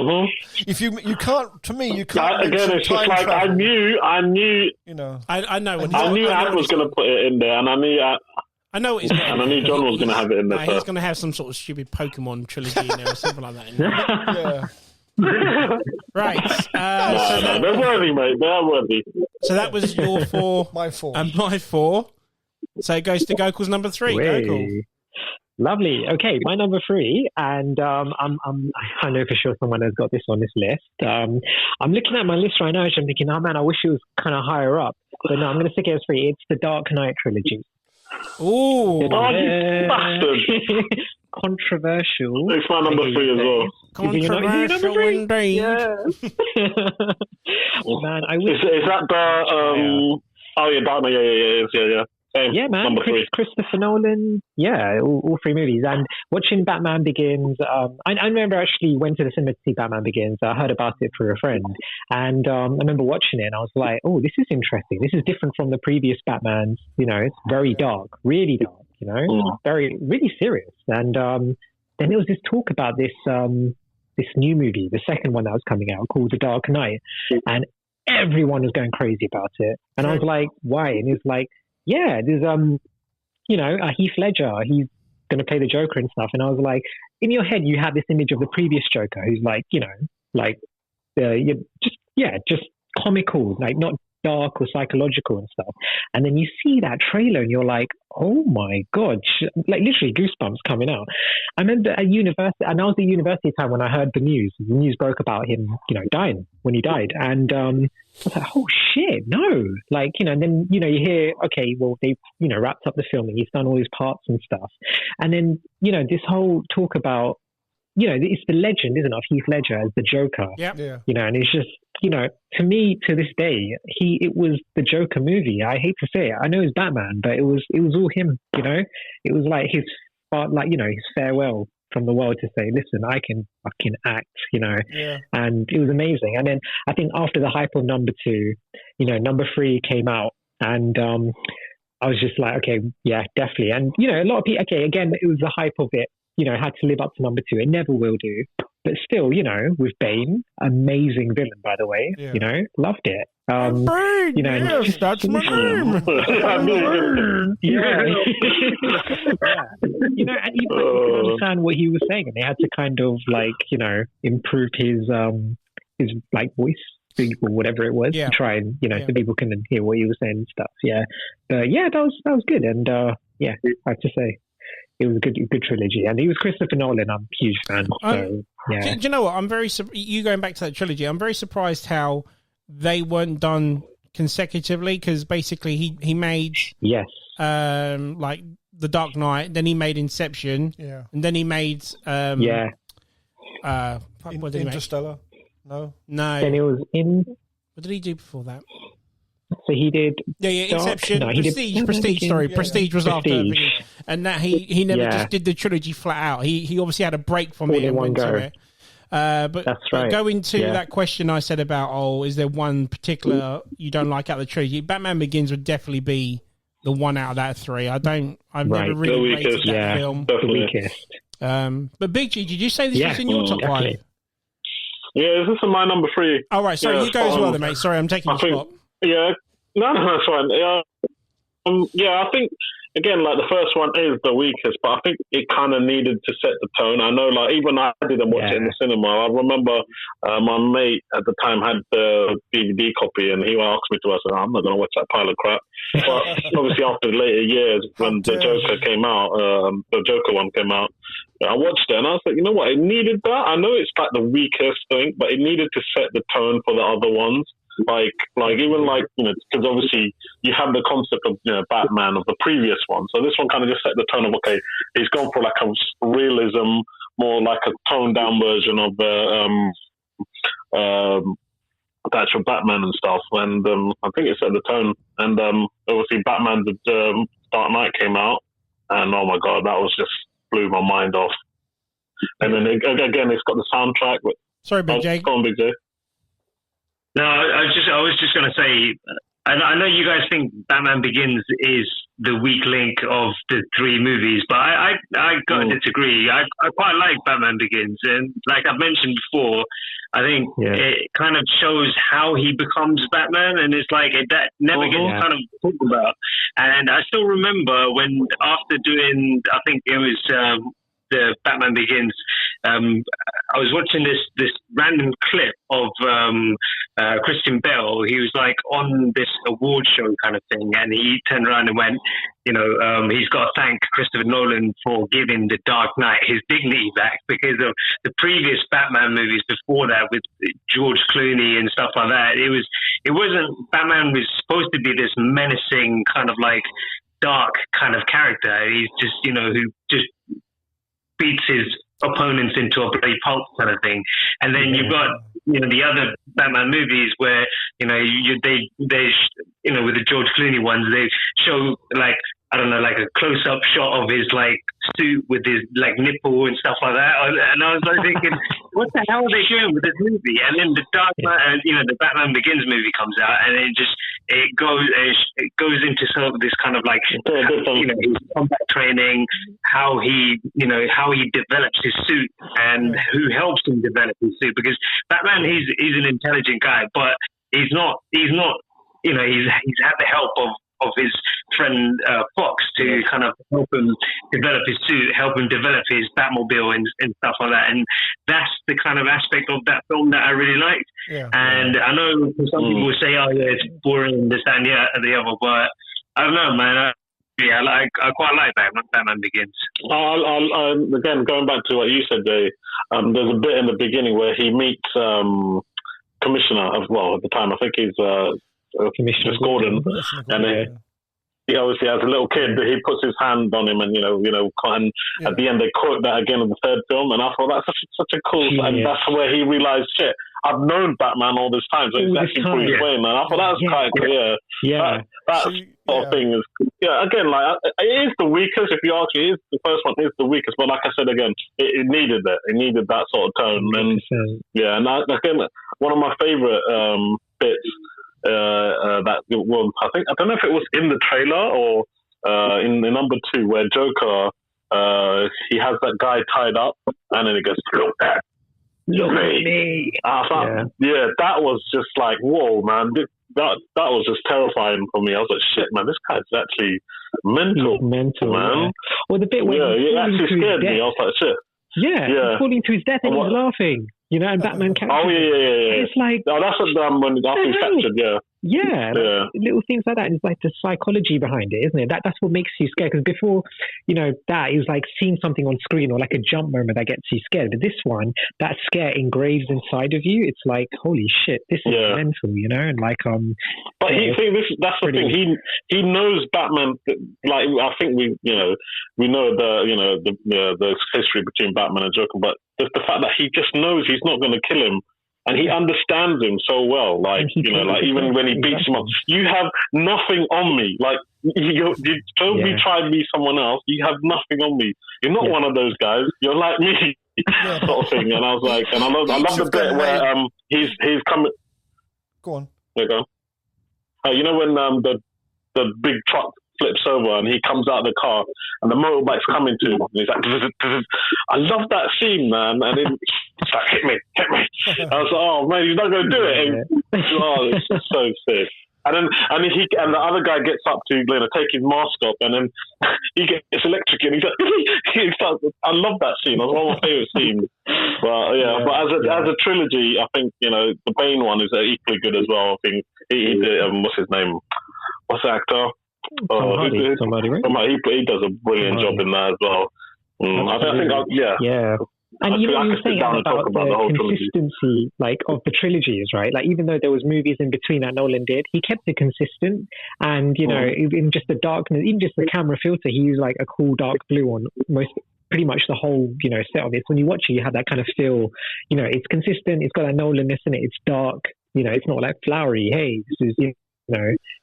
if you can't. To me, you can't.
Again, it's just like travel. I knew.
I knew.
I knew Ant was going to put it in there, and I knew.
I know what he's going to
and I knew John was going to have it in there.
He's going to have some sort of stupid Pokemon trilogy in there or something like that. In there. Right.
They're worthy, mate. They're worthy.
So that was your 4.
My 4.
And my 4. So it goes to Gokul's number 3. Gokul.
Lovely. Okay, my number 3, and I know for sure someone has got this on this list. I'm looking at my list right now, and I'm thinking, oh man, I wish it was kind of higher up. But no, I'm going to stick it as 3. It's the Dark Knight trilogy.
Ooh.
Oh, you bastard.
Controversial.
It's my number 3 as well.
Controversial indeed.
Yeah. Man, I wish.
Is that the oh yeah, Dark Knight, yeah. Same.
Yeah, man,
Number 3.
Christopher Nolan. Yeah, all 3 movies. And watching Batman Begins, I remember I actually went to the cinema to see Batman Begins. I heard about it through a friend, and I remember watching it, and I was like, "Oh, this is interesting. This is different from the previous Batmans. You know, it's very dark, really dark. You know, very really serious." And then there was this talk about this new movie, the second one that was coming out, called The Dark Knight, and everyone was going crazy about it. And I was like, "Why?" And it's like, yeah, there's Heath Ledger, he's going to play the Joker and stuff. And I was like, in your head, you have this image of the previous Joker, who's like, just comical, like not dark or psychological and stuff. And then you see that trailer and you're like, oh my God, like literally goosebumps coming out. I remember at university, and I was at university time when I heard the news. The news broke about him, dying when he died. And I was like, oh shit, no. Like, and then, you hear, okay, well, they, wrapped up the filming. He's done all his parts and stuff. And then, this whole talk about, it's the legend, isn't it, of Heath Ledger as the Joker.
Yeah.
And it's just, to me, to this day, it was the Joker movie. I hate to say it. I know it's Batman, but it was all him, It was like his farewell from the world to say, listen, I can fucking act, And it was amazing. And then I think after the hype of number 2, number 3 came out, and I was just like, okay, yeah, definitely. And, a lot of people, okay, again, it was the hype of it, had to live up to number 2. It never will do. But still, with Bane, amazing villain, by the way, loved it.
Bane, yes, that's my name.
Yeah. And even you could understand what he was saying, and they had to kind of improve his like voice or whatever it was to try and so people can hear what he was saying and stuff. Yeah, but yeah, that was good, and I have to say. It was a good trilogy, and he was Christopher Nolan. I'm a huge fan. So, yeah.
Do you know what? I'm very you going back to that trilogy. I'm very surprised how they weren't done consecutively, because basically he made like The Dark Knight, then he made Inception, and then he made
Interstellar. No.
Then it was in.
What did he do before that?
So he did.
Inception, Prestige was after, and that he never just did the trilogy flat out. He obviously had a break from it and went to it. But that's right. Going to that question I said about, is there one particular you don't like out of the trilogy? Batman Begins would definitely be the one out of that 3. I've never really rated that film.
The weakest.
But Big G, did you say this was in your top 5?
Yeah, this is my number 3.
All right, so you go as well then, mate. Sorry, I'm taking your spot.
Yeah, no, that's fine. I think, again, like the first one is the weakest, but I think it kind of needed to set the tone. I know, like, even I didn't watch it in the cinema. I remember my mate at the time had the DVD copy, and he asked me to. I said, I'm not going to watch that pile of crap. But obviously, after later years, when the Joker came out, the Joker one came out, I watched it, and I was like, you know what? It needed that. I know it's like the weakest thing, but it needed to set the tone for the other ones. Because obviously you have the concept of Batman of the previous one, so this one kind of just set the tone of, okay, he's gone for like a realism, more like a toned down version of the actual Batman and stuff, and I think it set the tone. And obviously Batman the Dark Knight came out, and oh my god, that was just blew my mind off. And then again, it's got the soundtrack.
Sorry, Big J.
Go on, Big J.
No, I was just going to say, I know you guys think Batman Begins is the weak link of the 3 movies, but I got to disagree. I quite like Batman Begins, and like I've mentioned before, I think it kind of shows how he becomes Batman, and it's like that never gets kind of talked about. And I still remember when after doing, I think it was the Batman Begins, I was watching this random clip of Christian Bale. He was like on this award show kind of thing, and he turned around and went, he's got to thank Christopher Nolan for giving The Dark Knight his dignity back, because of the previous Batman movies before that with George Clooney and stuff like that. Batman was supposed to be this menacing kind of like dark kind of character. He's just, who just beats his opponents into a bloody pulp kind of thing. And then you've got, the other Batman movies where, they with the George Clooney ones, they show like, I don't know, like a close-up shot of his like suit with his like nipple and stuff like that. And I was like thinking, what the hell are they doing with this movie? And then the the Batman Begins movie comes out, and it goes into sort of this kind of like, his combat training, how he develops his suit, and who helps him develop his suit. Because Batman, he's an intelligent guy, but he's not. He's had the help of his friend Fox to kind of help him develop his suit, help him develop his Batmobile and stuff like that. And that's the kind of aspect of that film that I really liked. Yeah. And I know some people will say, "Oh, yeah, it's boring," this and the other, but I don't know, man. I quite like Batman Begins.
Again, going back to what you said, Jay, there's a bit in the beginning where he meets Commissioner at the time, I think he's Commissioner Gordon, and he obviously, as a little kid, he puts his hand on him, and at the end they quote that again in the third film, and I thought that's such a cool, and that's where he realised, shit, I've known Batman all this time, so it's actually Bruce Wayne, and I thought that's quite cool, that sort of thing is, again, like, it is the weakest, if you ask me, the first one is the weakest, but like I said again, it needed that sort of tone, and again, one of my favourite bits, I don't know if it was in the trailer or in number 2 where Joker he has that guy tied up and then he goes, look at me. I thought, that was just like, whoa, man, that was just terrifying for me. I was like, shit, man, this guy's actually mental, man.
Well, the bit where
it actually scared me. I was like, shit.
He's falling to his death and he's laughing. And Batman catches him. It's like,
that's what when after he's captured,
little things like that. And it's like the psychology behind it, isn't it? That's what makes you scared. Because before, that is like seeing something on screen or like a jump moment that gets you scared. But this one, that scare engraves inside of you. It's like, holy shit, this is mental, and like
But that's the thing. He knows Batman. Like, I think we know the history between Batman and Joker, but just the fact that he just knows he's not going to kill him. And he understands him so well, like, even when he beats him up, you have nothing on me. Like, you tried me someone else, you have nothing on me. You're not one of those guys. You're like me, sort of thing. And I was like, and I love the bit where he's coming.
Go on.
There you go. When the big truck flips over and he comes out of the car and the motorbike's coming to him and he's like, I love that scene, man. And then he's like, hit me. I was like, oh man, he's not going to do it. It's just so sick. And then the other guy gets up to take his mask off, and then he gets electrocuted. He's like, I love that scene. That's one of my favorite scenes. But as a trilogy, I think the Bane one is equally good as well. I think he did. What's his name? What's the actor?
Somebody, right?
He does a brilliant job in that as well.
And you were saying about the consistency, like, of the trilogies, right? Like, even though there was movies in between that Nolan did, he kept it consistent. And in just the darkness, even just the camera filter, he used like a cool dark blue on pretty much the whole set of it. So when you watch it, you have that kind of feel. It's consistent. It's got that Nolan-ness in it. It's dark. It's not like flowery. Hey, this is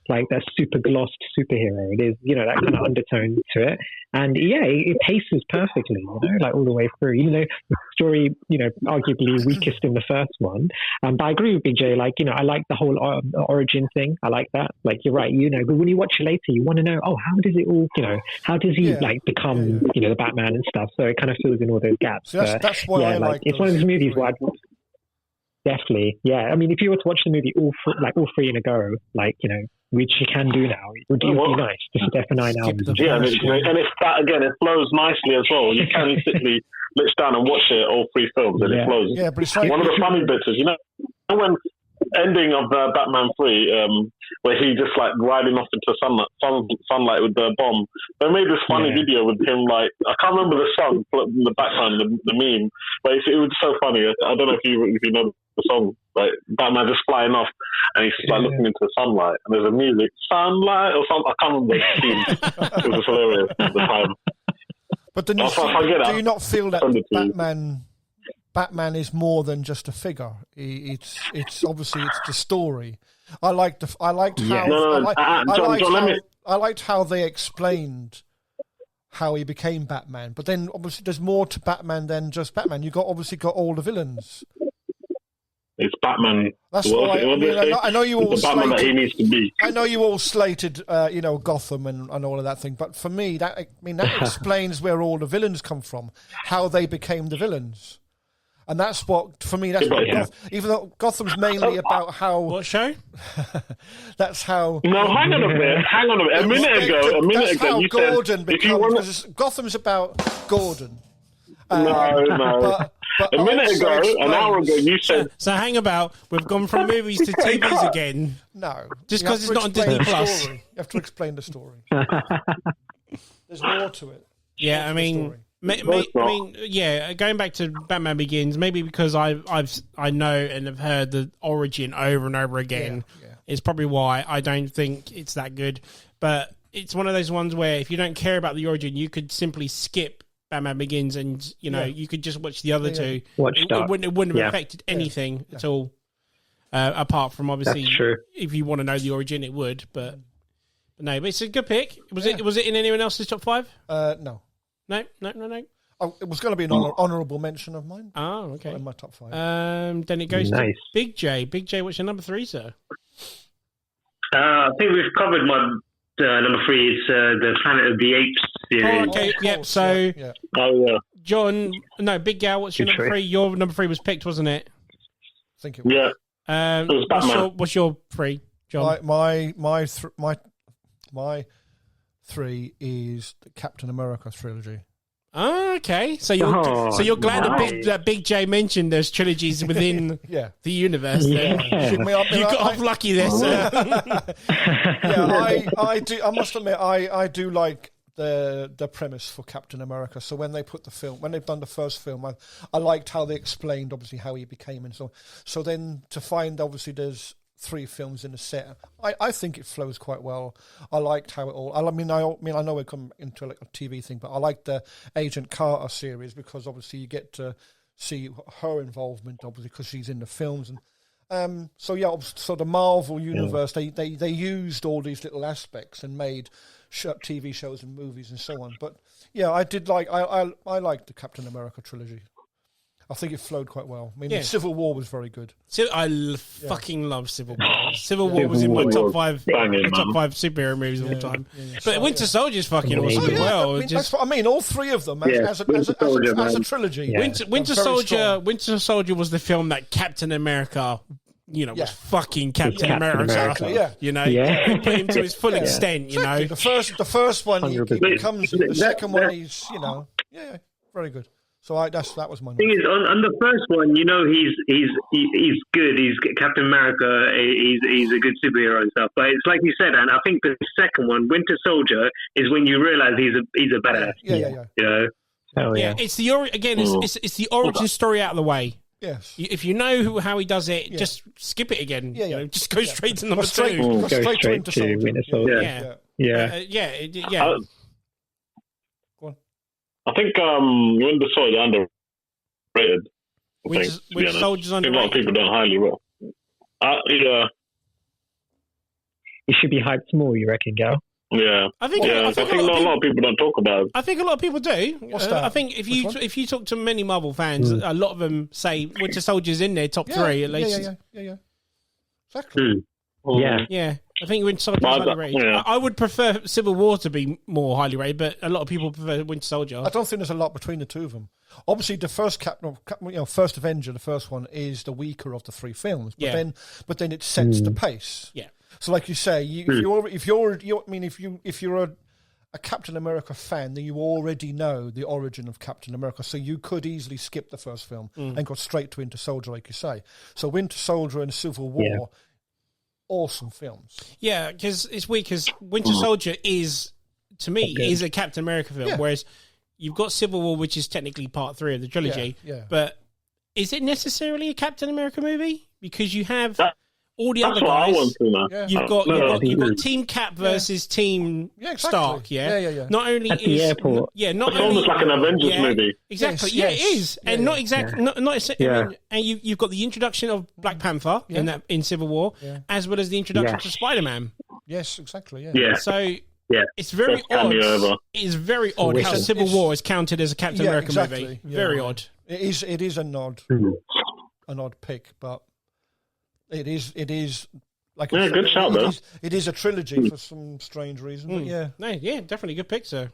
like that super glossed superhero. It is, that kind of undertone to it. And it paces perfectly, like all the way through. Even though the story, arguably weakest in the first one. But I agree with Big J. Like, I like the whole origin thing. I like that. Like, you're right. But when you watch it later, you want to know, how does it all, how does he become, the Batman and stuff? So it kind of fills in all those gaps.
So that's why I like.
It's one of those movies where I'd definitely, yeah. I mean, if you were to watch the movie all three in a go, which you can do now, it would be nice to sit there for 9 hours.
And it's that again, it flows nicely as well. You can literally sit down and watch it, all 3 films, and it flows.
Yeah, but it's like,
one of the funny bits is, when ending of Batman 3, where he just like riding off into sunlight with the bomb. They made this funny video with him, like, I can't remember the song in the background, the meme, but it was so funny. I don't know if you know the song, like Batman just flying off, and he's just like looking into the sunlight, and there's a music, sunlight or something. I can't remember the scene. It was hilarious at the time.
But then do you not feel that Batman is more than just a figure? It's obviously it's the story. I liked how they explained how he became Batman. But then obviously there's more to Batman than just Batman. You got all the villains.
It's Batman.
That's why I know you all
the Batman that he needs to be.
I know you all slated, Gotham and all of that thing. But for me, that explains where all the villains come from, how they became the villains. And that's what, for me, even though Gotham's mainly about how...
What show?
That's how...
No, hang on a minute. A minute ago, you
Gordon
becomes...
Gotham's about Gordon.
No. But a minute ago, an hour ago, you said...
So hang about, we've gone from movies to TVs again.
No.
Just because it's not on Disney Plus.
You have to explain the story. There's more to it.
Yeah, I mean... going back to Batman Begins, maybe because I know and have heard the origin over and over again, is probably why I don't think it's that good. But it's one of those ones where if you don't care about the origin, you could simply skip Batman Begins and you could just watch the other two. It wouldn't have affected anything at all, apart from obviously if you want to know the origin, it would. But no, but it's a good pick. Was it in anyone else's top 5?
No.
No.
Oh, it was going to be an honourable mention of mine.
Oh, okay.
In my top 5.
Then it goes to Big J. Big J, what's your number 3, sir?
I think we've covered my number 3. It's the Planet of the Apes series.
Oh, okay. Yep. So, John, Big Gal, what's your number 3? Your number 3 was picked, wasn't it?
I think it was.
Yeah. It was Batman.
What's your 3, John?
My 3 is the Captain America trilogy.
Oh, okay. So you're glad that Big J mentioned there's trilogies within the universe. Then. You got off lucky there, sir.
I do. I must admit, I do like the premise for Captain America. So when they've done the first film, I liked how they explained obviously how he became and so on. So then to find obviously there's 3 films in a set. I think it flows quite well. I liked how it all. I know we come into like a TV thing, but I like the Agent Carter series because obviously you get to see her involvement, obviously because she's in the films, and so the Marvel universe they used all these little aspects and made TV shows and movies and so on. But I did like I liked the Captain America trilogy. I think it flowed quite well. I mean, Civil War was very good.
I fucking love Civil War. Civil War was in my top 5 superhero movies of all time. But Winter Soldier's fucking awesome as well.
That's what I mean. All 3 of them as a trilogy.
Winter Soldier was the film that Captain America, was fucking Captain America. He put him to his full extent.
The first one he becomes. The second one he's very good. So that was my
thing. Is on the first one, he's good. He's Captain America. He's a good superhero and stuff. But it's like you said, and I think the second one, Winter Soldier, is when you realise he's a badass.
It's the the origin story out of the way.
Yes.
If you know how he does it, just skip it again. Just go straight to number 2.
Go straight to Winter Soldier.
I think Winter Soldier underrated.
Winter Soldier's underrated.
A lot of people don't highly rate.
It should be hyped more, you reckon, Gal?
Yeah. I think a lot of people don't talk about it.
I think a lot of people do.
What's that?
I think if you talk to many Marvel fans, a lot of them say Winter Soldier's in their top 3 at least.
Yeah. Exactly.
Yeah. I think Winter Soldier's highly rated. I would prefer Civil War to be more highly rated, but a lot of people prefer Winter Soldier.
I don't think there's a lot between the 2 of them. Obviously, the first first Avenger, the first one is the weaker of the 3 films. But then it sets the pace.
Yeah.
So, like you say, if you're a Captain America fan, then you already know the origin of Captain America. So you could easily skip the first film and go straight to Winter Soldier, like you say. So Winter Soldier and Civil War. Yeah. Awesome films.
Yeah, because it's weird because Winter Soldier is a Captain America film, whereas you've got Civil War, which is technically part 3 of the trilogy, but is it necessarily a Captain America movie? Because you have all the
That's
other
what I
guys.
want to know.
Yeah.
You've got Team Cap versus Team
exactly.
Stark.
Yeah.
Not only
At the airport.
Not
It's
only
almost like an Avengers movie.
Exactly.
Yes,
it
yes.
is, and not exactly. Not.
Yeah.
I mean, and you've got the introduction of Black Panther in Civil War, as well as the introduction to Spider-Man.
Yes, exactly.
Yeah.
So.
Yeah.
It's very
Best cameo ever.
odd. It's very odd how Civil War is counted as a Captain America movie.
Yeah.
Very odd.
It is an odd pick, but it is like
good shout though.
It is a trilogy for some strange reason, but
Definitely good pick, sir.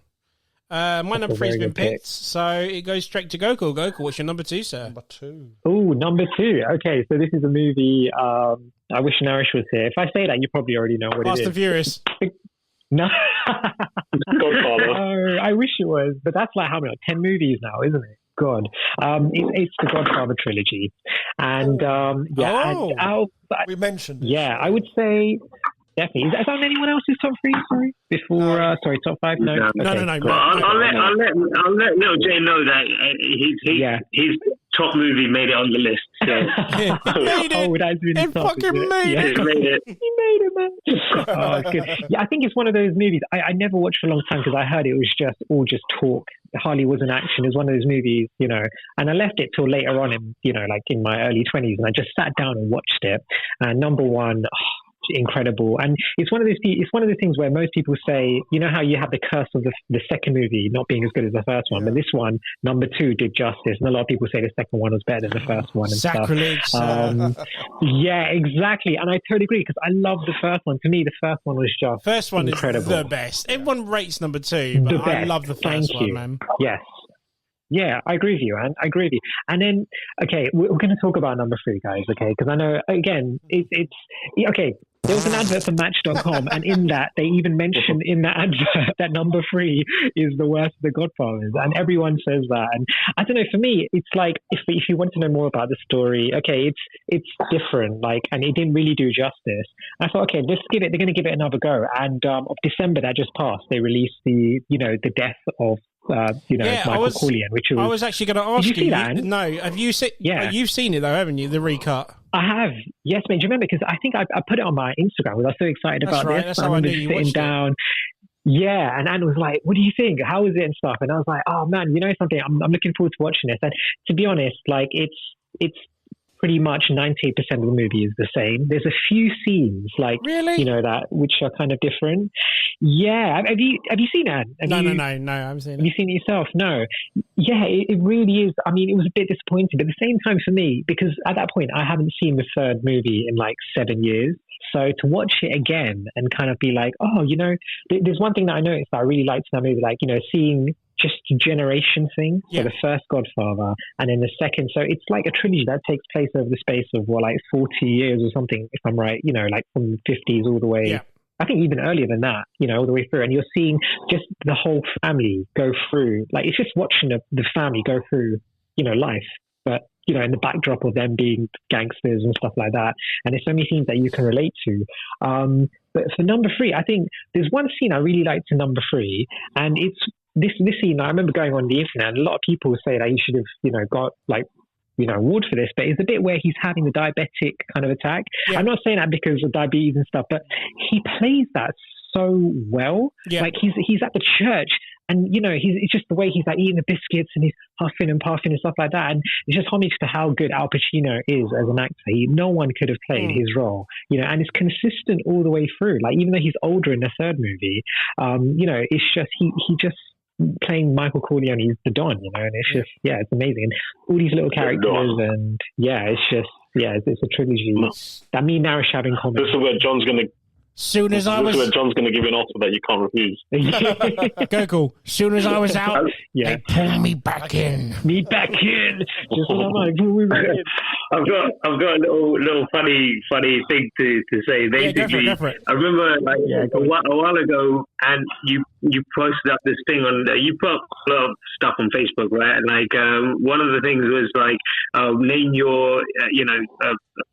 My number 3's been picked, so it goes straight to Goku. Goku, what's your number 2, sir?
Number 2.
Oh, number 2. Okay, so this is a movie. I wish Narish was here. If I say that, you probably already know what
Fast
it is.
and Furious.
No.
Godfather.
Oh, I wish it was, but that's like how many? 10 movies now, isn't it? God. It's the Godfather trilogy. And
we mentioned this.
Yeah, I would say definitely. Is that on anyone else's top 3? Sorry, before top 5. No.
No.
Well, I'll let Little Jay know that his top movie made it on the list. So.
That's really
it fucking made it.
He made it.
He made it, man. Oh, it's good. Yeah, I think it's one of those movies. I never watched for a long time because I heard it was just talk. It hardly was an action. It was one of those movies, and I left it till later on in, in my early 20s, and I just sat down and watched it. And number one, incredible. And it's one of those things where most people say, how you have the curse of the second movie not being as good as the first one, but this one, number 2, did justice, and a lot of people say the second one was better than the first one and
Sacrilege.
yeah, exactly. And I totally agree because I love the first one. To me, the first one was just incredible.
Is the best. Everyone rates number 2, but I love the first one, man.
Yes. Yeah, I agree with you, Anne. I agree with you. And then, okay, we're going to talk about number 3, guys, okay? Because I know, again, it's okay. There was an advert for Match.com, and in that, they even mentioned in that advert that number 3 is the worst of the Godfathers, and everyone says that. And I don't know, for me, it's like, if you want to know more about the story, okay, it's different, and it didn't really do justice. I thought, okay, they're going to give it another go. And of December that just passed, they released the death of Michael Corleone, which was...
I was actually going to ask you.
Did you see that?
No, have you seen? Yeah, you've seen it though, haven't you? The recut.
I have. Yes, mate. Do you remember? Because I think I put it on my Instagram. I was so excited about this.
That's how I knew you watched
down. Yeah, and Anne was like, "What do you think? How was it and stuff?" And I was like, "Oh man, you know something? I'm looking forward to watching this." And to be honest, it's pretty much 98% of the movie is the same. There's a few scenes
really?
That which are kind of different. Yeah, have you seen it?
No, I haven't seen it.
Have you seen it yourself? No. Yeah, it really is. I mean, it was a bit disappointing, but at the same time for me, because at that point I haven't seen the third movie in 7 years. So to watch it again and kind of be like, oh, there's one thing that I noticed that I really liked in that movie, seeing just generation thing for the first Godfather and then the second. So it's like a trilogy that takes place over the space of 40 years or something, if I'm right, from the 50s all the way. Yeah. I think even earlier than that, all the way through. And you're seeing just the whole family go through, it's just watching the family go through, life. But, in the backdrop of them being gangsters and stuff like that. And there's so many things that you can relate to. But for number 3, I think there's one scene I really liked in number 3. And it's this scene. I remember going on the internet and a lot of people say that he should have, got award for this, but it's the bit where he's having the diabetic kind of attack. Yeah. I'm not saying that because of diabetes and stuff, but he plays that so well. Yeah. He's at the church and, it's just the way he's eating the biscuits and he's huffing and puffing and stuff like that. And it's just homage to how good Al Pacino is as an actor. No one could have played his role, and it's consistent all the way through. Even though he's older in the third movie, it's just, he just, playing Michael Corleone, he's the Don, and it's just, it's amazing. And all these little characters, and it's just, it's a trilogy that me and Narish have in common.
This is where John's going to
give
you an offer that you can't refuse.
Goku, soon as I was out, they pulled me back in.
Just what I'm like, pull me back in.
I've got a little funny thing to say. Basically,
go for it.
I remember a while ago, and you posted up this thing on. You put up a lot of stuff on Facebook, right? And one of the things was name your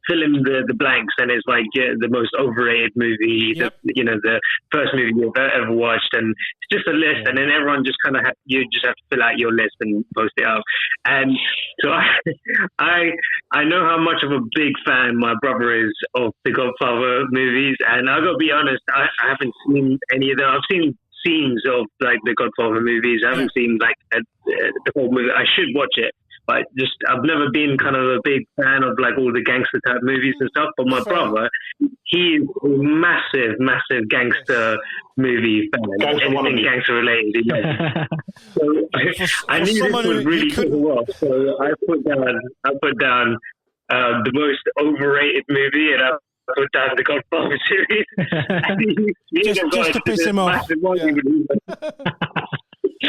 fill in the blanks, and it's the most overrated movie,
Yep.
the first movie you've ever watched, and it's just a list, and then everyone just kind of you just have to fill out your list and post it up. And so I know how much of a big fan my brother is of the Godfather movies, and I got to be honest, I haven't seen any of them. I've seen scenes of the Godfather movies. I haven't seen the whole movie. I should watch it, but I've never been kind of a big fan of all the gangster type movies and stuff. But my brother, he is a massive gangster movie fan. Anything gangster related. So I knew this would really put him off. So I put down the most overrated movie, and I put down the Godfather series.
just to piss him off.
He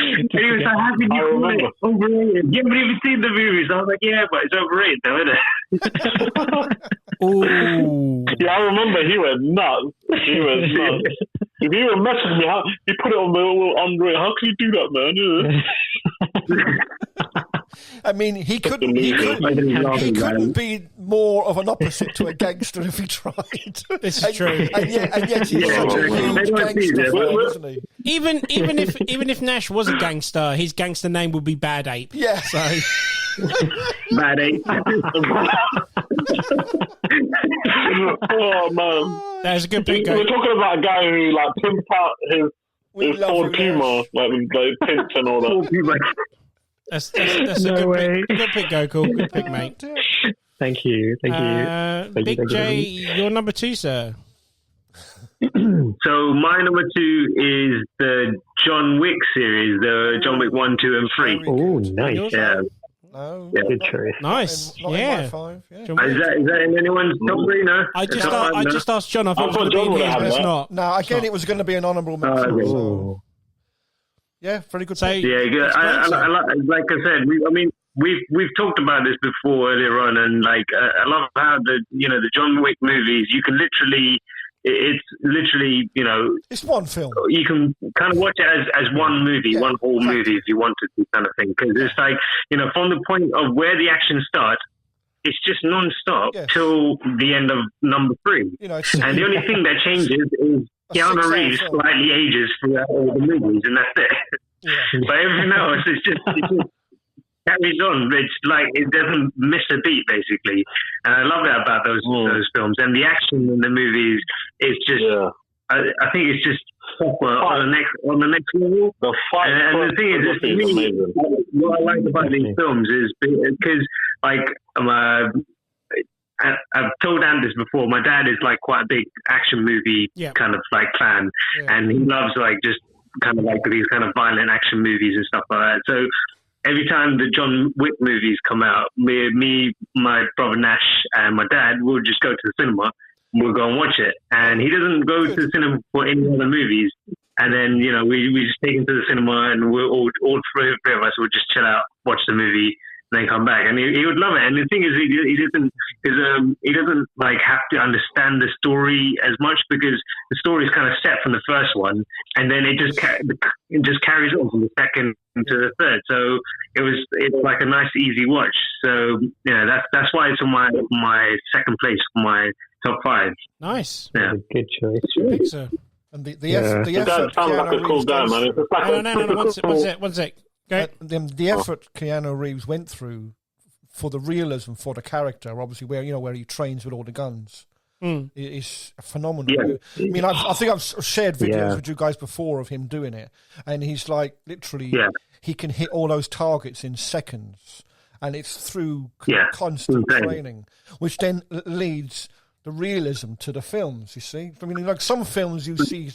was so happy you called it overrated. You haven't even seen the movies. I was like, yeah, but it's overrated though, isn't it?
Ooh.
Yeah, I remember he went nuts. If he were messaging me, he put it on the little underrated. How can you do that, man?
I mean, he couldn't be more of an opposite to a gangster if he tried.
This is true.
And yet he's such a huge gangster fan, isn't he?
Even if Nash was a gangster, his gangster name would be Bad Ape.
Yeah.
So
Bad Ape.
Oh man,
that was a good pick.
We're talking about a guy who pimped out his Ford Puma, pimped and all that.
That's a good pick, Gokul. Good pick, mate.
Thank you.
Big J, you're number 2, sir.
So my number 2 is the John Wick series, the John Wick 1, 2, and 3.
Oh, nice.
Yeah.
No,
good choice.
Nice.
Not in my 5. Yeah.
Is that in anyone's top 3? No.
I just asked John. I thought it was going to be in his, but it's not.
No, again, it was going to be an honourable mention.
Okay.
So. Yeah, very good.
So,
yeah, good. I like I said, we've talked about this before earlier on, and I love how the John Wick movies, you can it's literally
it's one film.
You can kind of watch it as one movie, one whole movie if you wanted to, kind of thing, because it's from the point of where the action starts, it's just non-stop till the end of number 3. And the only thing that changes is Keanu Reeves slightly ages throughout all the movies, and that's it.
Yeah.
But everything else, it just carries on. It's it doesn't miss a beat, basically. And I love that about those films. And the action in the movies is just, I think it's just on the next level.
The fight,
and the thing is, what I like about these films is because, I've told Andy this before. My dad is quite a big action movie kind of fan, and he loves just kind of these kind of violent action movies and stuff like that. So every time the John Wick movies come out, me, my brother Nash, and my dad will just go to the cinema. We'll go and watch it, and he doesn't go to the cinema for any other movies. And then we just take him to the cinema, and we're all 3 of us will just chill out, watch the movie, and then come back, and he would love it. And the thing is, he doesn't have to understand the story as much, because the story is kind of set from the first one, and then it just carries on from the second to the third. So it's like a nice easy watch. So that's why it's on my second place for my top 5.
Nice.
Yeah,
good choice.
And the effort.
That sounds like a cool guy, man.
No. One sec.
The effort Keanu Reeves went through for the realism, for the character, obviously where he trains with all the guns, is phenomenal.
Yeah.
I mean, I think I've shared videos with you guys before of him doing it, and he's literally he can hit all those targets in seconds, and it's through constant training, which then leads the realism to the films. You see, I mean, some films you see,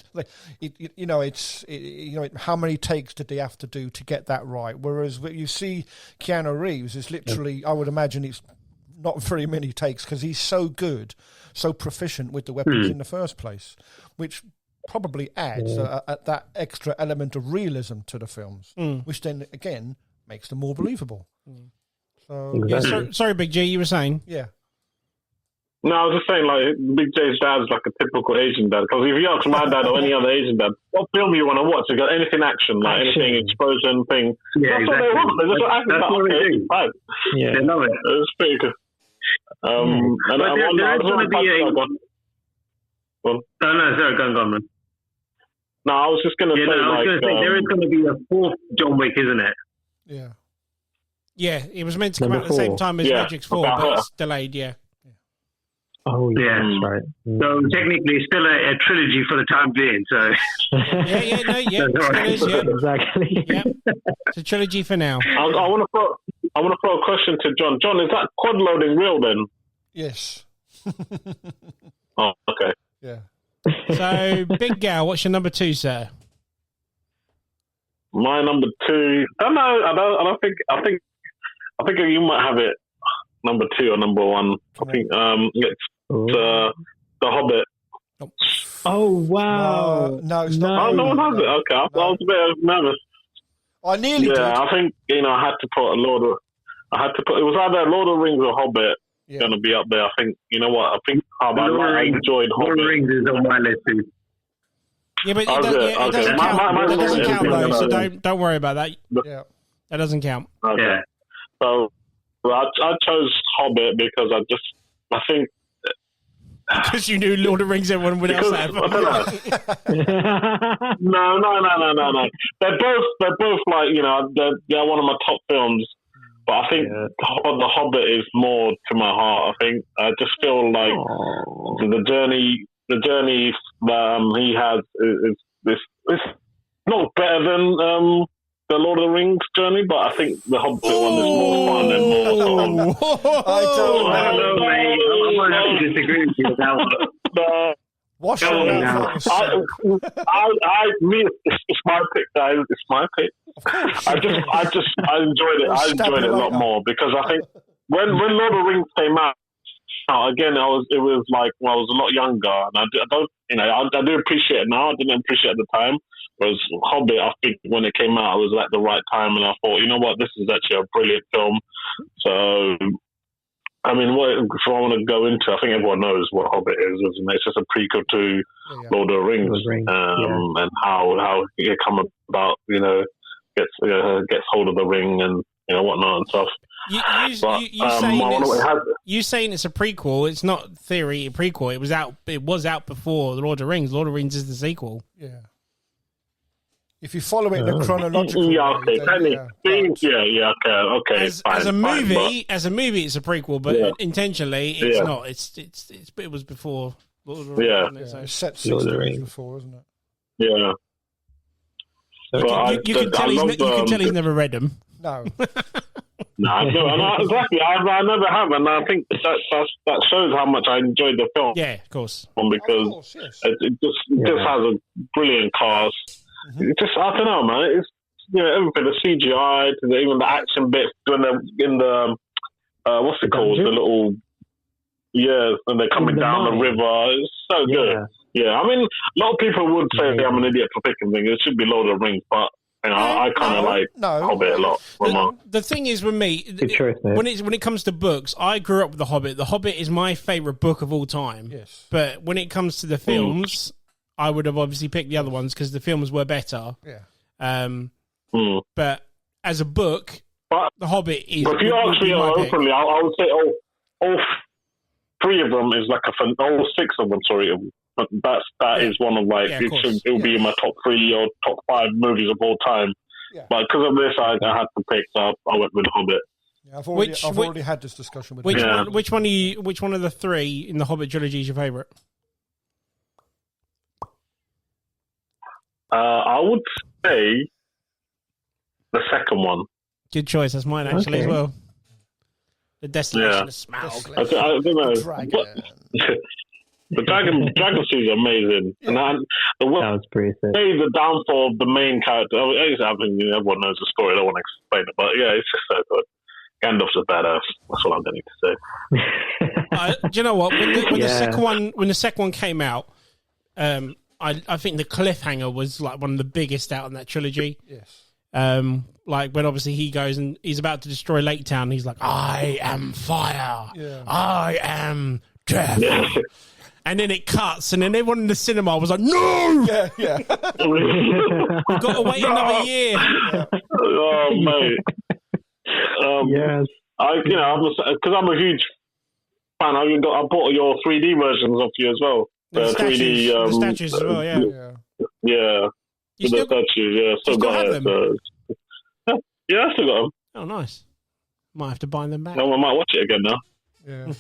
how many takes did they have to do to get that right? Whereas you see Keanu Reeves is literally, I would imagine it's not very many takes, because he's so good, so proficient with the weapons in the first place, which probably adds that extra element of realism to the films, which then again makes them more believable. So
Exactly.
Sorry, Big G, you were saying?
yeah.
No, I was just saying, like, Big J's dad's like a typical Asian dad. Because if you ask my dad or any other Asian dad, what film you want to watch? You got anything action, like anything explosion thing.
Yeah,
That's what they want. They're just acting
That's
like,
what they
okay,
do.
fine.
Yeah, they love it.
It's pretty good. And
But
I
there is going to be a.
Well,
Oh no, sorry, go on, man.
no, I was just going to
Yeah,
say,
no, I was
like,
going to say there is going to be a fourth John Wick, isn't it?
Yeah.
Yeah, it was meant to come out
Number
at the same
4.
time as
Yeah,
Magic's 4,
about
but
her.
it's delayed, yeah.
Oh, yeah,
Yeah.
that's right.
So technically, it's still a trilogy for the time being. So
Yeah, it is, yeah.
Exactly.
Yeah. It's a trilogy for now.
I want to throw a question to John. John, is that quad loading real then?
Yes.
Oh, okay.
Yeah.
So, Big Gal, what's your number 2, sir?
My number 2. I don't know. I think you might have it number 2 or number 1. I think it's The Hobbit.
Oh, wow.
No, it's not.
Oh, no one has it. Okay, I was a bit nervous.
I nearly did.
I think I had to put it was either Lord of the Rings or Hobbit.
Yeah.
Going to be up there. I think I think I enjoyed
Lord of
Hobbit.
the Rings is on my list too.
Yeah, but it
Okay,
doesn't count.
my
That doesn't count, though, so
yeah.
don't worry about that.
Yeah.
That doesn't count.
Okay.
Yeah.
So I chose Hobbit because I think
Because you knew Lord of the Rings, everyone would else have.
I don't know. No. They're both like they're one of my top films, but I think The Hobbit is more to my heart. I think I just feel like the journey he has is not better than the Lord of the Rings journey, but I think the Hobbit one is more fun and more.
I don't know, mate. I might have to disagree with you with that one.
What's
Go on
your
now.
mouth?
It's my pick, guys. It's my pick. I enjoyed it. I enjoyed it a lot more because I think when Lord of the Rings came out, again, it was like when I was a lot younger, and I do appreciate it now. I didn't appreciate it at the time. Whereas Hobbit, I think when it came out, it was at the right time, and I thought, you know what, this is actually a brilliant film. So, I mean, if I want to go into, I think everyone knows what Hobbit is, isn't it? It's just a prequel to Lord of the Rings, and how it come about, gets hold of the ring and whatnot and stuff.
You saying it's a prequel? It's not theory a prequel. It was out before the Lord of the Rings. Lord of the Rings is the sequel.
Yeah. If you follow it in a chronological
okay.
As a movie, it's a prequel, but intentionally, it's not. It was before Lord of the Rings.
It's set 6 years before, isn't it?
Yeah.
You can tell he's never read them.
No.
No, exactly. I never have, and I think that shows how much I enjoyed the film.
Yeah, of course.
Because it just has a brilliant cast. It just, I don't know, man. It's everything, the CGI, even the action bits when they're in the what's it called? The little when they're coming down the river. It's so good. Yeah, I mean, a lot of people would say I'm an idiot for picking things. It should be Lord of the Rings, but I kind of like Hobbit a lot.
The thing is with me, when it comes to books, I grew up with The Hobbit. The Hobbit is my favourite book of all time.
Yes.
But when it comes to the films, I would have obviously picked the other ones because the films were better.
Yeah.
But as a book, The Hobbit is.
But if you ask me openly, I would say all 3 of them is like all 6 of them. Sorry, but that is one of like it'll be in my top 3 or top 5 movies of all time. Yeah. But because of this, I had to pick, so I went with Hobbit.
Yeah, I've already had this discussion with
which one of the 3 in the Hobbit trilogy is your favourite?
I would say the second one.
Good choice. That's mine actually as well. The Destination of Smaug.
I don't know. The Dragon Suit is amazing. Yeah. And that was pretty sick. The downfall of the main character. Everyone knows the story. I don't want to explain it, but it's just so good. Gandalf's a badass. That's what I'm going to say.
Do you know what? When the second one came out, I think the cliffhanger was like one of the biggest out in that trilogy.
Yes.
Like when obviously he goes and he's about to destroy Lake Town, and he's like, "I am fire, I am death," and then it cuts, and then everyone in the cinema was like, "No,
Yeah.
we've got to wait another year."
Oh mate.
Yes.
Because I'm a huge fan. I bought your 3D versions of you as well.
The statues,
3D,
the statues as well. Yeah.
Yeah.
You
The statues. Yeah. Still got
have
it.
them?
Yeah, I still got them.
Oh, nice. Might have to buy them back.
No, I might watch it again now.
Yeah.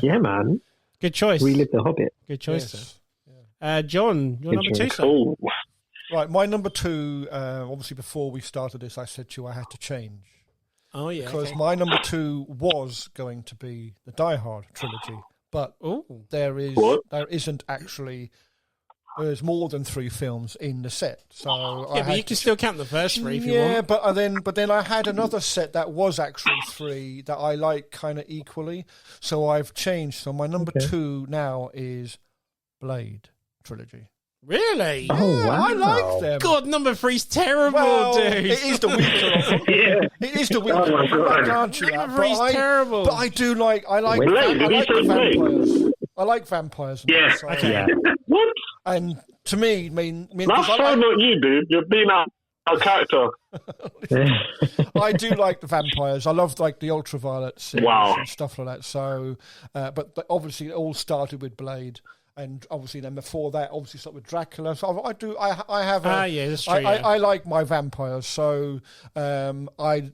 Yeah, man.
Good choice.
Relive the Hobbit.
Good choice.
Yes.
John, your number 2, sir.
Cool.
Right, my number 2. Obviously, before we started this, I said to you I had to change.
Oh yeah.
Because my number 2 was going to be the Die Hard trilogy, but there isn't actually. There's more than 3 films in the set, so
but you can still count the first 3 if you want.
Yeah, but then I had another set that was actually 3 that I like kind of equally, so I've changed. So my number 2 now is Blade trilogy.
Really?
Oh, wow.
I like them.
God, number 3's terrible,
Well,
dude.
it is the weaker of them.
Yeah.
It is the weaker.
Oh, my God.
I can't you that.
Number 3's terrible.
But I do like. I like.
Blade,
I
did you
like
say
the
Blade?
vampires. I like vampires. And
Yeah.
that, so-
Okay.
Yeah.
What?
And to me, I mean,
That's
'cause
so not you, dude. You're being out of character.
I do like the vampires. I love like the ultraviolet series and stuff like that. So, but obviously it all started with Blade, and obviously then before that, obviously started with Dracula. So I do. I have.
That's true.
I like my vampires. So I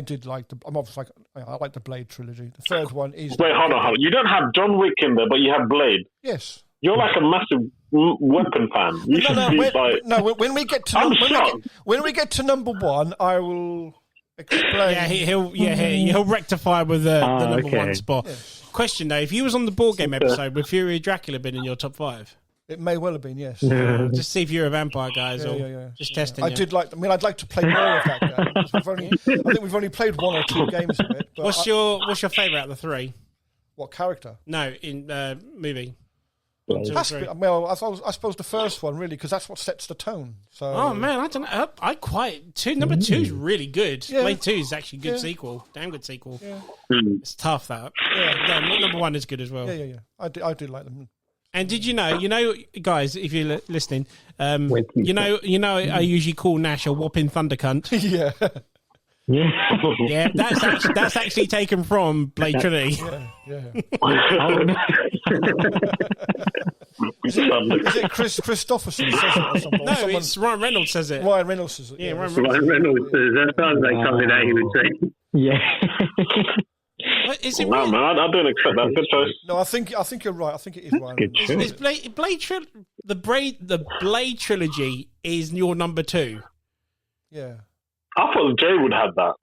did like the. I'm obviously like I like the Blade trilogy. The third one is.
Wait, hold on. You don't have John Wick in there, but you have Blade.
Yes.
You're like a massive weapon fan. You should be like.
When we get to
I'm shocked.
when we get to number 1, I will explain.
Yeah, he'll rectify with the number 1 spot.
Yes.
Question though, if you was on the board game episode, would Fury of Dracula been in your top 5?
It may well have been, yes.
Just see if you're a vampire, guys, or just testing.
I did like. I mean, I'd like to play more of that game. I think we've only played 1 or 2 games of it. But
What's your favourite out of the 3?
what character?
No, in movie.
Has to be, well, I suppose the first one really, because that's what sets the tone. So.
Oh man, I don't know. Number 2 is really good.
Yeah.
Blade 2 is actually a good sequel, damn good sequel.
Yeah.
It's tough that. Yeah, number 1 is good as well.
Yeah. I do like them.
And did you know, guys, if you're listening, I usually call Nash a whopping thunder cunt.
Yeah.
Yeah, that's actually taken from Blade Trinity.
Yeah. Is it Chris Christopherson says it or something?
No, it's Ryan Reynolds says it.
Ryan Reynolds says it.
Yeah, Ryan
Ryan Reynolds says that sounds like something that he would say.
Yeah.
Is it
No,
really?
man, I don't accept that. Good choice.
No, I think you're right. I think it is Ryan Reynolds.
Is the Blade trilogy is your number 2?
Yeah.
I thought Jay would have that.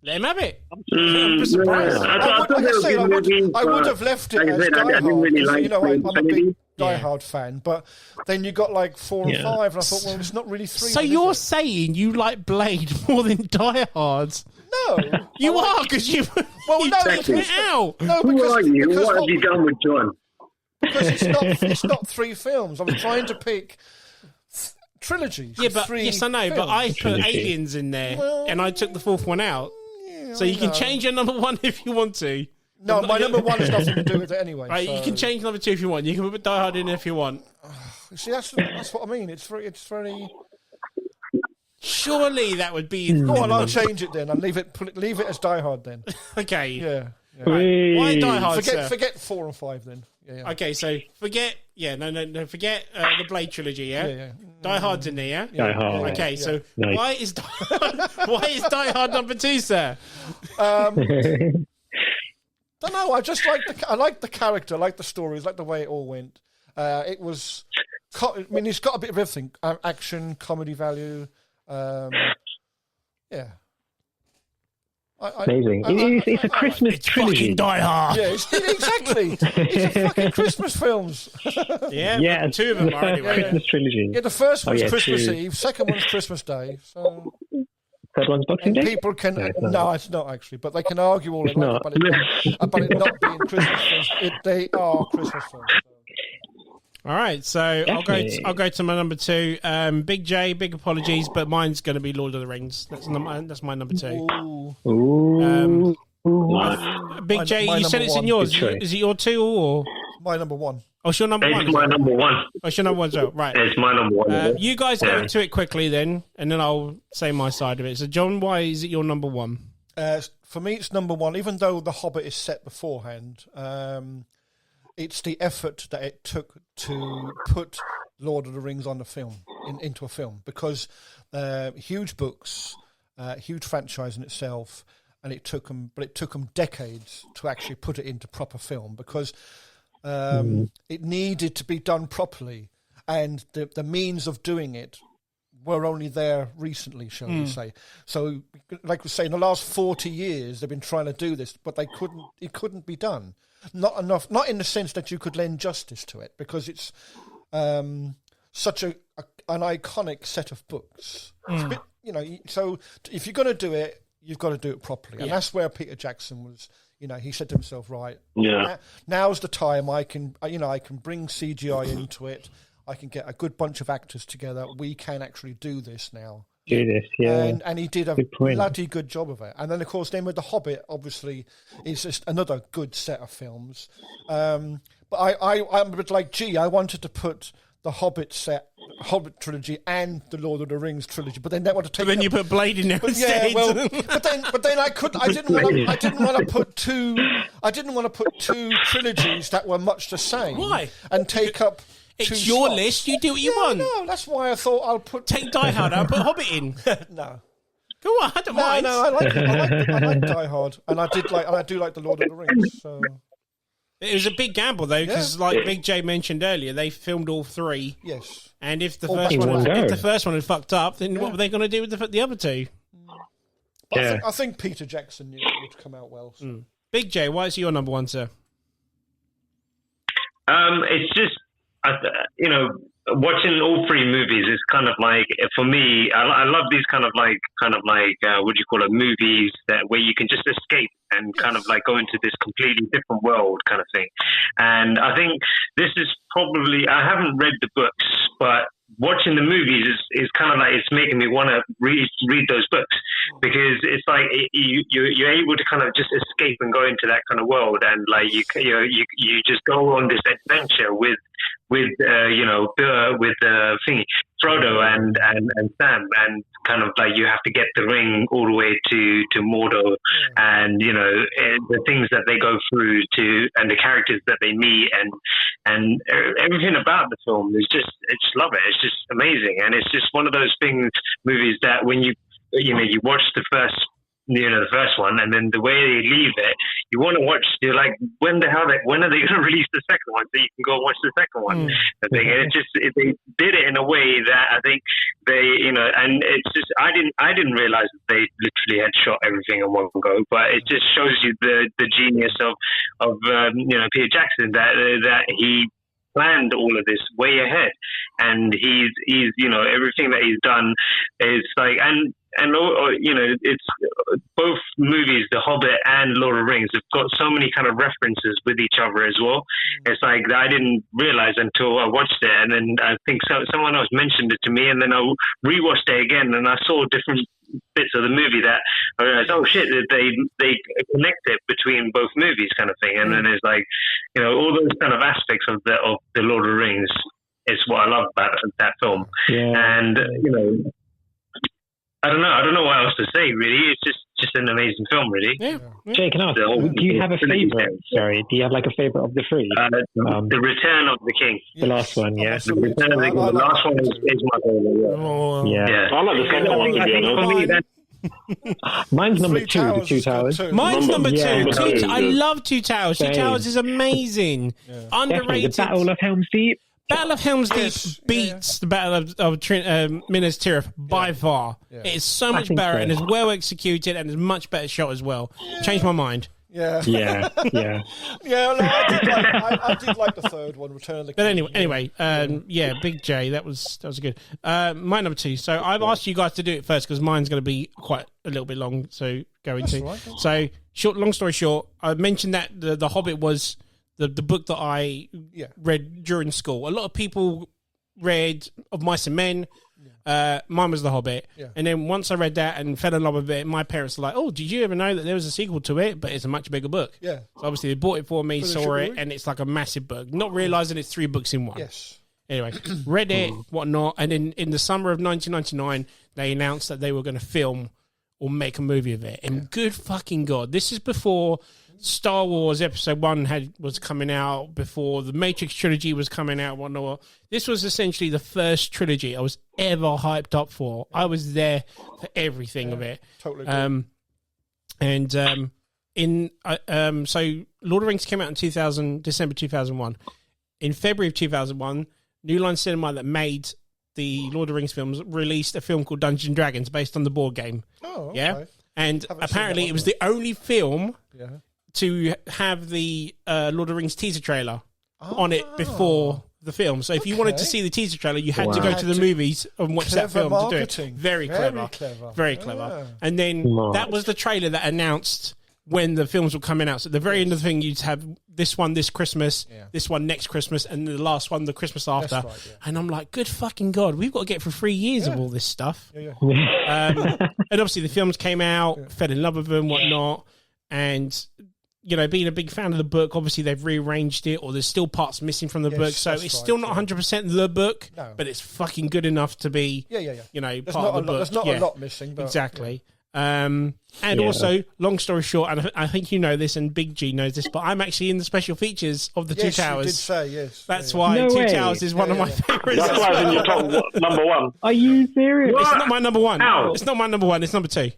Let him have it. I'm surprised.
I would have left it as Die Hard.
Really like
I'm a big Die
Yeah.
Hard fan, but then you got like 4 and 5, and I thought, well, it's not really 3.
So
then,
you're
is it?
saying you like Blade more than Die Hard?
No,
You are, because you
Well,
you
no,
took it out.
No,
Who
because,
are you?
because
What have you done with John?
because it's not 3 films. I was trying to pick trilogies.
Yeah, but
3
yes, I know. But
films.
I put Aliens in there, and I took the 4th one out. So you can change your number 1 if you want to.
No, my number 1 has nothing to do with it anyway.
Right,
so.
you can change number 2 if you want. You can put Die Hard in if you want.
See, that's what I mean. It's very.
Surely that would be.
Go on, I'll change it then. I'll leave it as Die Hard then.
Okay.
Yeah.
Right. Why Die Hard? Sir?
Forget 4 and 5 then. Yeah.
Okay, so forget. Yeah, no. Forget the Blade trilogy. Yeah. Die Hard's in there. Yeah.
Die Hard.
Okay, so
Nice.
why is Die Hard number 2, sir?
Don't know. I like the character, I like the stories, like the way it all went. It was. I mean, it's got a bit of everything: action, comedy value. Yeah.
Amazing. It's a Christmas trilogy.
Fucking Die Hard.
Yeah, exactly. It's a fucking Christmas films.
Yeah, 2 of them are anyway.
Christmas trilogy.
Yeah, the first one's Christmas
2.
Eve, second one's Christmas Day. So
Third one's Boxing Day.
people can
No,
it's not actually, but they can argue all they
It's
like
not.
about it not being Christmas films. They are Christmas films. So.
All right, so I'll go to my number 2. Big J, big apologies, but mine's going to be Lord of the Rings. That's my number 2.
Ooh.
Big J, you said it's in yours. Is it your 2 or
my number 1?
Oh,
it's your number 1.
It's my number 1.
Oh, it's your number 1 as well. Right.
It's my number 1.
You guys go into it quickly then, and then I'll say my side of it. So, John, why is it your number 1?
For me, it's number 1, even though The Hobbit is set beforehand. It's the effort that it took to put Lord of the Rings on the film, into a film, because huge books, huge franchise in itself, and it took them decades to actually put it into proper film, because it needed to be done properly, and the means of doing it were only there recently, shall we say. So, like we say, in the last 40 years, they've been trying to do this, but it couldn't be done. Not enough, not in the sense that you could lend justice to it, because it's such an iconic set of books. It's a bit, so if you're going to do it, you've got to do it properly. And that's where Peter Jackson was, he said to himself, right, now's the time I can bring CGI into it. I can get a good bunch of actors together. We can actually do this now. And he did a bloody good job of it. And then, of course, with The Hobbit, obviously, is just another good set of films. But I'm a bit like, I wanted to put the Hobbit trilogy and the Lord of the Rings trilogy, but then they want to take.
But then you put Blade in there instead.
Yeah, well, but then I didn't want to put two. I didn't want to put 2 trilogies that were much the same.
Why?
And take up.
It's your slots. List. You do what you want.
No, that's why I thought I'll take
Die Hard out and put Hobbit in.
No.
Go on, I don't mind.
No, I like Die Hard, and I do like the Lord of the Rings. So.
It was a big gamble though, because like Big J mentioned earlier, they filmed all 3.
Yes.
And if the first one had fucked up, then what were they going to do with the other 2?
I think Peter Jackson knew it would come out well. So.
Big J, why is he your number 1, sir?
It's just. Watching all 3 movies is kind of like, for me, I love these kind of like what do you call it, movies where you can just escape and kind of like go into this completely different world kind of thing. And I think this is probably, I haven't read the books, but watching the movies is kind of like, it's making me want to read those books, because it's like you're able to kind of just escape and go into that kind of world, and like you just go on this adventure with Frodo and Sam, and kind of like you have to get the ring all the way to Mordor, and the things that they go through and the characters that they meet, and everything about the film is just, I just love it. It's just amazing, and it's just one of those movies that when you watch the first one, and then the way they leave it, you want to watch. You're like, when are they going to release the second one so you can go and watch the second one? I think they did it in a way that I think they, and it's just I didn't realize that they literally had shot everything in one go, but it just shows you the genius of Peter Jackson, that he planned all of this way ahead, and he's everything that he's done is like, and it's both movies, The Hobbit and Lord of the Rings, have got so many kind of references with each other as well. It's like I didn't realize until I watched it, and then I think someone else mentioned it to me, and then I rewatched it again, and I saw different bits of the movie that I realized, oh shit, they connect it between both movies, kind of thing. And then it's like, all those kind of aspects of the Lord of the Rings is what I love about that film. And I don't know what else to say, really. It's just an amazing film, really.
Jay, can I ask, do you have a favourite? Sorry, do you have like a favourite of the 3?
The Return of the King.
The last one,
The Return of the King. The last one is my favourite. I like the second one, to be honest.
Mine's number 2, The Two Towers.
Mine's number 2. I love Two Towers. Two Towers is amazing. Underrated.
The Battle of Helm's Deep.
Battle of Helm's Deep beats the Battle of Minas Tirith by far. It is so much better and is well executed and is much better shot as well. Changed my mind.
Yeah.
No,
I did like the third one, Return of the King.
But anyway, Big J, that was good. My number 2. So I've asked you guys to do it first because mine's going to be quite a little bit long. So long story short, I mentioned that the Hobbit was the book that I read during school. A lot of people read Of Mice and Men. Mine was The Hobbit. And then once I read that and fell in love with it, my parents were like, oh, did you ever know that there was a sequel to it? But it's a much bigger book. So obviously they bought it for me, saw it, and it's like a massive book. Not realising it's 3 books in one. Anyway, read it, whatnot, and then in the summer of 1999, they announced that they were going to film or make a movie of it. And good fucking God, this is before Star Wars Episode 1 was coming out, before the Matrix trilogy was coming out, whatnot. This was essentially the first trilogy I was ever hyped up for. I was there for everything of it.
Totally.
So Lord of the Rings came out in December 2001. In February of 2001, New Line Cinema that made the Lord of the Rings films released a film called Dungeons and Dragons based on the board game.
Oh, okay.
Yeah, and apparently it was the only film to have the Lord of the Rings teaser trailer on it before the film. So if you wanted to see the teaser trailer, you had to go to the movies and watch that film to do it. Very clever. And then that was the trailer that announced when the films were coming out. So at the very end of the thing, you'd have this one this Christmas, this one next Christmas, and the last one the Christmas after. Right, and I'm like, good fucking God, we've got to get for 3 years of all this stuff. And obviously the films came out, fell in love with them, whatnot. And, you know, being a big fan of the book, obviously they've rearranged it, or there's still parts missing from the book. So it's still not 100% the book, but it's fucking good enough to be, you know, part of the book.
There's not a lot missing. But,
exactly. Also, long story short, and I think you know this, and Big G knows this, but I'm actually in the special features of the Two Towers.
You did say, yes.
That's why Two Towers is one of my favourites.
That's why it's in your top number 1.
Are you serious?
It's not my number 1.
Ow.
It's not my number 1. It's number 2.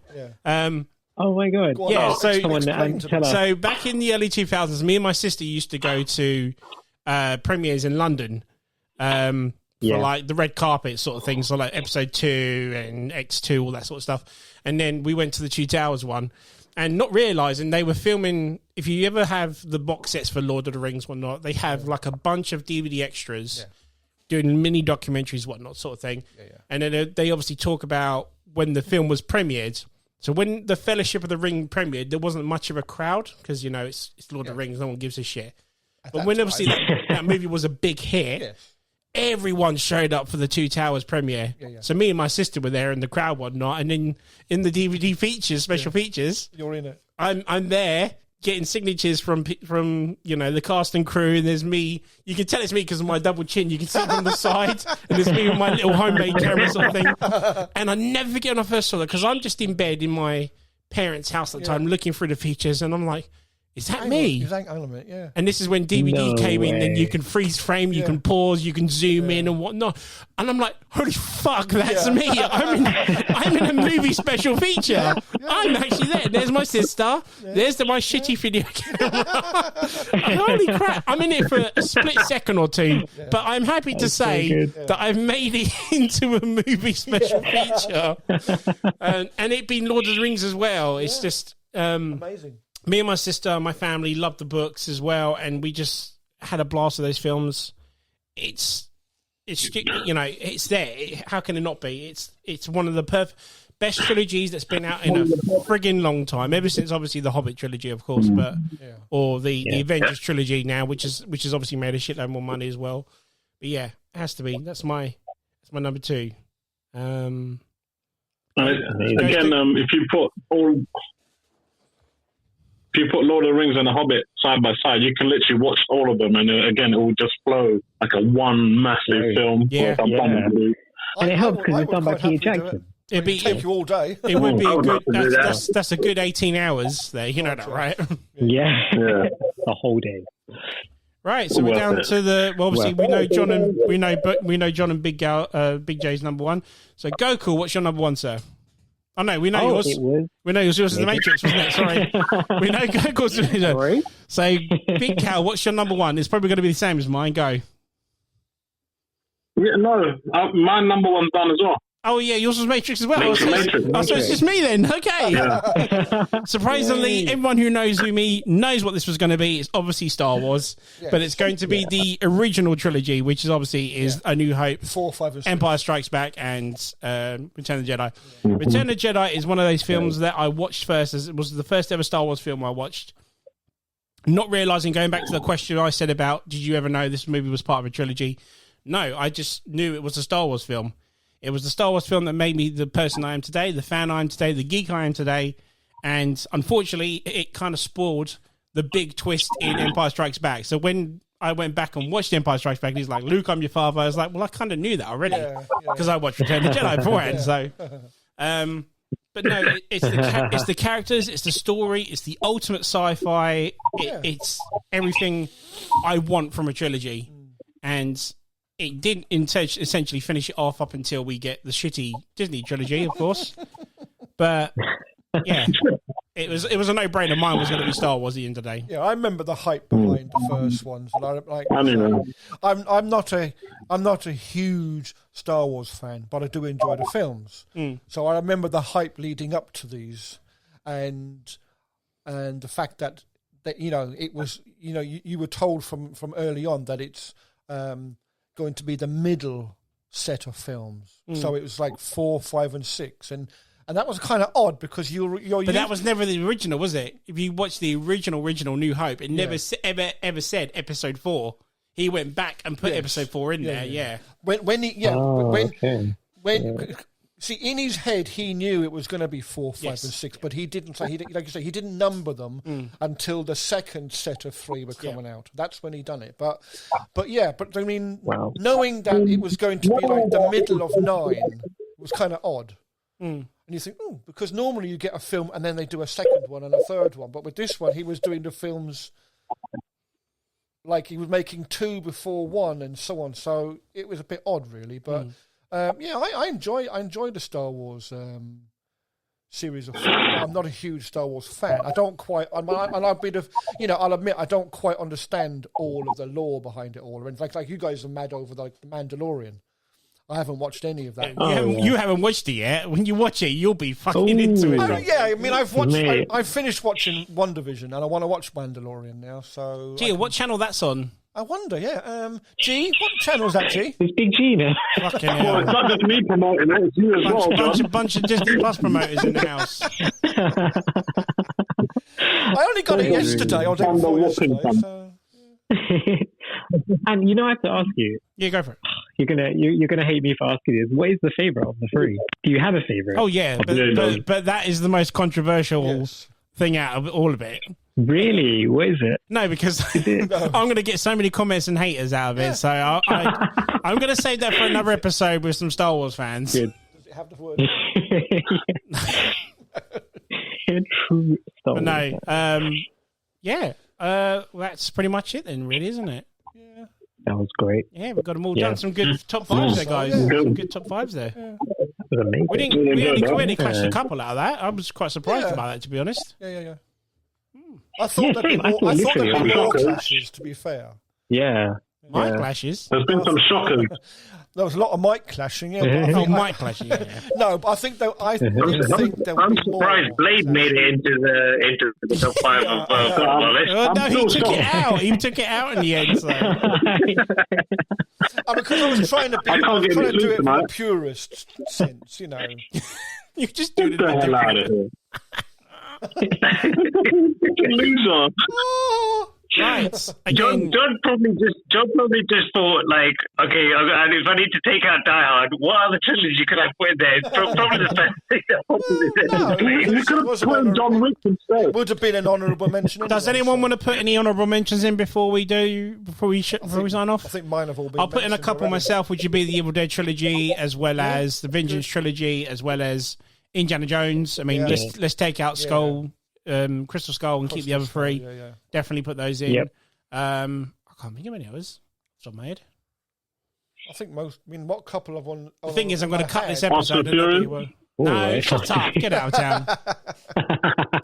Oh my God!
So back in the early 2000s, me and my sister used to go to premieres in London. For like the red carpet sort of things, so like Episode 2 and X2, all that sort of stuff. And then we went to the Two Towers one, and not realising they were filming. If you ever have the box sets for Lord of the Rings, whatnot, they have like a bunch of DVD extras doing mini documentaries, whatnot, sort of thing. And then they obviously talk about when the film was premiered. So when the Fellowship of the Ring premiered, there wasn't much of a crowd because, you know, it's Lord of the Rings, no one gives a shit. But when obviously that movie was a big hit, everyone showed up for the Two Towers premiere. So me and my sister were there in the crowd, whatnot, and then in the DVD features, special features,
you're in it.
I'm there getting signatures from you know, the cast and crew, and there's me. You can tell it's me because of my double chin. You can see it from the side, and there's me with my little homemade camera sort of thing. And I never forget when I first saw that, because I'm just in bed in my parents' house at the time looking through the features, and I'm like, is that me? And this is when DVD came in, and you can freeze frame, you can pause, you can zoom in and whatnot. And I'm like, holy fuck, that's me. I'm in a movie special feature. I'm actually there. There's my sister. There's my shitty video camera. Holy crap. I'm in it for a split second or two, but I'm happy to say that I've made it into a movie special feature. And it being Lord of the Rings as well. It's just
amazing.
Me and my sister, my family loved the books as well, and we just had a blast of those films. It's you know, it's there. How can it not be? It's one of the best trilogies that's been out in a friggin' long time. Ever since obviously the Hobbit trilogy, of course, but or the Avengers trilogy now, which is obviously made a shitload more money as well. But yeah, it has to be. That's my number 2.
Again, if you put Lord of the Rings and The Hobbit side by side, you can literally watch all of them, and again, it will just flow like a one massive film.
And it helps because it's done by Peter Jackson.
It'd take you all day.
It would be a good. That's a good 18 hours there. You know that, right?
Yeah. The whole day.
Right, so we're down to the. Well, obviously, we know John and Big J's number 1. So Goku, what's your number 1, sir? Oh no, we know yours. We know yours is the Matrix, wasn't it? Sorry. We know Goku's. Sorry. So Big Cal, what's your number 1? It's probably going to be the same as mine. Go.
Yeah, no, my number 1's done as well.
Oh yeah, yours was Matrix as well.
Matrix.
So it's just me then. Okay. Surprisingly, everyone who knows me knows what this was going to be. It's obviously Star Wars, but it's going to be the original trilogy, which is obviously A New Hope,
4, 5, and 6. Empire
Strikes Back, and Return of the Jedi. Return of the Jedi is one of those films that I watched first. As it was the first ever Star Wars film I watched. not realising, going back to the question I said about, did you ever know this movie was part of a trilogy? No, I just knew it was a Star Wars film. It was the Star Wars film that made me the person I am today, the fan I am today, the geek I am today. And unfortunately, it kind of spoiled the big twist in Empire Strikes Back. So when I went back and watched Empire Strikes Back, and he's like, Luke, I'm your father. I was like, well, I kind of knew that already because I watched Return of the Jedi beforehand. So, but no, it's the characters, it's the story, it's the ultimate sci-fi. It's everything I want from a trilogy. And it did essentially finish it off up until we get the shitty Disney trilogy, of course. But yeah, it was a no-brainer. Mine was going to be Star Wars at the end of the day.
Yeah, I remember the hype behind the first ones. And I'm not a huge Star Wars fan, but I do enjoy the films. So I remember the hype leading up to these, and the fact that it was you were told from early on that it's going to be the middle set of films. So it was like 4, 5, and 6, and that was kind of odd because you're.
But that was never the original, was it? If you watch the original New Hope, it never ever said Episode 4. He went back and put Episode 4 in there. Yeah. See, in his head, he knew it was going to be 4, 5, and 6, but he didn't say. Like you say, he didn't number them until the second set of 3 were coming out. That's when he done it. But I mean, knowing that it was going to be like the middle of 9 was kind of odd. And you think, because normally you get a film and then they do a second one and a third one, but with this one, he was doing the films like he was making 2 before 1 and so on. So it was a bit odd, really, but. I enjoy the Star Wars series of films. I'm not a huge Star Wars fan. I don't quite. I'll admit I don't quite understand all of the lore behind it all. And like you guys are mad over the Mandalorian. I haven't watched any of that. You haven't watched it yet. When you watch it, you'll be fucking into it.
I mean, I've finished watching WandaVision, and I want to watch Mandalorian now. So,
what channel that's on?
I wonder, G, what channel is that, G?
It's Big G now.
Fucking hell.
Well, it's not just me promoting it, it's you as well, John.
Bunch of Disney Plus promoters in the house.
I only got it yesterday, or day before yesterday, so...
And I have to ask you.
Yeah, go for it.
You're gonna hate me for asking this. What is the favourite of the 3? Do you have a favourite?
Oh yeah, but that is the most controversial thing out of all of it.
Really? What is it?
No, because I'm going to get so many comments and haters out of it. So I'm going to save that for another episode with some Star Wars fans.
Good.
Does it have the word?
True Star Wars.
No. That's pretty much it then, really, isn't it?
Yeah.
That was great.
Yeah, we've got them all done. Some good top 5s there, guys. Some good top 5s there.
That was amazing.
We only clashed a couple out of that. I was quite surprised about that, to be honest.
Yeah. I thought there'd be more clashes, to be fair.
Yeah.
Mic clashes?
There's been some shockers.
There was a lot of mic clashing.
Mic clashing, yeah.
No, but I think there
I'm
surprised
Blade made it into the top 5 of football list.
No, he took it out. He took it out in the end. So.
Because I was trying to do it from a purist sense,
You just do it
the hell out of here. Loser.
Right.
John probably just thought, like, okay, if I need to take out Die Hard, what other trilogy could I put in there? Probably the best thing that
You could have put John Wick instead.
It would have been an honourable mention.
Does anyone want to put any honourable mentions in before we sign off?
I think mine have all been.
I'll put in a couple myself, which would be the Evil Dead trilogy, as well as the Vengeance trilogy, as well as Indiana Jones. I mean, let's take out Crystal Skull and keep the other 3.
Yeah.
Definitely put those in.
Yep.
I can't think of any others off the top of my head.
I think what couple of one?
The thing is, I'm going to cut this episode. No, shut up. Get out of town.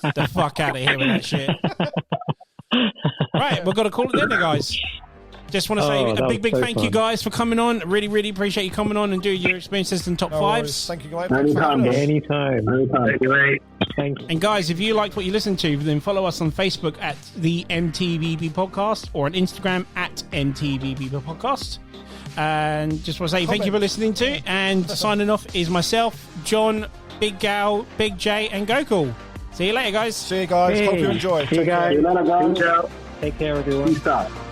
Get the fuck out of here with that shit. Right, we've got to call it then, guys. Just want to say a big thank you guys for coming on. Really, really appreciate you coming on and doing your experiences and top 5s.
Thank you, guys.
Anytime.
Thank you, mate.
Thank you.
And guys, if you liked what you listened to, then follow us on Facebook at the M.T.V.B podcast or on Instagram at M.T.V.B podcast. And just want to say thank you for listening to. And signing off is myself, John, Big Gal, Big J, and Gokul. See you later, guys.
See you guys. Hope you enjoy.
See you guys.
See you later, guys.
Take care, everyone.
Peace out.